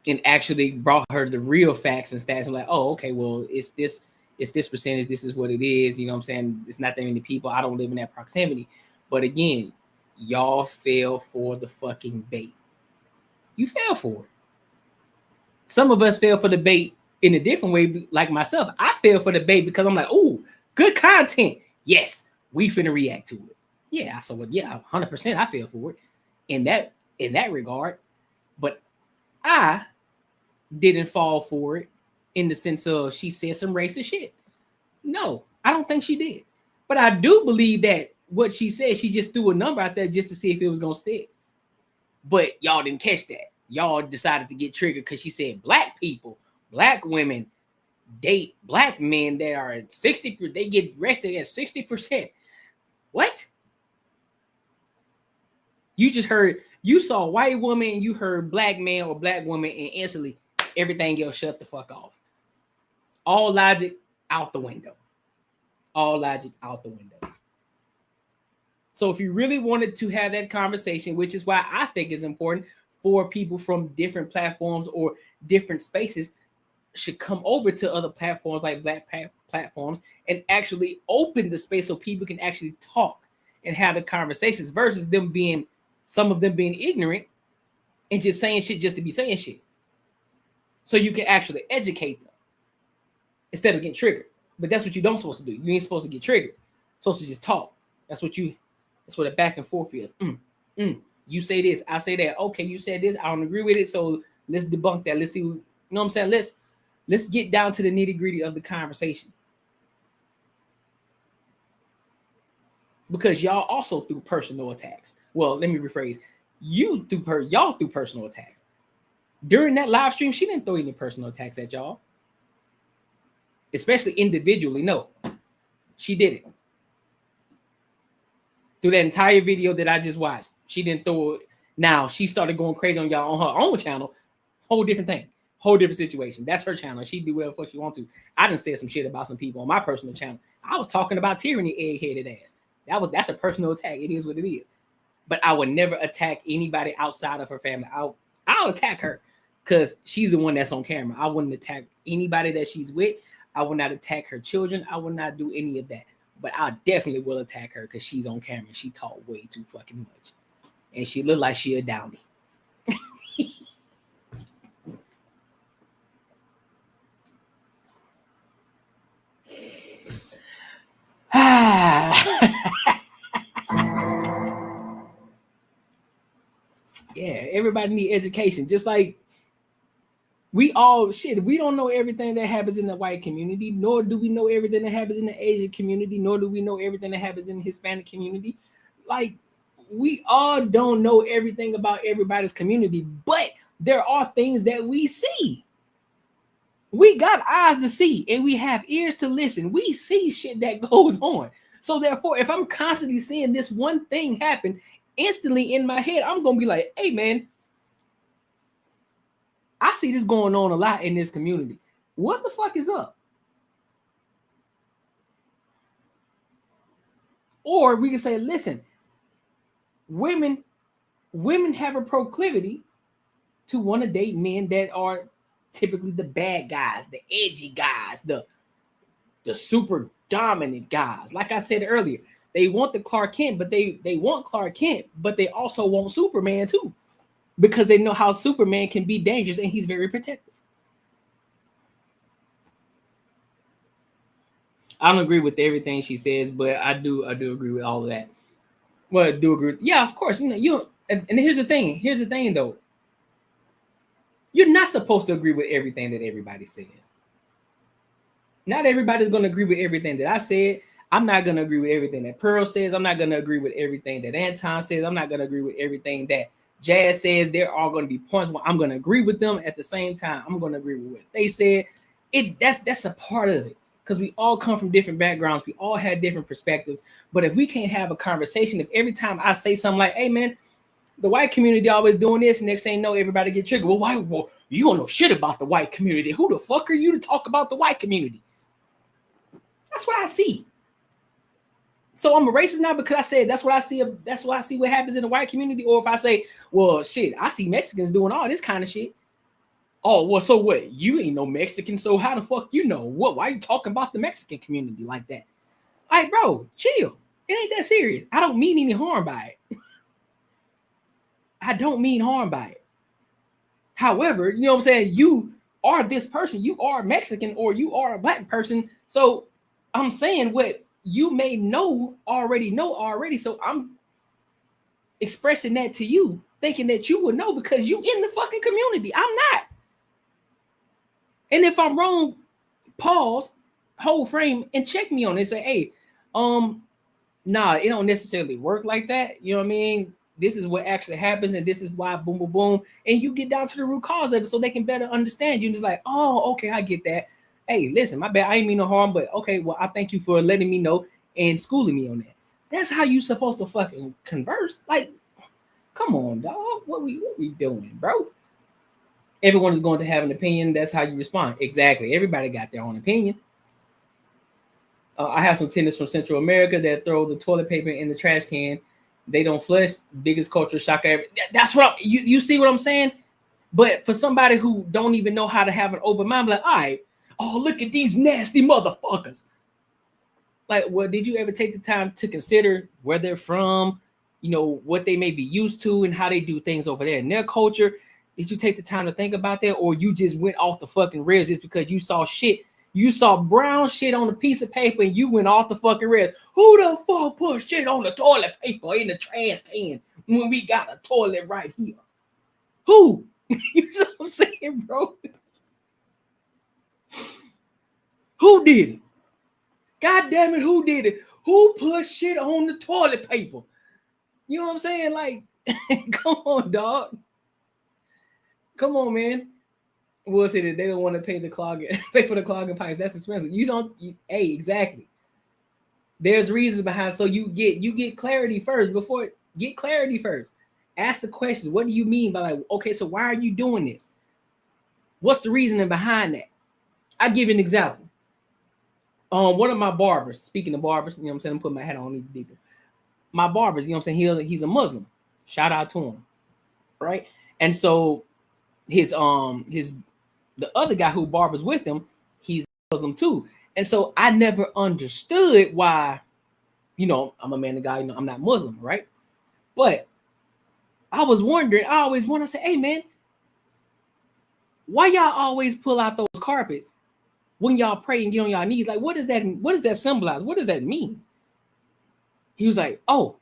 And actually brought her the real facts and stats and like, oh, okay, well, it's this percentage, this is what it is. You know what I'm saying? It's not that many people. I don't live in that proximity. But again, y'all fell for the fucking bait. You fell for it. Some of us fell for the bait in a different way, like myself. I fell for the bait because I'm like, oh, good content. Yes, we finna react to it. Yeah, so yeah, 100% I fell for it in that regard. But I didn't fall for it in the sense of she said some racist shit. No, I don't think she did. But I do believe that what she said, she just threw a number out there just to see if it was gonna stick. But y'all didn't catch that. Y'all decided to get triggered because she said black people, black women date black men that are at 60%, they get arrested at 60%. What? You just heard, you saw a white woman and you heard black man or black woman and instantly everything else shut the fuck off. All logic out the window. All logic out the window. So if you really wanted to have that conversation, which is why I think it's important for people from different platforms or different spaces should come over to other platforms like black platforms and actually open the space so people can actually talk and have the conversations versus some of them being ignorant and just saying shit just to be saying shit. so you can actually educate them instead of getting triggered. But that's what you don't supposed to do. You ain't supposed to get triggered. You're supposed to just talk. That's what a back and forth is. You say this, I say that. Okay, you said this, I don't agree with it. So let's debunk that. Let's see, you know what I'm saying? Let's get down to the nitty-gritty of the conversation. Because y'all also threw personal attacks. Well, let me rephrase. Y'all threw personal attacks. During that live stream, she didn't throw any personal attacks at y'all. Especially individually. No, she didn't. Through that entire video that I just watched, she didn't throw it. Now, she started going crazy on y'all on her own channel. Whole different thing. Whole different situation. That's her channel. She do whatever the fuck she wants to. I done said some shit about some people on my personal channel. I was talking about tyranny, egg-headed ass. That's a personal attack. It is what it is. But I would never attack anybody outside of her family. I'll attack her because she's the one that's on camera. I wouldn't attack anybody that she's with. I would not attack her children. I would not do any of that. But I definitely will attack her because she's on camera. She talk way too fucking much. And she look like she a downy. Yeah, everybody need education. Just like we don't know everything that happens in the white community, nor do we know everything that happens in the Asian community, nor do we know everything that happens in the Hispanic community. Like, we all don't know everything about everybody's community, but there are things that we see. We got eyes to see and we have ears to listen. We see shit that goes on. So therefore, if I'm constantly seeing this one thing happen, instantly in my head, I'm going to be like, hey, man, I see this going on a lot in this community. What the fuck is up? Or we can say, listen, women have a proclivity to want to date men that are typically the bad guys, the edgy guys, the super dominant guys. Like I said earlier, they want the Clark Kent, but they want Clark Kent, but they also want Superman too, because they know how Superman can be dangerous and he's very protective. I don't agree with everything she says, but I do agree with all of that. Well, I do agree. Yeah, of course. And here's the thing. Here's the thing, though. You're not supposed to agree with everything that everybody says. Not everybody's going to agree with everything that I said. I'm not going to agree with everything that Pearl says. I'm not going to agree with everything that Anton says. I'm not going to agree with everything that Jazz says. There are going to be points where I'm going to agree with them. At the same time, I'm going to agree with what they said. That's a part of it, because we all come from different backgrounds. We all have different perspectives. But if we can't have a conversation, if every time I say something like, hey, man, the white community always doing this, next thing you know, everybody get triggered. Well, you don't know shit about the white community. Who the fuck are you to talk about the white community? That's what I see. So I'm a racist now because I said that's what I see. That's why I see what happens in the white community. Or if I say, well, shit, I see Mexicans doing all this kind of shit. Oh, well, so what? You ain't no Mexican, so how the fuck you know? What? Why are you talking about the Mexican community like that? Like, bro, chill. It ain't that serious. I don't mean any harm by it. I don't mean harm by it. However, you know what I'm saying? You are this person. You are Mexican or you are a black person. So I'm saying what you may know already. So I'm expressing that to you, thinking that you would know because you in the fucking community. I'm not. And if I'm wrong, pause, whole frame, and check me on it. Say, hey, nah, it don't necessarily work like that. You know what I mean? This is what actually happens, and this is why boom, boom, boom. And you get down to the root cause of it so they can better understand you. And just like, oh, okay, I get that. Hey, listen, my bad. I ain't mean no harm, but okay, well, I thank you for letting me know and schooling me on that. That's how you supposed to fucking converse. Like, come on, dog. What we doing, bro? Everyone is going to have an opinion. That's how you respond. Exactly. Everybody got their own opinion. I have some tenants from Central America that throw the toilet paper in the trash can. They don't flush. Biggest culture shock ever. That's what you see what I'm saying? But for somebody who don't even know how to have an open mind, like, all right, oh, look at these nasty motherfuckers. Like, well, did you ever take the time to consider where they're from, you know, what they may be used to and how they do things over there in their culture? Did you take the time to think about that, or you just went off the fucking rails just because you saw shit? You saw brown shit on a piece of paper and you went off the fucking rails. Who the fuck put shit on the toilet paper in the trash can when we got a toilet right here? Who? You know what I'm saying, bro? Who did it? God damn it, who did it? Who put shit on the toilet paper? You know what I'm saying? Like, come on, dog. Come on, man. We'll say that they don't want to pay for the clogging pipes. That's expensive. Hey, exactly. There's reasons behind. So you get clarity first. Get clarity first. Ask the questions. What do you mean by, like, okay, so why are you doing this? What's the reasoning behind that? I'll give you an example. One of my barbers, speaking of barbers, you know what I'm saying? I'm putting my hat on even deeper. My barbers, you know what I'm saying? He's a Muslim. Shout out to him. Right? And so the other guy who barbers with him, he's Muslim too. And so I never understood why, you know, I'm a man of God, you know, I'm not Muslim, right? But I always want to say, hey man, why y'all always pull out those carpets when y'all pray and get on y'all knees? Like, what does that symbolize? What does that mean? He was like, oh,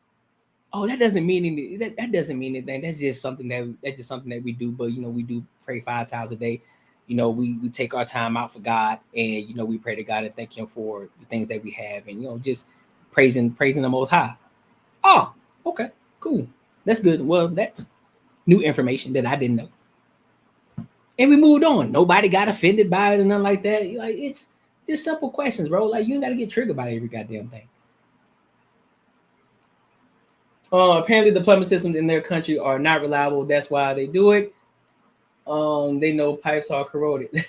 that doesn't mean anything. That doesn't mean anything. That's just something that we do. But you know, we do pray 5 times a day. You know, we take our time out for God, and you know, we pray to God and thank Him for the things that we have, and you know, just praising the Most High. Oh, okay, cool. That's good. Well, that's new information that I didn't know. And we moved on. Nobody got offended by it or nothing like that. Like, it's just simple questions, bro. Like, you ain't got to get triggered by every goddamn thing. Apparently the plumbing systems in their country are not reliable. That's why they do it. They know pipes are corroded.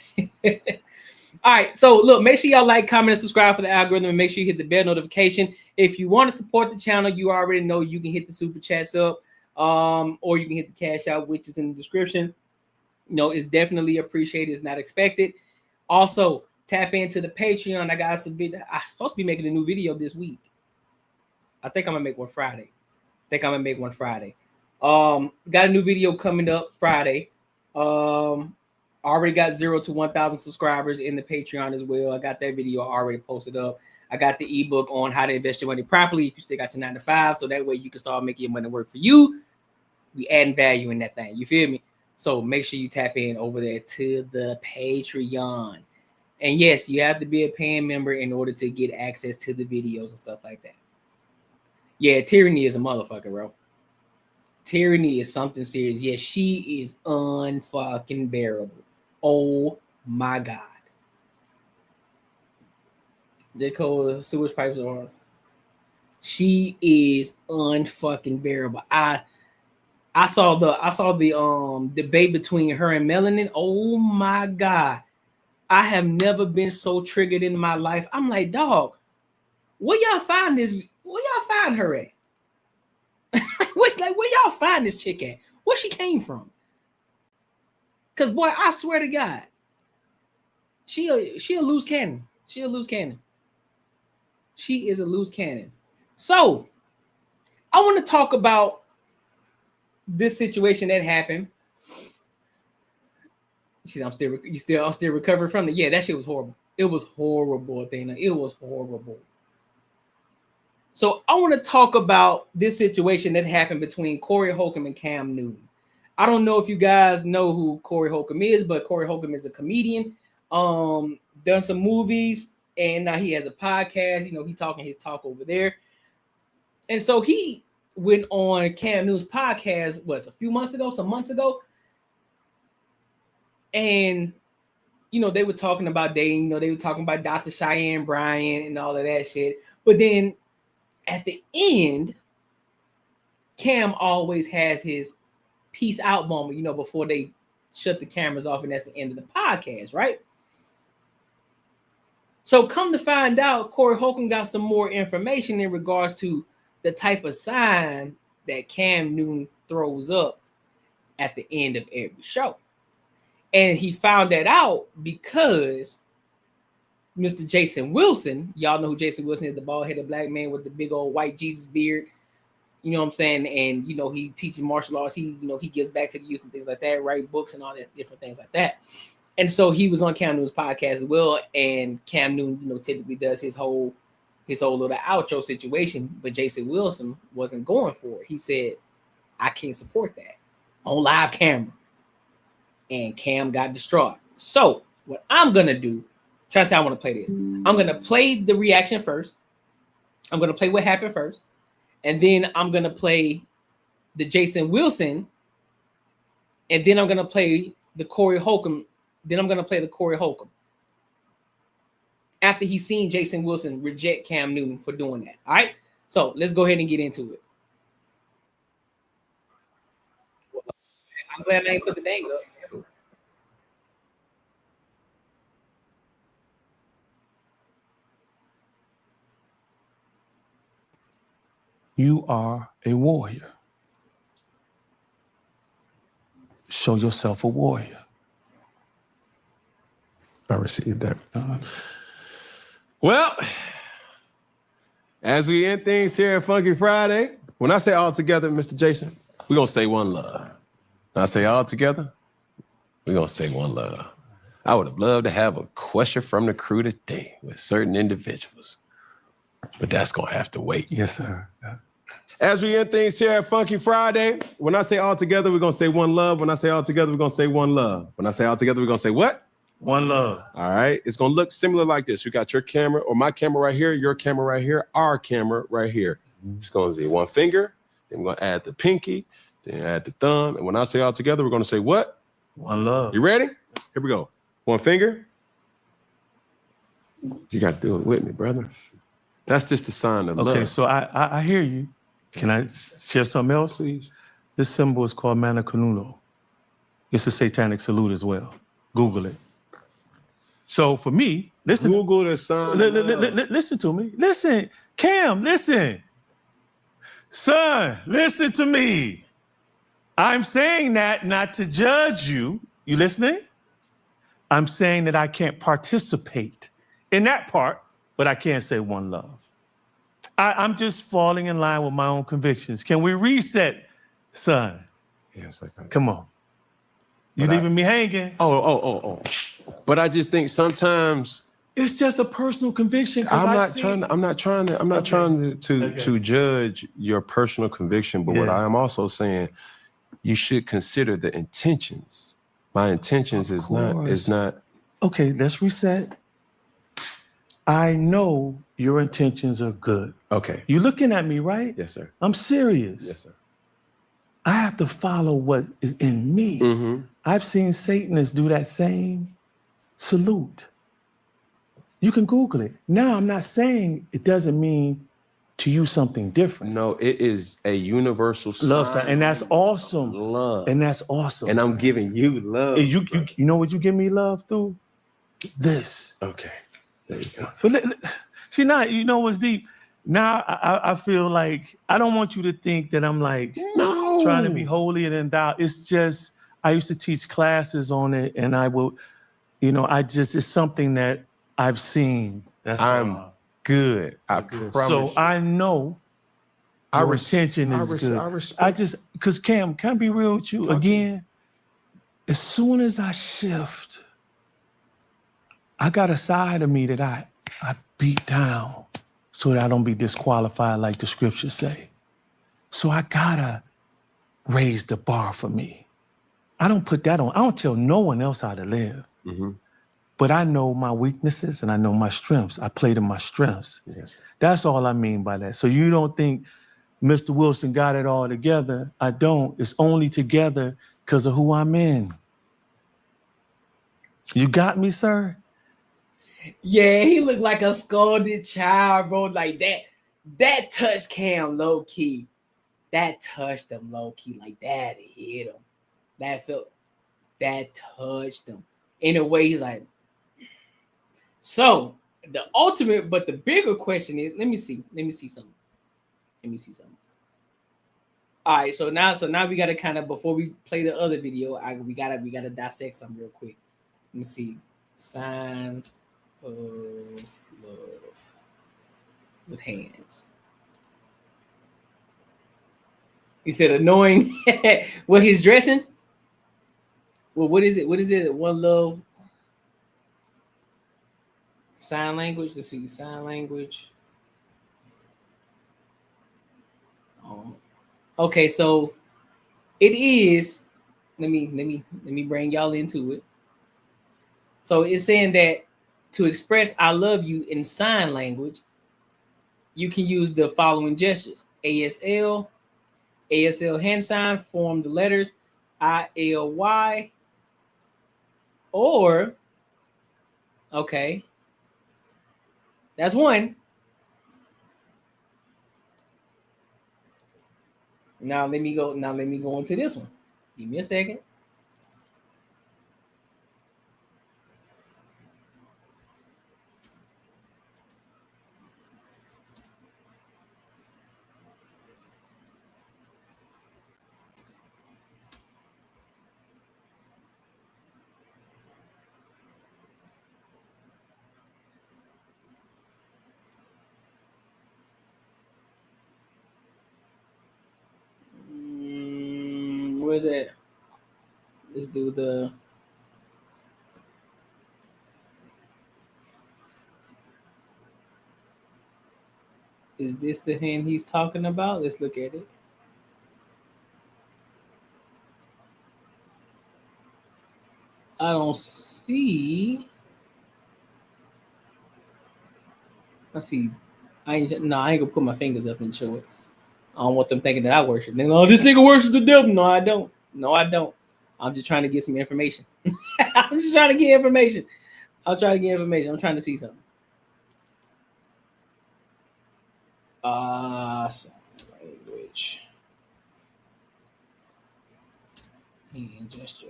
All right, so look, make sure y'all like, comment, and subscribe for the algorithm, and make sure you hit the bell notification. If you want to support the channel, you already know you can hit the super chats up, or you can hit the cash out, which is in the description. You know, it's definitely appreciated. It's not expected. Also, tap into the Patreon. I got some video. I'm supposed to be making a new video this week. I think I'm gonna make one Friday. Got a new video coming up Friday. Already got 0 to 1,000 subscribers in the Patreon as well. I got that video already posted up. I got the ebook on how to invest your money properly if you still got your 9 to 5, so that way you can start making your money work for you. We adding value in that thing. You feel me? So make sure you tap in over there to the Patreon. And yes, you have to be a paying member in order to get access to the videos and stuff like that. Yeah, tyranny is a motherfucker, bro. Tyranny is something serious. Yeah, she is unfucking bearable. Oh my God. J. Cole, sewage pipes are. She is unfucking bearable. I saw the debate between her and Melanin. Oh my God. I have never been so triggered in my life. I'm like, dog, where y'all find her at? Where y'all find this chick at? Where she came from? Cause boy, I swear to God, she'll lose cannon. She'll lose cannon. She is a loose cannon. So I want to talk about this situation that happened. I'm still recovering from it. Yeah, that shit was horrible. It was horrible, Athena. It was horrible. So I want to talk about this situation that happened between Corey Holcomb and Cam Newton. I don't know if you guys know who Corey Holcomb is, but Corey Holcomb is a comedian. Done some movies, and now he has a podcast. You know, he talking his talk over there. And so he went on Cam Newton's podcast, some months ago. And, you know, they were talking about dating. You know, they were talking about Dr. Cheyenne Bryant and all of that shit. But then at the end, Cam always has his peace out moment, you know, before they shut the cameras off, and that's the end of the podcast, right? So come to find out, Corey Holcomb got some more information in regards to the type of sign that Cam Newton throws up at the end of every show. And he found that out because Mr. Jason Wilson, y'all know who Jason Wilson is, the bald-headed black man with the big old white Jesus beard. You know what I'm saying? And you know, he teaches martial arts. He, you know, he gives back to the youth and things like that, write books and all that different things like that. And so he was on Cam Newton's podcast as well. And Cam Newton, you know, typically does his whole little outro situation, but Jason Wilson wasn't going for it. He said, I can't support that on live camera. And Cam got distraught. So what I'm gonna do, try to say I want to play this. I'm gonna play the reaction first. I'm gonna play what happened first, and then I'm gonna play the Jason Wilson, and then I'm gonna play the Corey Holcomb. Then I'm gonna play the Corey Holcomb after he's seen Jason Wilson reject Cam Newton for doing that. All right, so let's go ahead and get into it. I'm glad I ain't put the thing up. You are a warrior. Show yourself a warrior. I received that. Well, as we end things here at Funky Friday, when I say all together, Mr. Jason, we're going to say one love. When I say all together, we're going to say one love. I would have loved to have a question from the crew today with certain individuals, but that's going to have to wait. Yes, sir. Yeah. As we end things here at Funky Friday, when I say all together, we're going to say one love. When I say all together, we're going to say one love. When I say all together, we're going to say what? One love. All right. It's going to look similar like this. You got your camera or my camera right here, your camera right here, our camera right here. It's going to be one finger. Then we're going to add the pinky, then add the thumb. And when I say all together, we're going to say what? One love. You ready? Here we go. One finger. You got to do it with me, brother. That's just the sign of love. Okay, so I hear you. Can I share something else? Please. This symbol is called Mana Canuno. It's a satanic salute as well. Google it. So for me, listen. Google the sign. Listen to me. Listen, Cam, listen. Son, listen to me. I'm saying that not to judge you. You listening? I'm saying that I can't participate in that part, but I can't say one love. I'm just falling in line with my own convictions. Can we reset, son? Yes, I can. Come on. You leaving me hanging? Oh. But I just think sometimes it's just a personal conviction. I'm not trying to judge your personal conviction, but what I am also saying, you should consider the intentions. My intentions is not. Okay, let's reset. I know your intentions are good. Okay. You looking at me, right? Yes, sir. I'm serious. Yes, sir. I have to follow what is in me. Mm-hmm. I've seen Satanists do that same salute. You can Google it. Now, I'm not saying it doesn't mean to you something different. No, it is a universal love sign. and that's awesome. Love. And that's awesome. And I'm giving you love. You know what you give me love through? This. Okay. There you go. But see, now, you know what's deep? Now I feel like I don't want you to think that I'm like trying to be holier than thou. It's just, I used to teach classes on it and I will, it's something that I've seen. I'm good. I promise. So I know your intention is good. I respect. Because Cam, can I be real with you again? As soon as I shift, I got a side of me that I beat down so that I don't be disqualified like the scriptures say. So I gotta raise the bar for me. I don't put that on. I don't tell no one else how to live. Mm-hmm. But I know my weaknesses and I know my strengths. I play to my strengths. Yes. That's all I mean by that. So you don't think Mr. Wilson got it all together. I don't. It's only together because of who I'm in. You got me, sir? Yeah, he looked like a scolded child, bro. Like that touched Cam low key. That touched him low key. Like that hit him. That touched him. In a way, he's like, so the ultimate, but the bigger question is, let me see something. All right, so now we gotta kind of, before we play the other video, we gotta dissect something real quick. Let me see. Sign of love with hands. He said annoying. Well, he's dressing. Well, what is it? What is it? One love. Sign language. Let's see. Sign language. Okay, so it is. Let me bring y'all into it. So it's saying that to express "I love you" in sign language, you can use the following gestures: ASL hand sign, form the letters ILY, or okay, that's one. Now let me go. Now let me go into this one. Give me a second. Where's that? Let's do the. Is this the hand he's talking about? Let's look at it. I don't see. Let's see. I ain't gonna put my fingers up and show it. I don't want them thinking that I worship. Then, oh, this nigga worships the devil. No, I don't. No, I don't. I'm just trying to get some information. I'm just trying to get information. I'm trying to get information. I'm trying to see something. Sign language. Hand gesture.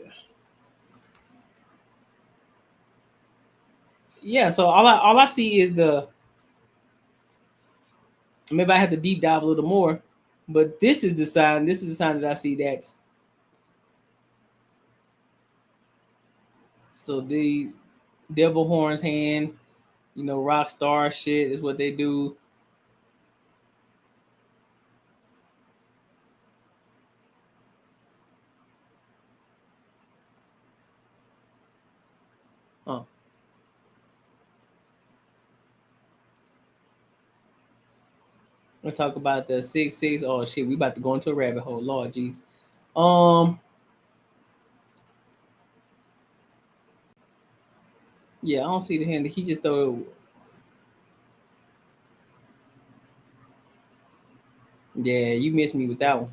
Yeah, so all I see is the. Maybe I have to deep dive a little more, but this is the sign. This is the sign that I see. That's so the devil horns hand, rock star shit is what they do. Oh. We'll talk about the 6-6. Oh shit, we about to go into a rabbit hole. Lord jeez. Yeah, I don't see the hand. He just throw. Yeah, you missed me with that one.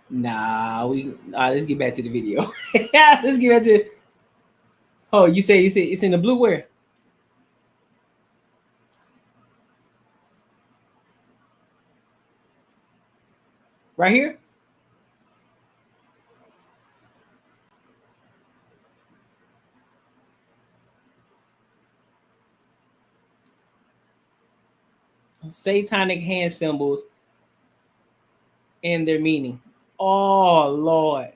Nah, let's get back to the video. Let's get back to. Oh, you say it's in the blue where? Right here? Satanic hand symbols and their meaning. Oh Lord.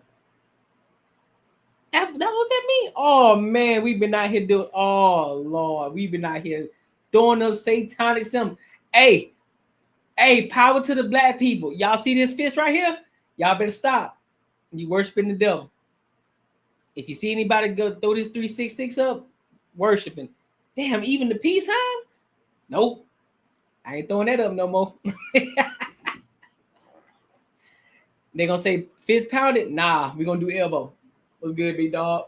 That's what that means. Oh man, we've been out here doing. Oh Lord, we've been out here throwing up satanic symbols. Hey, power to the black people. Y'all see this fist right here? Y'all better stop. You worshiping the devil. If you see anybody go throw this 366 up, worshiping. Damn, even the peace sign? Nope. I ain't throwing that up no more. They're gonna say fist pounded. Nah, we're gonna do elbow. What's good, big dog?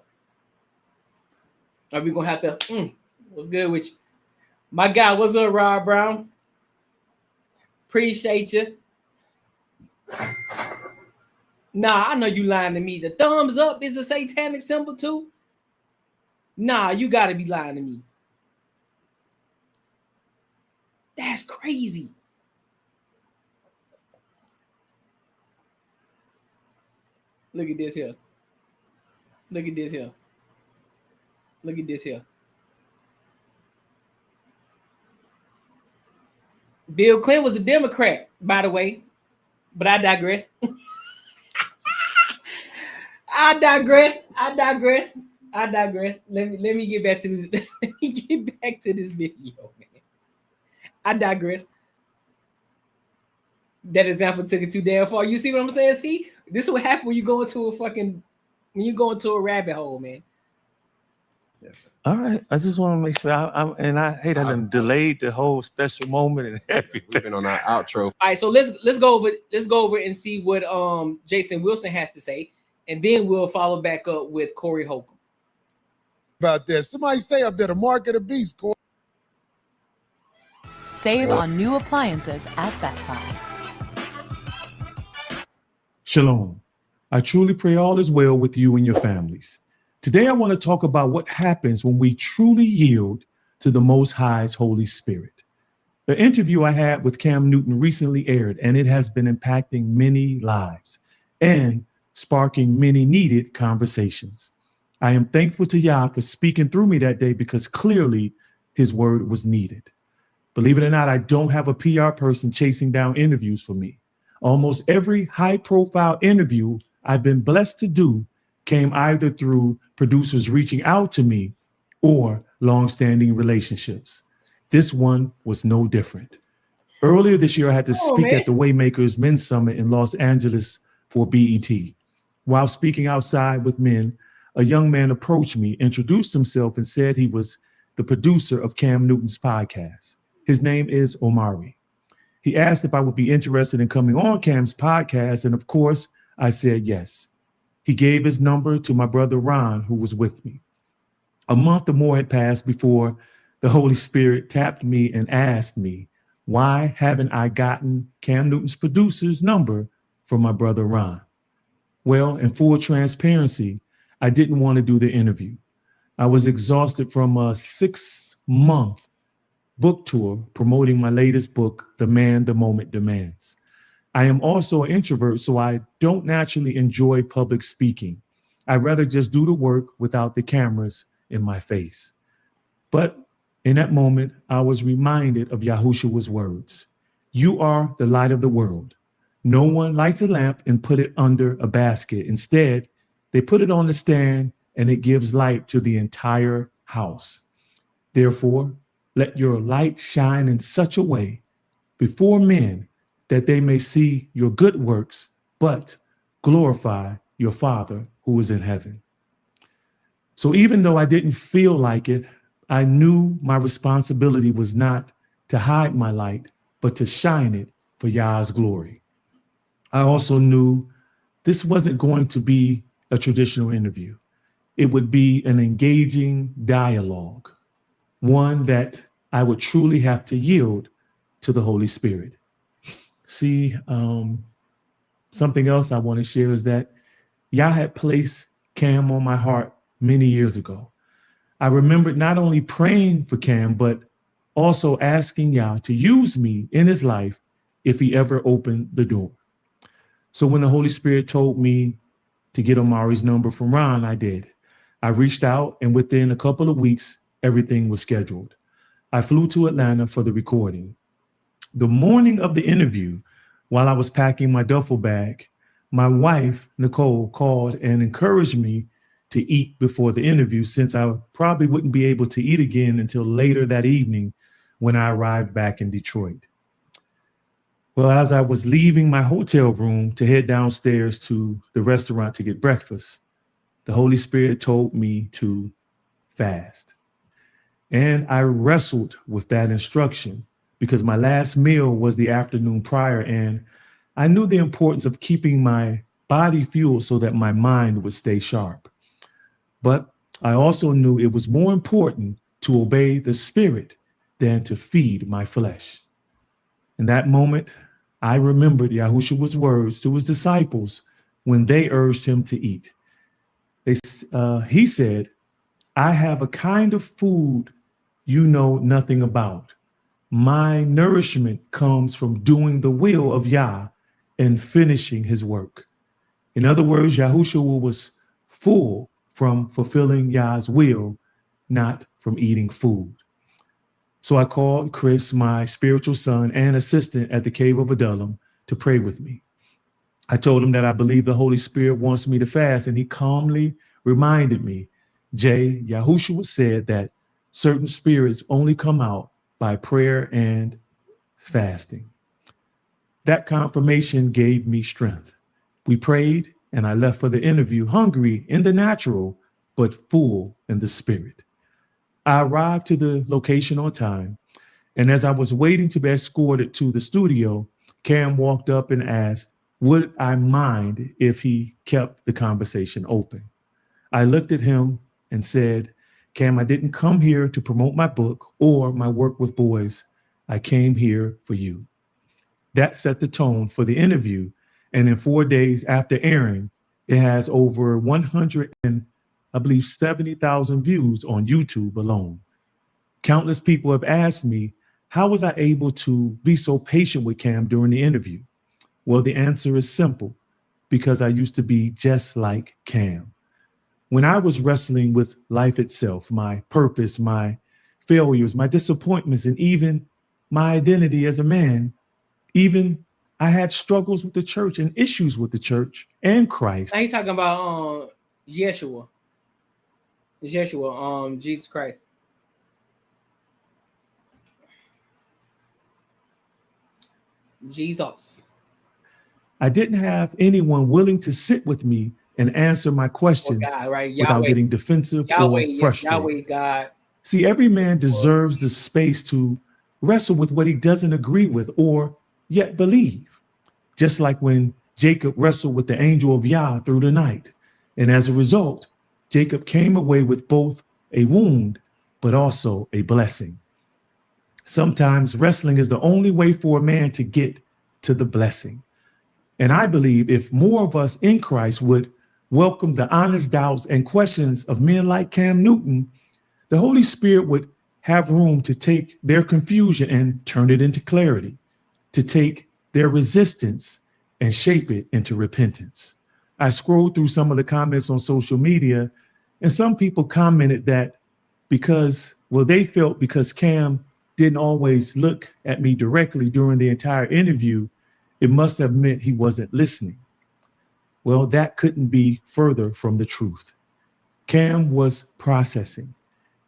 Are we gonna have to? What's good with you, my guy? What's up, Rob Brown? Appreciate you. Nah, I know you lying to me. The thumbs up is a satanic symbol too. Nah, you gotta be lying to me. That's crazy. Look at this here. Look at this here. Look at this here. Bill Clinton was a Democrat, by the way, but I digress. I digress. Let me get back to this. Let me get back to this video, man. I digress. that example took it too damn far. You see what I'm saying? See, this is what happens when you go into a rabbit hole, man. Yes. All right. I just want to make sure. I hate I done delayed the whole special moment and everything. We've been on our outro. All right, so let's go over and see what Jason Wilson has to say, and then we'll follow back up with Corey Holcomb. About that, somebody say up there the mark of the beast, Corey. Save on new appliances at Best Buy. Shalom. I truly pray all is well with you and your families. Today, I want to talk about what happens when we truly yield to the Most High's Holy Spirit. The interview I had with Cam Newton recently aired, and it has been impacting many lives and sparking many needed conversations. I am thankful to Yah for speaking through me that day because clearly his word was needed. Believe it or not, I don't have a PR person chasing down interviews for me. Almost every high-profile interview I've been blessed to do came either through producers reaching out to me or long-standing relationships. This one was no different. Earlier this year, I had to speak at the Waymakers Men's Summit in Los Angeles for BET. While speaking outside with men, a young man approached me, introduced himself, and said he was the producer of Cam Newton's podcast. His name is Omari. He asked if I would be interested in coming on Cam's podcast, and of course, I said yes. He gave his number to my brother Ron, who was with me. A month or more had passed before the Holy Spirit tapped me and asked me, why haven't I gotten Cam Newton's producer's number from my brother Ron? Well, in full transparency, I didn't want to do the interview. I was exhausted from a 6-month book tour promoting my latest book, The Man the Moment Demands. I am also an introvert, so I don't naturally enjoy public speaking. I'd rather just do the work without the cameras in my face. But in that moment, I was reminded of Yahushua's words. You are the light of the world. No one lights a lamp and put it under a basket. Instead, they put it on the stand and it gives light to the entire house. Therefore, let your light shine in such a way before men that they may see your good works, but glorify your Father who is in heaven. So even though I didn't feel like it, I knew my responsibility was not to hide my light, but to shine it for Yah's glory. I also knew this wasn't going to be a traditional interview. It would be an engaging dialogue, one that I would truly have to yield to the Holy Spirit. See, something else I want to share is that Yah had placed Cam on my heart many years ago. I remembered not only praying for Cam, but also asking Yah to use me in his life if he ever opened the door. So when the Holy Spirit told me to get Omari's number from Ron, I did. I reached out, and within a couple of weeks, everything was scheduled. I flew to Atlanta for the recording. The morning of the interview, while I was packing my duffel bag, my wife, Nicole, called and encouraged me to eat before the interview, since I probably wouldn't be able to eat again until later that evening when I arrived back in Detroit. Well, as I was leaving my hotel room to head downstairs to the restaurant to get breakfast, the Holy Spirit told me to fast. And I wrestled with that instruction because my last meal was the afternoon prior, and I knew the importance of keeping my body fueled so that my mind would stay sharp. But I also knew it was more important to obey the Spirit than to feed my flesh. In that moment, I remembered Yahushua's words to his disciples when they urged him to eat. He said, I have a kind of food you know nothing about. My nourishment comes from doing the will of Yah and finishing his work. In other words, Yahushua was full from fulfilling Yah's will, not from eating food. So I called Chris, my spiritual son and assistant at the Cave of Adullam, to pray with me. I told him that I believe the Holy Spirit wants me to fast, and he calmly reminded me, Jay, Yahushua said that certain spirits only come out by prayer and fasting. That confirmation gave me strength. We prayed, and I left for the interview hungry in the natural, but full in the spirit. I arrived to the location on time, and as I was waiting to be escorted to the studio, Cam walked up and asked, would I mind if he kept the conversation open? I looked at him and said, Cam, I didn't come here to promote my book or my work with boys. I came here for you. That set the tone for the interview. And in 4 days after airing, it has over 70,000 views on YouTube alone. Countless people have asked me, how was I able to be so patient with Cam during the interview? Well, the answer is simple, because I used to be just like Cam. When I was wrestling with life itself, my purpose, my failures, my disappointments, and even my identity as a man, even I had struggles with the church and issues with the church and Christ. Now he's talking about Yeshua, Jesus Christ. Jesus. I didn't have anyone willing to sit with me and answer my questions without getting defensive or frustrated. God. See, every man deserves the space to wrestle with what he doesn't agree with or yet believe. Just like when Jacob wrestled with the angel of Yah through the night. And as a result, Jacob came away with both a wound, but also a blessing. Sometimes wrestling is the only way for a man to get to the blessing. And I believe if more of us in Christ would welcome the honest doubts and questions of men like Cam Newton, the Holy Spirit would have room to take their confusion and turn it into clarity, to take their resistance and shape it into repentance. I scrolled through some of the comments on social media, and some people commented that because Cam didn't always look at me directly during the entire interview, it must have meant he wasn't listening. Well, that couldn't be further from the truth. Cam was processing.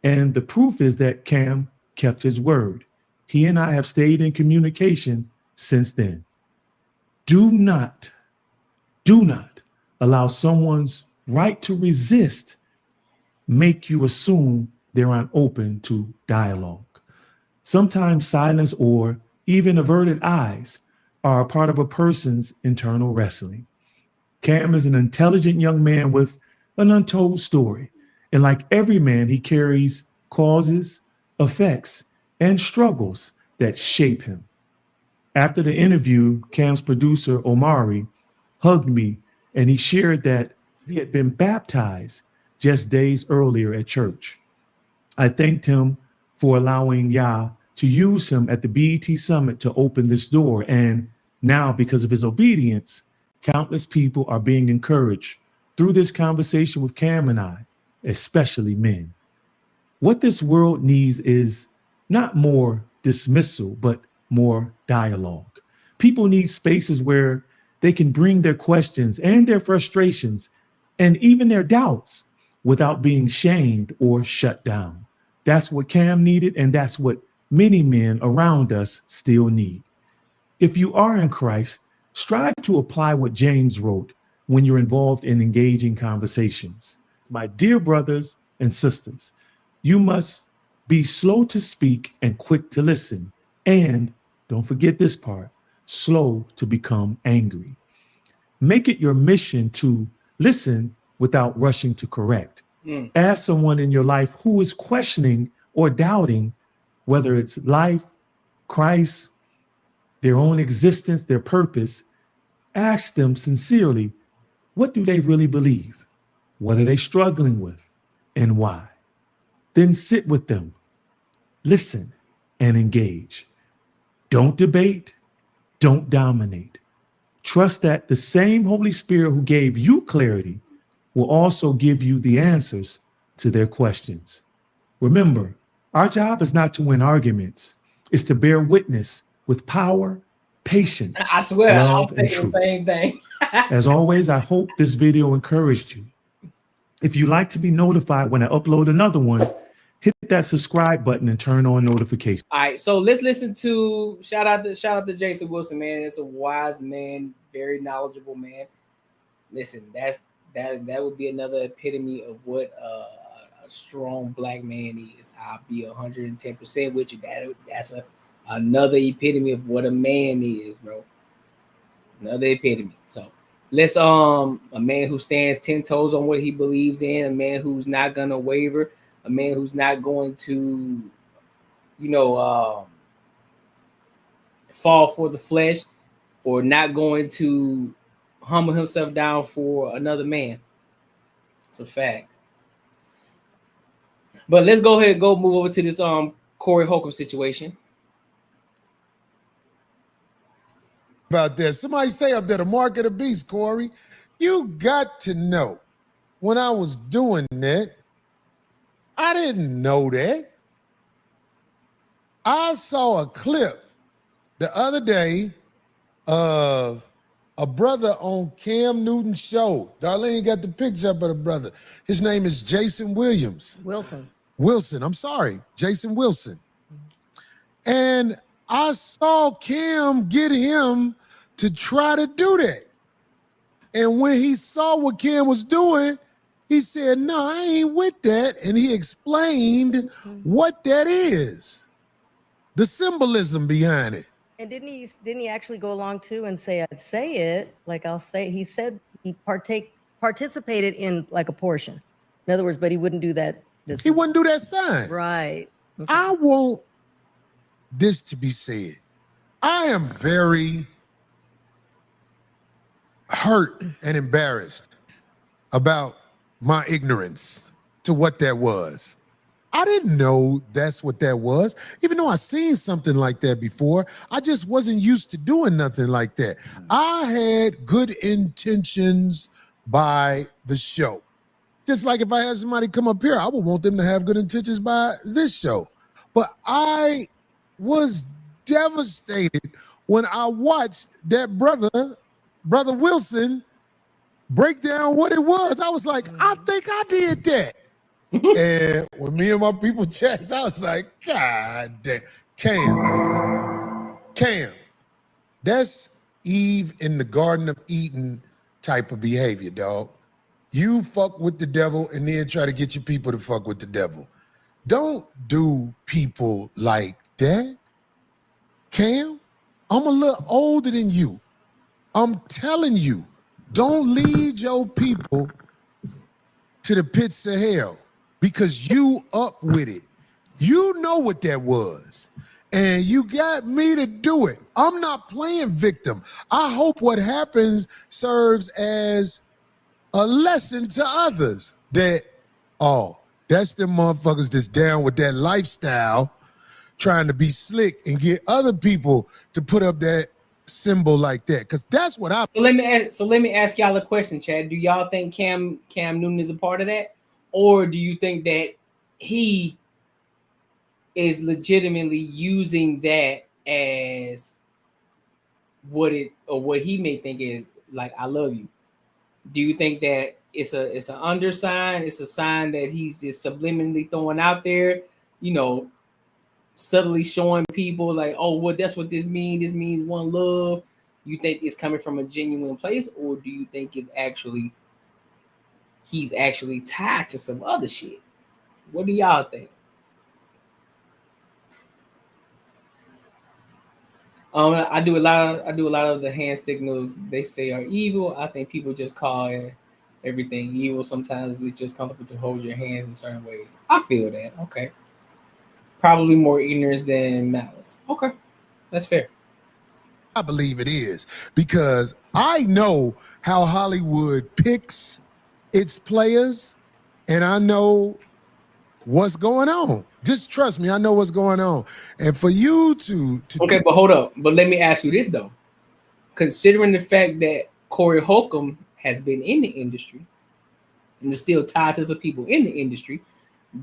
And the proof is that Cam kept his word. He and I have stayed in communication since then. Do not allow someone's right to resist make you assume they're unopen to dialogue. Sometimes silence or even averted eyes are a part of a person's internal wrestling. Cam is an intelligent young man with an untold story. And like every man, he carries causes, effects, and struggles that shape him. After the interview, Cam's producer, Omari, hugged me, and he shared that he had been baptized just days earlier at church. I thanked him for allowing Yah to use him at the BET Summit to open this door. And now, because of his obedience, countless people are being encouraged through this conversation with Cam and I, especially men. What this world needs is not more dismissal, but more dialogue. People need spaces where they can bring their questions and their frustrations and even their doubts without being shamed or shut down. That's what Cam needed, and that's what many men around us still need. If you are in Christ, strive to apply what James wrote when you're involved in engaging conversations. My dear brothers and sisters, you must be slow to speak and quick to listen. And don't forget this part, slow to become angry. Make it your mission to listen without rushing to correct. Ask someone in your life who is questioning or doubting whether it's life, Christ, their own existence, their purpose. Ask them sincerely, what do they really believe? What are they struggling with and why? Then sit with them, listen, and engage. Don't debate, don't dominate. Trust that the same Holy Spirit who gave you clarity will also give you the answers to their questions. Remember, our job is not to win arguments, it's to bear witness with power, patience, I swear, I'll love, say and the truth. same thing. As always, I hope this video encouraged you. If you'd like to be notified when I upload another one, hit that subscribe button and turn on notifications. All right, so let's listen to shout out to Jason Wilson, man. It's a wise man, very knowledgeable man. Listen, that would be another epitome of what a strong black man is. I'll be 110% with you. That's another epitome of what a man is, bro. Another epitome. So let's a man who stands 10 toes on what he believes in, a man who's not gonna waver, a man who's not going to, fall for the flesh, or not going to humble himself down for another man. It's a fact. But let's go ahead and move over to this Corey Holcomb situation. About that. Somebody say up there, the mark of the beast, Corey. You got to know, when I was doing that, I didn't know that. I saw a clip the other day of a brother on Cam Newton's show. Darlene got the picture up of the brother. His name is Jason Wilson, I'm sorry, Jason Wilson. And I saw Cam get him to try to do that. And when he saw what Cam was doing, he said, no, I ain't with that. And he explained what that is, the symbolism behind it. And didn't he actually go along too and say, I'd say it, like I'll say, he said he participated in like a portion. In other words, but he wouldn't do that. He wouldn't do that sign. Right. Okay. I want this to be said. I am very hurt and embarrassed about my ignorance to what that was. I didn't know that's what that was. Even though I seen something like that before, I just wasn't used to doing nothing like that. I had good intentions by the show. Just like if I had somebody come up here, I would want them to have good intentions by this show. But I was devastated when I watched that brother Wilson, break down what it was. I was like, I think I did that. And when me and my people checked, I was like, God damn. Cam, that's Eve in the Garden of Eden type of behavior, dog. You fuck with the devil and then try to get your people to fuck with the devil. Don't do people like that. Cam, I'm a little older than you. I'm telling you, don't lead your people to the pits of hell because you up with it. You know what that was. And you got me to do it. I'm not playing victim. I hope what happens serves as a lesson to others that, that's the motherfuckers that's down with that lifestyle, trying to be slick and get other people to put up that symbol like that. Because that's what I. So let me ask y'all a question, Chad. Do y'all think Cam Newton is a part of that, or do you think that he is legitimately using that as what he may think is like, I love you? Do you think that it's an undersign? It's a sign that he's just subliminally throwing out there, subtly showing people like, that's what this means. This means one love. You think it's coming from a genuine place, or do you think he's actually tied to some other shit? What do y'all think? I do a lot of the hand signals they say are evil. I think people just call everything evil. Sometimes it's just comfortable to hold your hands in certain ways. I feel that. Okay. Probably more ignorance than malice. Okay. That's fair. I believe it is, because I know how Hollywood picks its players, and I know what's going on. Just trust me, I know what's going on. And for you to okay, but hold up. But let me ask you this though. Considering the fact that Corey Holcomb has been in the industry and is still tied to some people in the industry,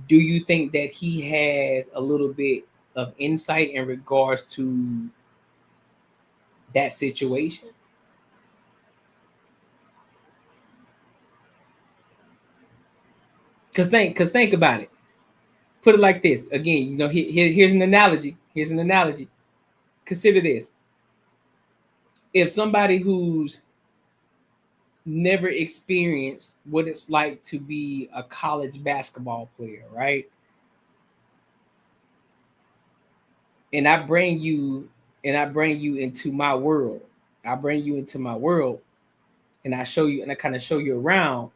do you think that he has a little bit of insight in regards to that situation? Because think about it. put it like this. Again, here's an analogy. Consider this. If somebody who's never experienced what it's like to be a college basketball player, right? And I bring you into my world. And I show you, and I kind of show you around.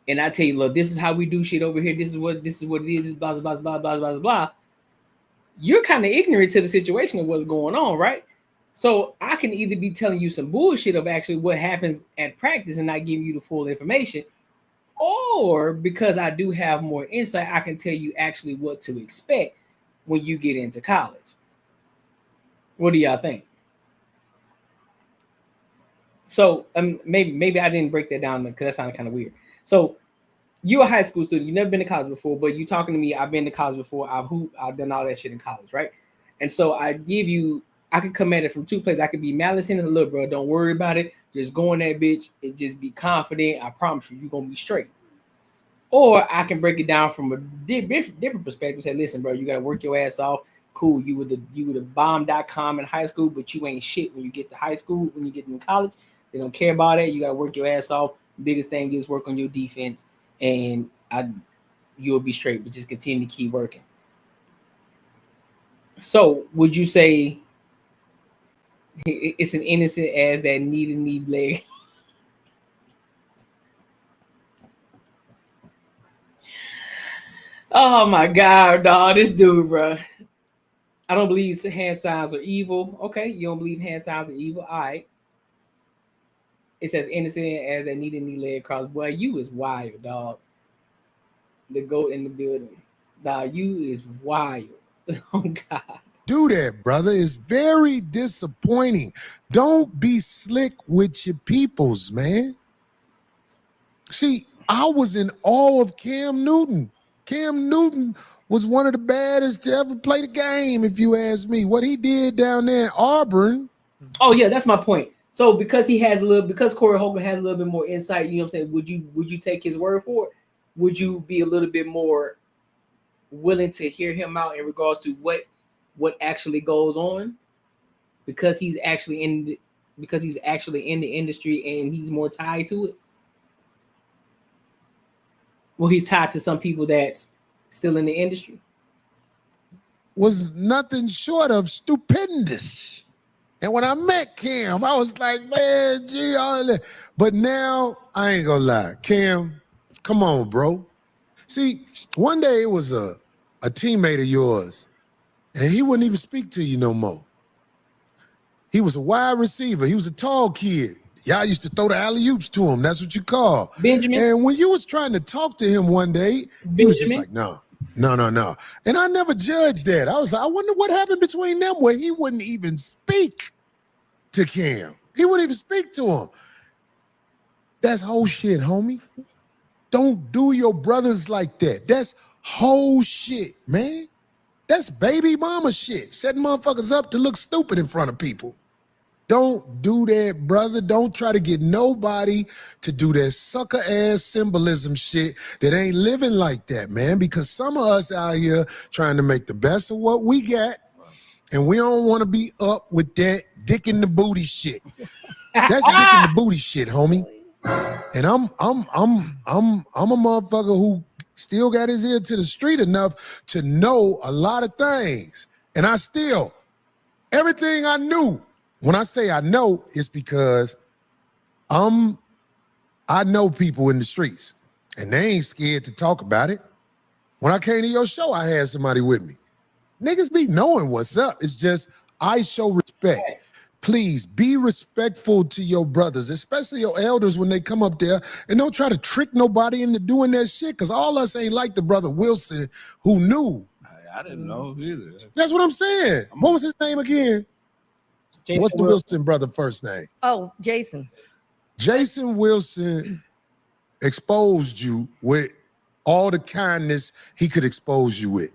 And I tell you, look, this is how we do shit over here. This is what it is. Blah, blah, blah, blah, blah, blah. You're kind of ignorant to the situation of what's going on, right? So I can either be telling you some bullshit of actually what happens at practice and not giving you the full information, or because I do have more insight, I can tell you actually what to expect when you get into college. What do y'all think? So maybe I didn't break that down because that sounded kind of weird. So you're a high school student. You've never been to college before, but you talking to me. I've been to college before. I've done all that shit in college, right? And so I could come at it from two places. I could be malice in it. Look, bro, don't worry about it. Just go in that bitch and just be confident. I promise you're going to be straight. Or I can break it down from a different perspective. Say, listen, bro, you got to work your ass off. Cool. You were the bomb.com in high school, but you ain't shit when you get to high school. When you get in college, they don't care about it. You got to work your ass off. Biggest thing is work on your defense, and you'll be straight. But just continue to keep working. So would you say it's an innocent as that need leg? Oh my God, dog, this dude, bro. I don't believe hand signs are evil. Okay, you don't believe hand signs are evil. All right. It says innocent as that knee leg cross. Boy, you is wild, dog. The goat in the building. Dog, you is wild. Oh God. Do that, brother. It's very disappointing. Don't be slick with your peoples, man. See, I was in awe of Cam Newton. Cam Newton was one of the baddest to ever play the game, if you ask me. What he did down there in Auburn. Oh yeah, that's my point. So because Corey Hogan has a little bit more insight, you know what I'm saying? Would you take his word for it? Would you be a little bit more willing to hear him out in regards to what actually goes on? Because he's actually in the industry and he's more tied to it. Well, he's tied to some people that's still in the industry. Was nothing short of stupendous. And when I met Cam, I was like, man, gee, all that. But now, I ain't gonna lie. Cam, come on, bro. See, one day it was a teammate of yours, and he wouldn't even speak to you no more. He was a wide receiver. He was a tall kid. Y'all used to throw the alley-oops to him. That's what you call Benjamin. And when you was trying to talk to him one day, he was just like, no. And I never judged that. I was like, I wonder what happened between them where he wouldn't even speak to Cam. He wouldn't even speak to him. That's whole shit, homie. Don't do your brothers like that. That's whole shit, man. That's baby mama shit. Setting motherfuckers up to look stupid in front of people. Don't do that, brother. Don't try to get nobody to do that sucker ass symbolism shit that ain't living like that, man. Because some of us out here trying to make the best of what we got, and we don't want to be up with that dick in the booty shit. That's dick in the booty shit, homie. And I'm a motherfucker who still got his ear to the street enough to know a lot of things. And everything I knew. When I say I know, it's because I know people in the streets, and they ain't scared to talk about it. When I came to your show, I had somebody with me. Niggas be knowing what's up. It's just I show respect. Please be respectful to your brothers, especially your elders when they come up there, and don't try to trick nobody into doing that shit, because all us ain't like the brother Wilson who knew. I didn't know either. That's what I'm saying. What was his name again? Jason What's the Wilson brother first name? Oh, Jason. Jason Wilson exposed you with all the kindness he could expose you with.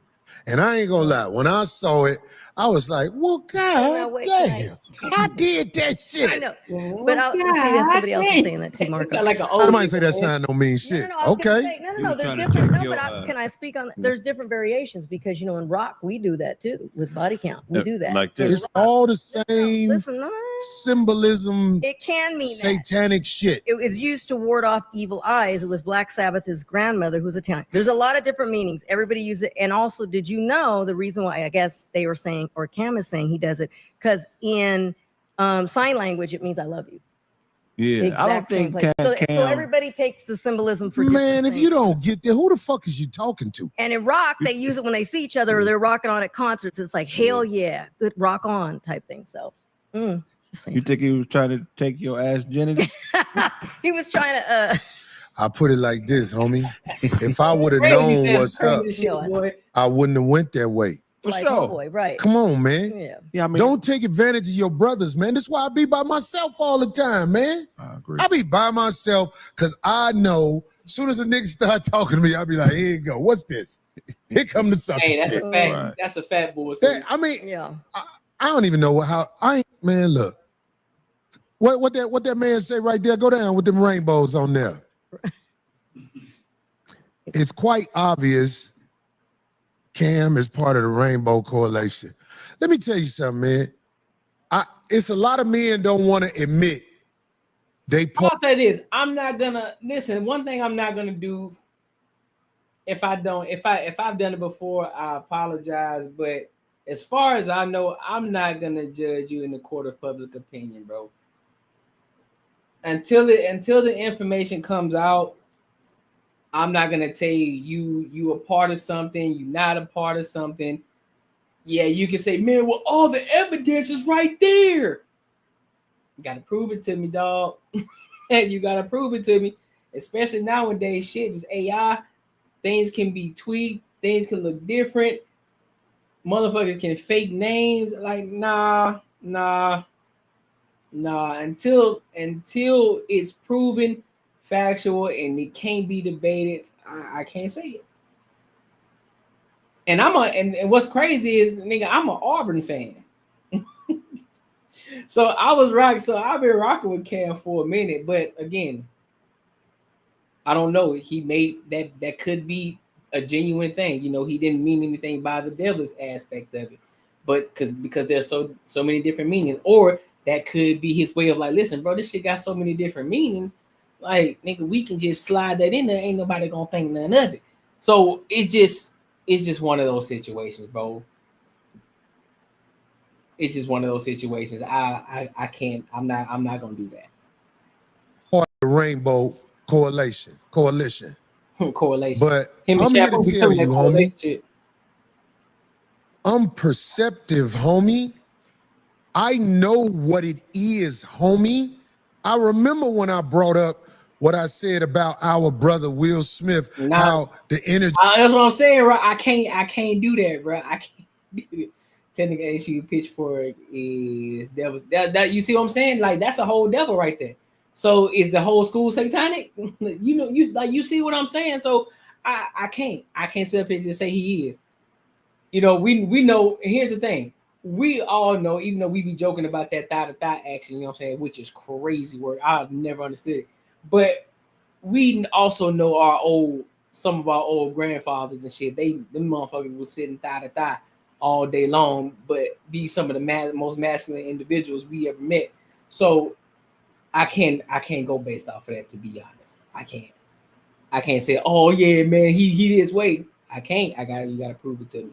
And I ain't gonna lie, when I saw it, I was like, well, God damn, I did that shit. I know. But I'll see that somebody else is saying that too, Marco. Like somebody say that sign don't mean shit. Okay. No, there's different. No, but can I speak on? There's different variations because in rock we do that too with body count. We do that. Like this. It's all the same symbolism. It can mean satanic shit. It was used to ward off evil eyes. It was Black Sabbath's grandmother who's Italian. There's a lot of different meanings. Everybody uses it. And also, did you know the reason why I guess they were saying, or Cam is saying he does it, because in sign language it means I love you. Yeah, I don't think so everybody takes the symbolism for man. If you don't get there, who the fuck is you talking to? And in rock, they use it when they see each other or they're rocking on at concerts. It's like hell yeah, good rock on type thing. So, you think he was trying to take your ass, Jenny? He was trying to. I put it like this, homie. If I would have known what's up, I wouldn't have went that way. For like, sure. Oh boy, right. Come on, man. Yeah. I mean, don't take advantage of your brothers, man. That's why I be by myself all the time, man. I agree. I be by myself because I know as soon as a nigga start talking to me, I'll be like, here you go. What's this? Here come the sucker. Hey, that's shit. a fat. Right. That's a fat boy. I mean, I don't even know man, look. What that man say right there? Go down with them rainbows on there. It's quite obvious Cam is part of the Rainbow Coalition. Let me tell you something, man. It's a lot of men don't want to admit I'll say this. I'm not gonna listen. One thing I'm not gonna do. If I've done it before, I apologize. But as far as I know, I'm not gonna judge you in the court of public opinion, bro. Until the information comes out, I'm not gonna tell you a part of something, you not a part of something. Yeah, you can say, man, well, all the evidence is right there. You gotta prove it to me, dog. And you gotta prove it to me. Especially nowadays, shit, just AI. Things can be tweaked, things can look different. Motherfuckers can fake names. Like, nah. Until it's proven factual and it can't be debated, I can't say it. And and what's crazy is, nigga, I'm an Auburn fan. So I've been rocking with Cam for a minute, but again, I don't know. He made that could be a genuine thing. He didn't mean anything by the devil's aspect of it, but because there's so many different meanings, or that could be his way of like, listen, bro, this shit got so many different meanings. Like, nigga, we can just slide that in there. Ain't nobody gonna think none of it. So it's just one of those situations, bro. It's just one of those situations. I can't. I'm not gonna do that. Part of the Rainbow Coalition. Correlation. But I'm here to tell you, homie. I'm perceptive, homie. I know what it is, homie. I remember when I brought up what I said about our brother Will Smith, how the energy. That's what I'm saying, right? I can't do that, bro. I can't do it. Technical issue pitchfork is devil. That you see what I'm saying? Like, that's a whole devil right there. So is the whole school satanic? You see what I'm saying? So I can't sit up here and just say he is. We know. Here's the thing. We all know, even though we be joking about that thigh-to-thigh action, what I'm saying, which is crazy work. I've never understood it. But we also know some of our old grandfathers and shit. Them motherfuckers was sitting thigh-to-thigh all day long, but be some of the most masculine individuals we ever met. So I can't go based off of that, to be honest. I can't say, oh yeah, man, he this way. I can't. You gotta prove it to me.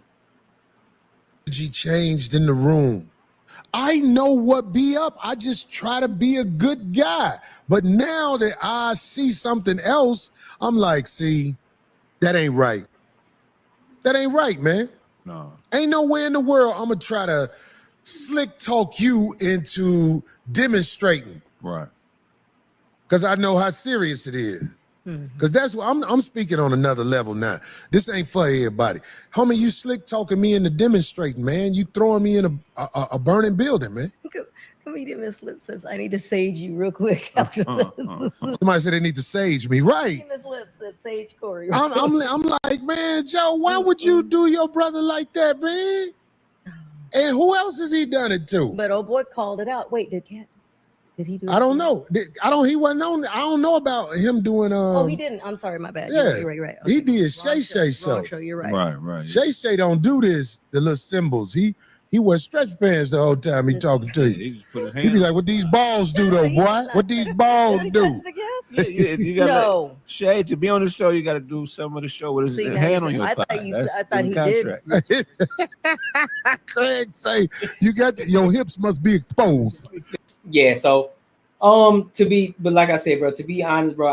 Energy changed in the room. I know what be up. I just try to be a good guy. But now that I see something else, I'm like, see, that ain't right. That ain't right, man. No. Ain't nowhere in the world I'm gonna try to slick talk you into demonstrating. Right. Because I know how serious it is. Because that's what I'm speaking on another level now. This ain't for everybody. Homie, you slick talking me into demonstrating, man. You throwing me in a burning building, man. Comedian Miss Liz says, I need to sage you real quick after this. Somebody said they need to sage me, right? Miss Liz said, sage Corey. I'm like, man, Joe, why would you do your brother like that, man? And who else has he done it to? But old boy called it out. Wait, did he do it? I don't know. He wasn't on. I don't know about him doing. Oh, he didn't. I'm sorry, my bad. Yeah, You're right. He did Shay Shay Wrong show. show. You're right. Right. Shay Shay don't do this. The little symbols. He wears stretch pants the whole time he talking to you. He be like, "What these balls do, though, boy? What these balls do?" You gotta No. Shay, to be on the show, you got to do some of the show with his See, now hand you on said- your I thigh. thought you- That's I thought in he the did. contract. Craig say your hips must be exposed. Yeah, so but like I said, bro, to be honest, bro,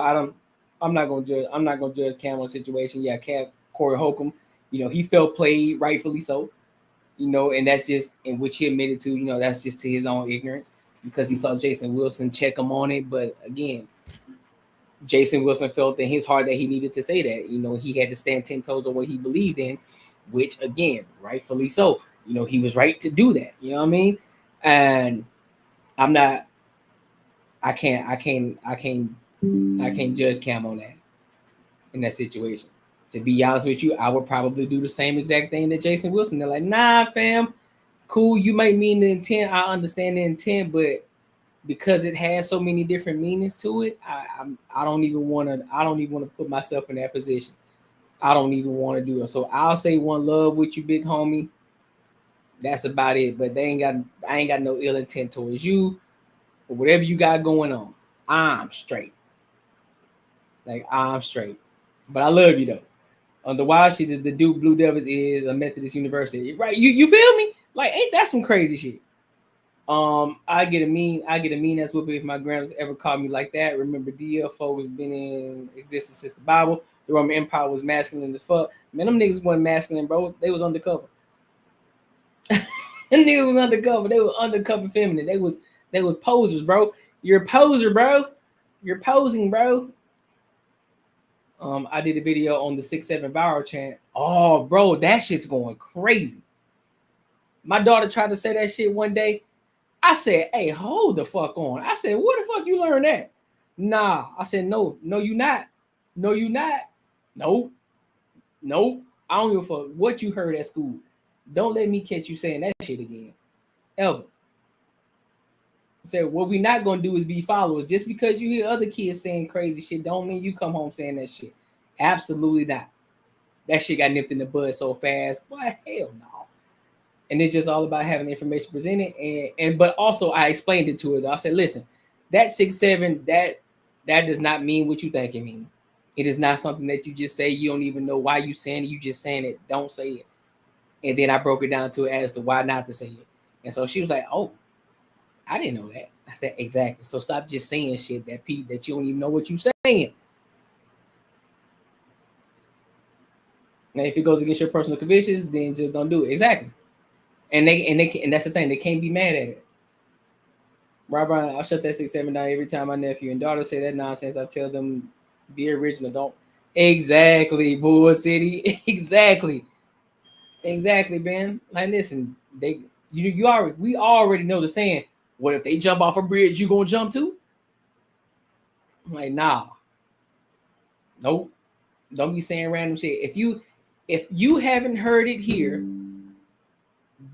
I'm not gonna judge Cam on the situation. Yeah, Corey Holcomb, he felt played, rightfully so, and that's just in which he admitted to, that's just to his own ignorance because he saw Jason Wilson check him on it. But again, Jason Wilson felt in his heart that he needed to say that, he had to stand 10 toes on what he believed in, which again, rightfully so, he was right to do that. You know what I mean? And I can't judge Cam on that in that situation. To be honest with you, I would probably do the same exact thing that Jason Wilson. They're like, nah, fam, cool. You might mean the intent. I understand the intent, but because it has so many different meanings to it, I don't even want to put myself in that position. I don't even want to do it. So I'll say one love with you, big homie. That's about it. But I ain't got no ill intent towards you. Or whatever you got going on, I'm straight. Like, I'm straight. But I love you, though. On the wild shit, the Duke Blue Devils is a Methodist university. Right? You feel me? Like, ain't that some crazy shit? I get a mean ass whooping if my grandmas ever called me like that. Remember, DFO has been in existence since the Bible. The Roman Empire was masculine as fuck. Man, them niggas wasn't masculine, bro. They was undercover. Them niggas was undercover. They were undercover feminine. They was posers, bro. You're a poser, bro. You're posing, bro. I did a video on the 6'7" viral chant. Oh, bro, that shit's going crazy. My daughter tried to say that shit one day. I said, hey, hold the fuck on. I said, where the fuck you learn that? Nah. I said, no, you not. No, you not. Nope. I don't give a fuck what you heard at school. Don't let me catch you saying that shit again. Ever. I said, what we not gonna do is be followers. Just because you hear other kids saying crazy shit don't mean you come home saying that shit. Absolutely not. That shit got nipped in the bud so fast. Boy, hell no. And it's just all about having information presented. But also I explained it to her. I said, listen, that 6'7", that does not mean what you think it means. It is not something that you just say. You don't even know why you saying it. You just saying it. Don't say it. And then I broke it down to her as to why not to say it. And so she was like, oh, I didn't know that. I said, exactly. So stop just saying shit that you don't even know what you're saying. Now, if it goes against your personal convictions, then just don't do it. Exactly. And that's the thing. They can't be mad at it. Robert, I'll shut that 6'7" down every time my nephew and daughter say that nonsense. I tell them, be original. Don't. Exactly, Bull City. Exactly, man. Like, listen, we already know the saying. What if they jump off a bridge? You gonna jump too? I'm like, nah. Nope. Don't be saying random shit. If you haven't heard it here,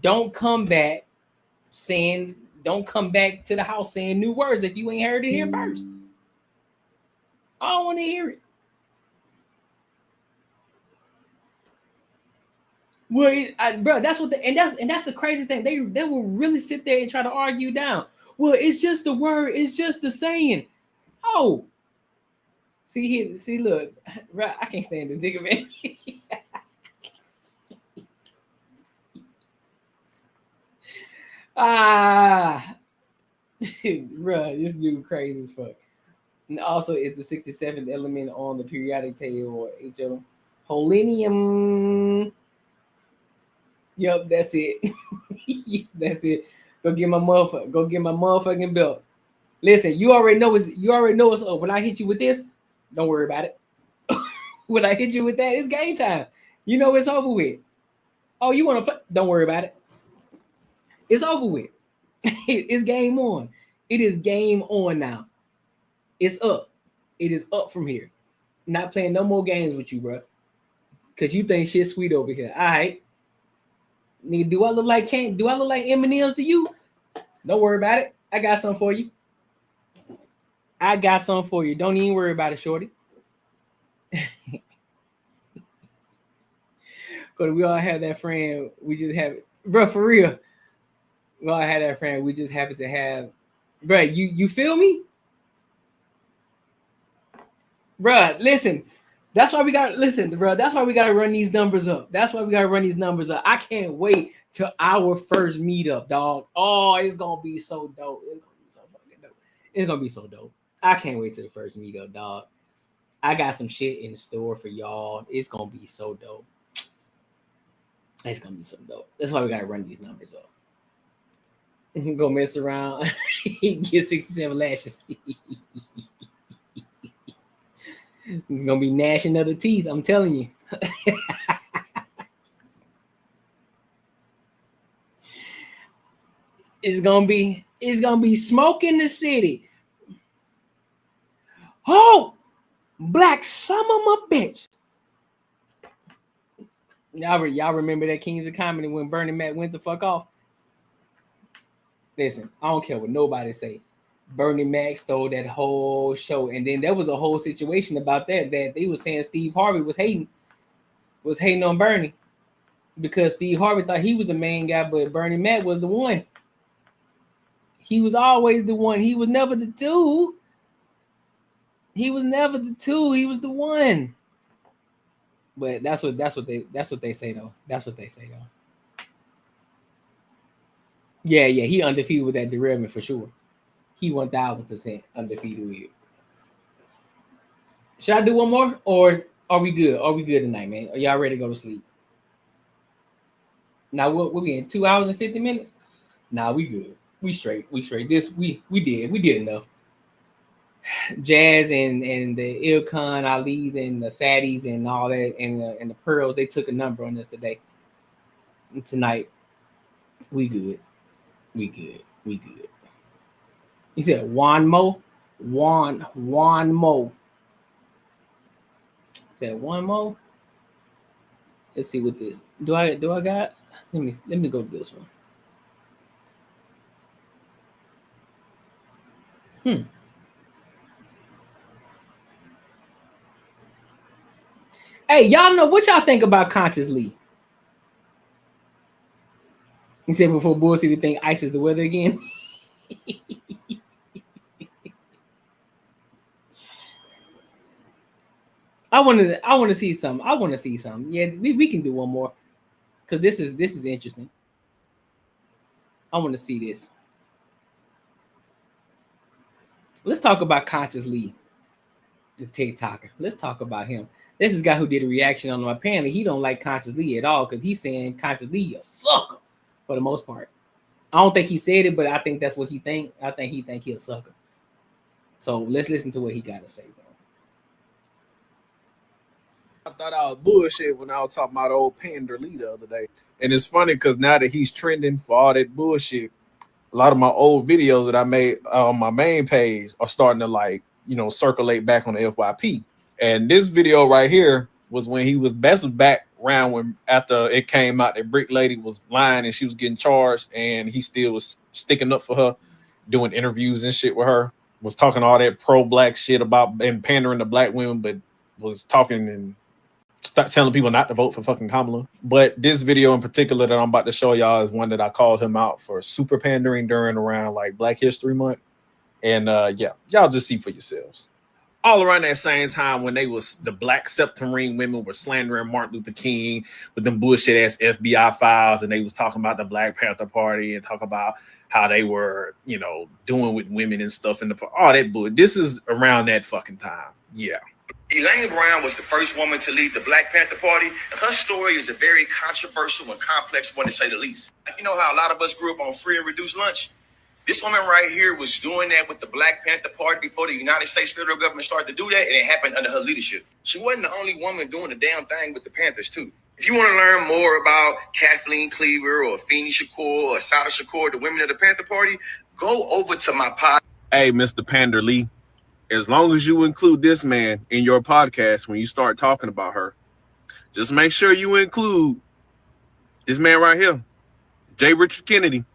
don't come back to the house saying new words if you ain't heard it here first. I don't want to hear it. Well, bro, that's the crazy thing. They will really sit there and try to argue down. Well, it's just the word. It's just the saying. Oh, see, look, right? I can't stand this nigga, man. Bro, this dude crazy as fuck. And also, it's the 67th element on the periodic table, or HO. Holinium. Yep, that's it. That's it. Go get my motherfucking belt. Listen, you already know it's over. When I hit you with this, don't worry about it. When I hit you with that, it's game time. You know it's over with. Oh, you want to play? Don't worry about it. It's over with. It's game on. It is game on now. It's up. It is up from here. Not playing no more games with you, bro. Because you think shit's sweet over here. All right. Nigga, do I look like M&M's to you? Don't worry about it. I got something for you. Don't even worry about it, shorty. Because we all have that friend. We just have it. Bro, for real. We all had that friend. We just happen to have. Bro, you feel me? Bro, listen. That's why we got to run these numbers up. I can't wait till our first meetup, dog. Oh, it's gonna be so dope. It's gonna be so dope. I can't wait till the first meetup, dog. I got some shit in store for y'all. It's gonna be so dope. That's why we gotta run these numbers up. Go mess around. Get 67 lashes. It's gonna be gnashing of the teeth. I'm telling you. It's gonna be smoke in the city. Oh, Black Summer, my bitch. Y'all remember that Kings of Comedy when Bernie Mac went the fuck off? Listen, I don't care what nobody say. Bernie Mac stole that whole show, and then there was a whole situation about that they were saying Steve Harvey was hating on Bernie because Steve Harvey thought he was the main guy, but Bernie Mac was the one. He was always the one. He was never the two. He was the one. But that's what they say though. Yeah, he undefeated with that derailment for sure. He 1000% undefeated with it. Should I do one more, or are we good? Are we good tonight, man? Are y'all ready to go to sleep? Now we're getting 2 hours and 50 minutes. Nah, we good. We straight. This we did enough. Jazz and the Ilkon Ali's and the Fatties and all that and the Pearls, they took a number on us tonight. We good. He said Juan Mo. Said Juan Mo. Let's see what this. Do I got? Let me go to this one. Hey, y'all know what y'all think about Conscious Lee? He said before bullshit, you think ice is the weather again? I want to see something. Yeah, we can do one more because this is interesting. I want to see this. Let's talk about Conscious Lee, the TikToker. Let's talk about him. This is a guy who did a reaction on him. Apparently, he don't like Conscious Lee at all because he's saying Conscious Lee a sucker for the most part. I don't think he said it, but I think that's what he think. I think he think he a sucker. So let's listen to what he got to say, bro. I thought I was bullshit when I was talking about old Pander Lee the other day. And it's funny because now that he's trending for all that bullshit, a lot of my old videos that I made on my main page are starting to circulate back on the FYP. And this video right here was when he was back around when after it came out that Brick Lady was lying and she was getting charged and he still was sticking up for her, doing interviews and shit with her, was talking all that pro-black shit about and pandering to black women, but was talking and telling people not to vote for fucking Kamala. But this video in particular that I'm about to show y'all is one that I called him out for super pandering during around like Black History Month. And yeah, y'all just see for yourselves. All around that same time when the black septum-ring women were slandering Martin Luther King with them bullshit ass FBI files, and they was talking about the Black Panther Party and talk about how they were, doing with women and stuff in all that bullshit. This is around that fucking time. Yeah. Elaine Brown was the first woman to lead the Black Panther Party, and her story is a very controversial and complex one to say the least. You know how a lot of us grew up on free and reduced lunch? This woman right here was doing that with the Black Panther Party before the United States federal government started to do that, and it happened under her leadership. She wasn't the only woman doing the damn thing with the Panthers, too. If you want to learn more about Kathleen Cleaver or Afeni Shakur or Sada Shakur, the women of the Panther Party, go over to my pod. Hey, Mr. Pander Lee, as long as you include this man in your podcast when you start talking about her, just make sure you include this man right here. J. Richard Kennedy.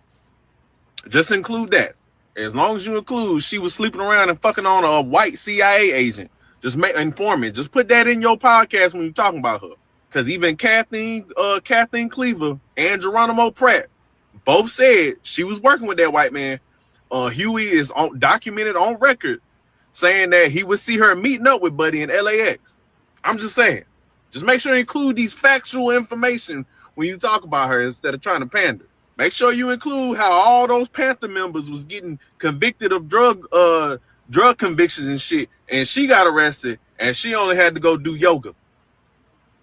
Just include that. As long as you include she was sleeping around and fucking on a white CIA agent, just make informant. Just put that in your podcast when you're talking about her. Because even Kathleen Cleaver and Geronimo Pratt both said she was working with that white man. Huey is documented on record saying that he would see her meeting up with Buddy in LAX. I'm just saying. Just make sure you include these factual information when you talk about her instead of trying to pander. Make sure you include how all those Panther members was getting convicted of drug convictions and shit, and she got arrested, and she only had to go do yoga.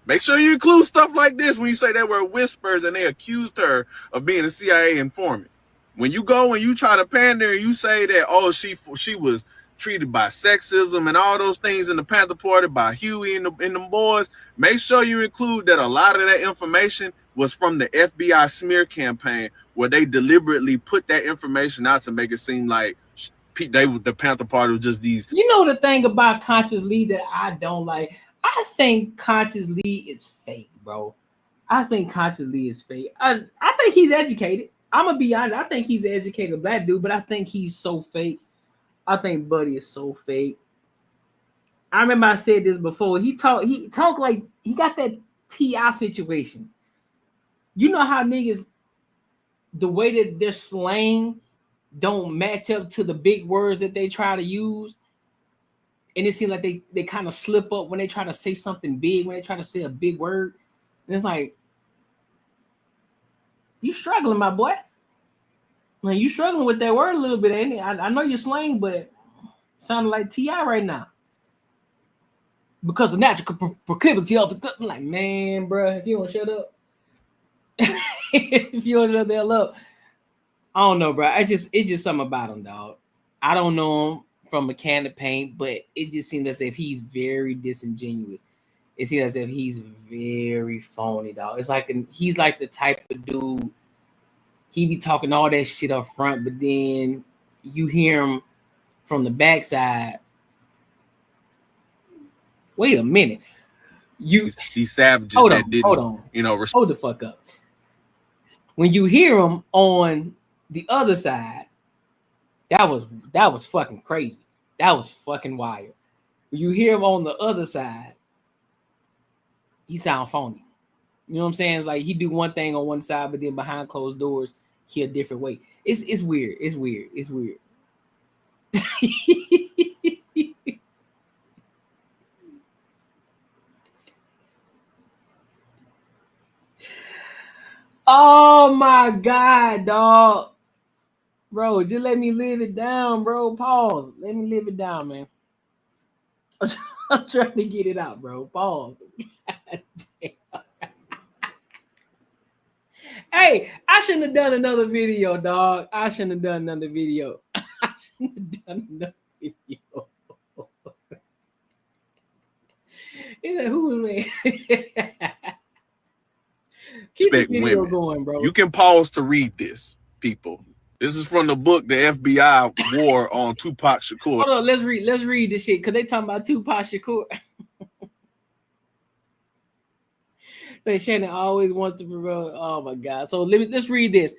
Make sure you include stuff like this when you say they were whispers and they accused her of being a CIA informant. When you go and you try to pander and you say that, oh, she was treated by sexism and all those things in the Panther Party by Huey and them boys, make sure you include that a lot of that information was from the FBI smear campaign, where they deliberately put that information out to make it seem like the Panther Party was just these. You know the thing about Conscious Lee that I don't like? I think Conscious Lee is fake, bro. I think Conscious Lee is fake. I think he's educated. I'm gonna be honest. I think he's an educated black dude, but I think he's so fake. I think Buddy is so fake. I remember I said this before. He talk like he got that T.I. situation. You know how niggas, the way that their slang don't match up to the big words that they try to use. And it seems like they kind of slip up when they try to say something big, when they try to say a big word. And it's like, you struggling, my boy. Man, you struggling with that word a little bit, ain't it? I know you're slang, but it sounding like T.I. right now. Because of natural proclivity of the, I'm like, man, bro, if you don't shut up. If you don't shut the hell up. I don't know, bro. It's just something about him, dog. I don't know him from a can of paint, but it just seems as if he's very disingenuous. It seems as if he's very phony, dog. It's like he's like the type of dude, he be talking all that shit up front, but then you hear him from the backside. Wait a minute. These savages hold that on, didn't, hold on. you know, hold the fuck up. When you hear him on the other side, that was fucking crazy. That was fucking wild. When you hear him on the other side, he sound phony. You know what I'm saying? It's like he do one thing on one side, but then behind closed doors, he a different way. It's weird. It's weird. It's weird. Oh my God, dog. Bro, just let me live it down, bro. Pause. Let me live it down, man. I'm trying to get it out, bro. Pause. God damn. Hey, I shouldn't have done another video, dog. I shouldn't have done another video. I shouldn't have done another video. He's like, who is man? Keep the video going, bro. You can pause to read this, people. This is from the book the FBI wore on Tupac Shakur. Hold on, let's read this shit because they talking about Tupac Shakur. Shannon always wants to promote. Oh my God! So let's read this.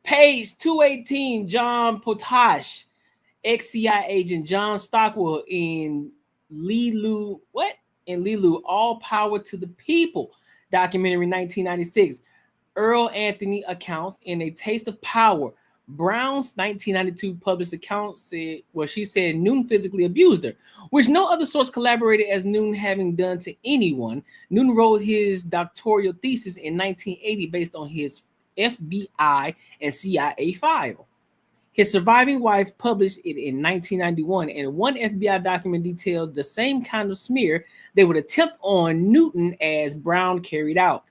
Page 218. John Potash, ex-CIA agent John Stockwell in Lilu. What in Lilu? All power to the people. Documentary 1996. Earl Anthony accounts in A Taste of Power. Brown's 1992 published account said, well, she said Noon physically abused her, which no other source corroborated as Noon having done to anyone. Noon wrote his doctoral thesis in 1980 based on his FBI and CIA file. His surviving wife published it in 1991, and one FBI document detailed the same kind of smear they would attempt on Newton as Brown carried out.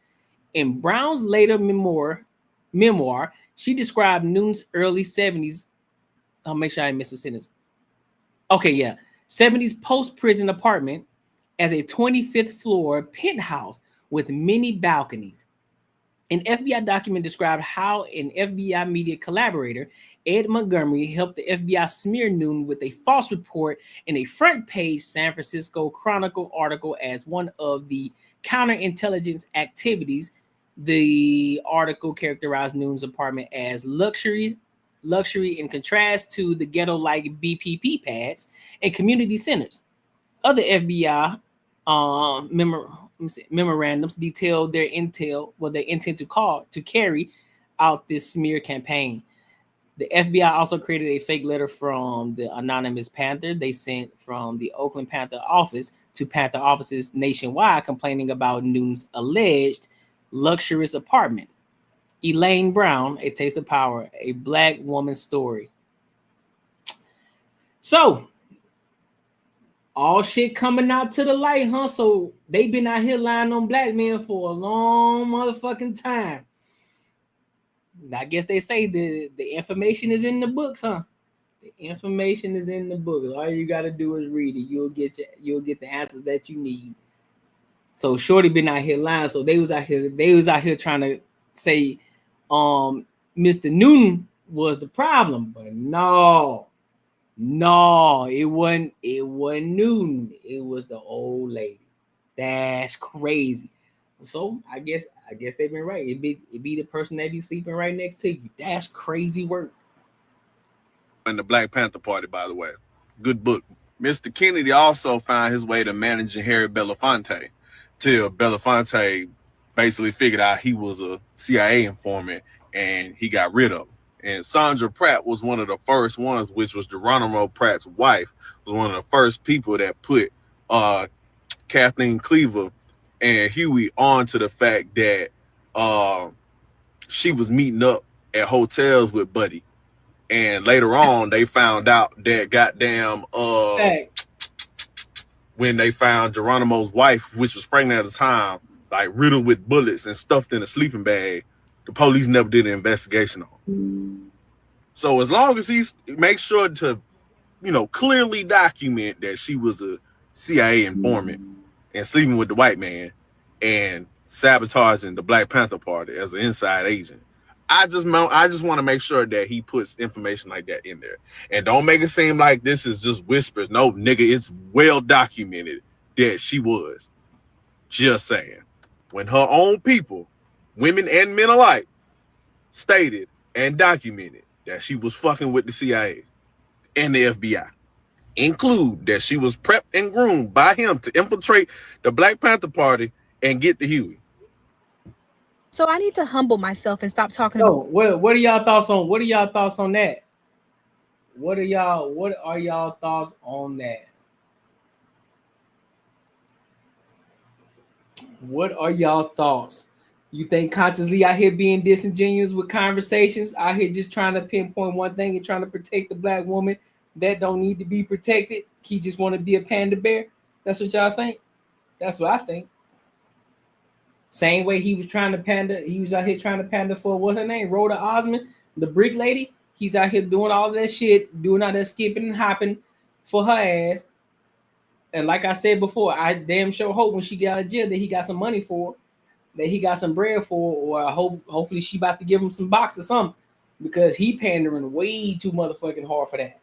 In Brown's later memoir, she described Noon's early 70s. I'll make sure I miss a sentence. Okay, yeah. 70s post-prison apartment as a 25th floor penthouse with many balconies. An FBI document described how an FBI media collaborator, Ed Montgomery, helped the FBI smear Noon with a false report in a front-page San Francisco Chronicle article as one of the counterintelligence activities The article characterized Noon's apartment as luxury in contrast to the ghetto-like BPP pads and community centers. Other FBI memorandums detailed their intent to carry out this smear campaign. The FBI also created a fake letter from the anonymous Panther they sent from the Oakland Panther office to Panther offices nationwide, complaining about Noon's alleged luxurious apartment. Elaine Brown, A Taste of Power, a Black woman's story. So, all shit coming out to the light, huh? So they been out here lying on black men for a long motherfucking time. I guess they say the information is in the books, huh? The information is in the books. All you gotta do is read it. You'll get the answers that you need. So Shorty been out here lying. So they was out here trying to say Mr. Newton was the problem, but no, it wasn't Newton. It was the old lady. That's crazy. So I guess they've been right. It be the person that be sleeping right next to you. That's crazy work. And the Black Panther Party, by the way, good book. Mr. Kennedy also found his way to managing Harry Belafonte, till Belafonte basically figured out he was a CIA informant and he got rid of him. And Sandra Pratt was one of the first ones, which was Geronimo Pratt's wife, was one of the first people that put Kathleen Cleaver and Huey on to the fact that she was meeting up at hotels with Buddy. And later on, they found out that goddamn when they found Geronimo's wife, which was pregnant at the time, like riddled with bullets and stuffed in a sleeping bag, the police never did an investigation on. So as long as he makes sure to, clearly document that she was a CIA informant and sleeping with the white man and sabotaging the Black Panther Party as an inside agent, I just want to make sure that he puts information like that in there. And don't make it seem like this is just whispers. No, nigga, it's well documented that she was. Just saying. When her own people, women and men alike, stated and documented that she was fucking with the CIA and the FBI, include that she was prepped and groomed by him to infiltrate the Black Panther Party and get the Huey. So I need to humble myself and stop talking. So what are y'all thoughts on? What are y'all thoughts on that? What are y'all thoughts on that? What are y'all thoughts? You think consciously out here being disingenuous with conversations, out here just trying to pinpoint one thing and trying to protect the Black woman that don't need to be protected? He just want to be a panda bear? That's what y'all think? That's what I think. Same way he was trying to pander, he was out here trying to pander for what's her name, Rhoda Osmond, the brick lady. He's out here doing all that shit, doing all that skipping and hopping for her ass. And like I said before, I damn sure hope when she get out of jail that he got some money for, that he got some bread for, or I hopefully she about to give him some box or something, because he pandering way too motherfucking hard for that.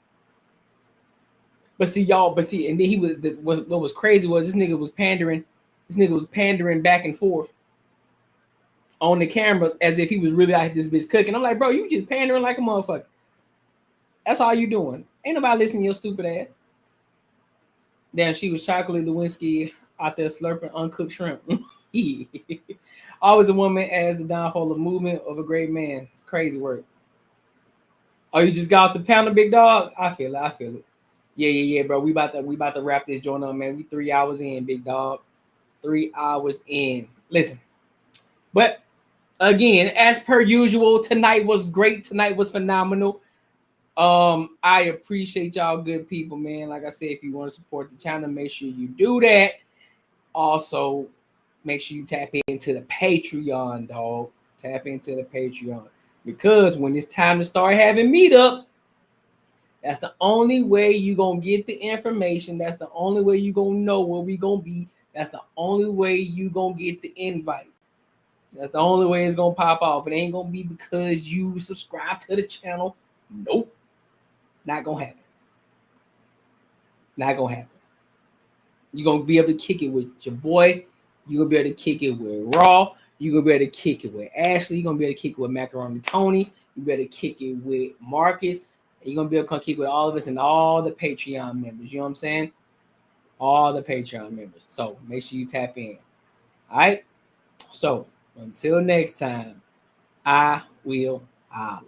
But see, and then he was what was crazy was this nigga was pandering back and forth on the camera as if he was really out this bitch cooking. I'm like, bro, you just pandering like a motherfucker. That's all you doing. Ain't nobody listening to your stupid ass. Damn, she was Chocolate Lewinsky out there slurping uncooked shrimp. Always a woman as the downfall of movement of a great man. It's crazy work. Oh, you just got off the panel, big dog? I feel it. Yeah, bro. We about to wrap this joint up, man. We 3 hours in, big dog. 3 hours in. Listen. But again, as per usual, tonight was great. Tonight was phenomenal. I appreciate y'all good people, man. Like I said, if you want to support the channel, make sure you do that. Also, make sure you tap into the Patreon, dog. Tap into the Patreon. Because when it's time to start having meetups, that's the only way you're going to get the information. That's the only way you're going to know where we're going to be. That's the only way you're going to get the invite. That's the only way it's going to pop off. It ain't going to be because you subscribe to the channel. Nope. Not going to happen. Not going to happen. You're going to be able to kick it with your boy. You're going to be able to kick it with Raw. You're gonna be able to kick it with Ashley. You're gonna be able to kick it with Macaroni Tony. You better kick it with Marcus. And you're gonna be able to come kick with all of us and all the Patreon members. You know what I'm saying? All the Patreon members. So make sure you tap in. All right. So until next time, I will holler.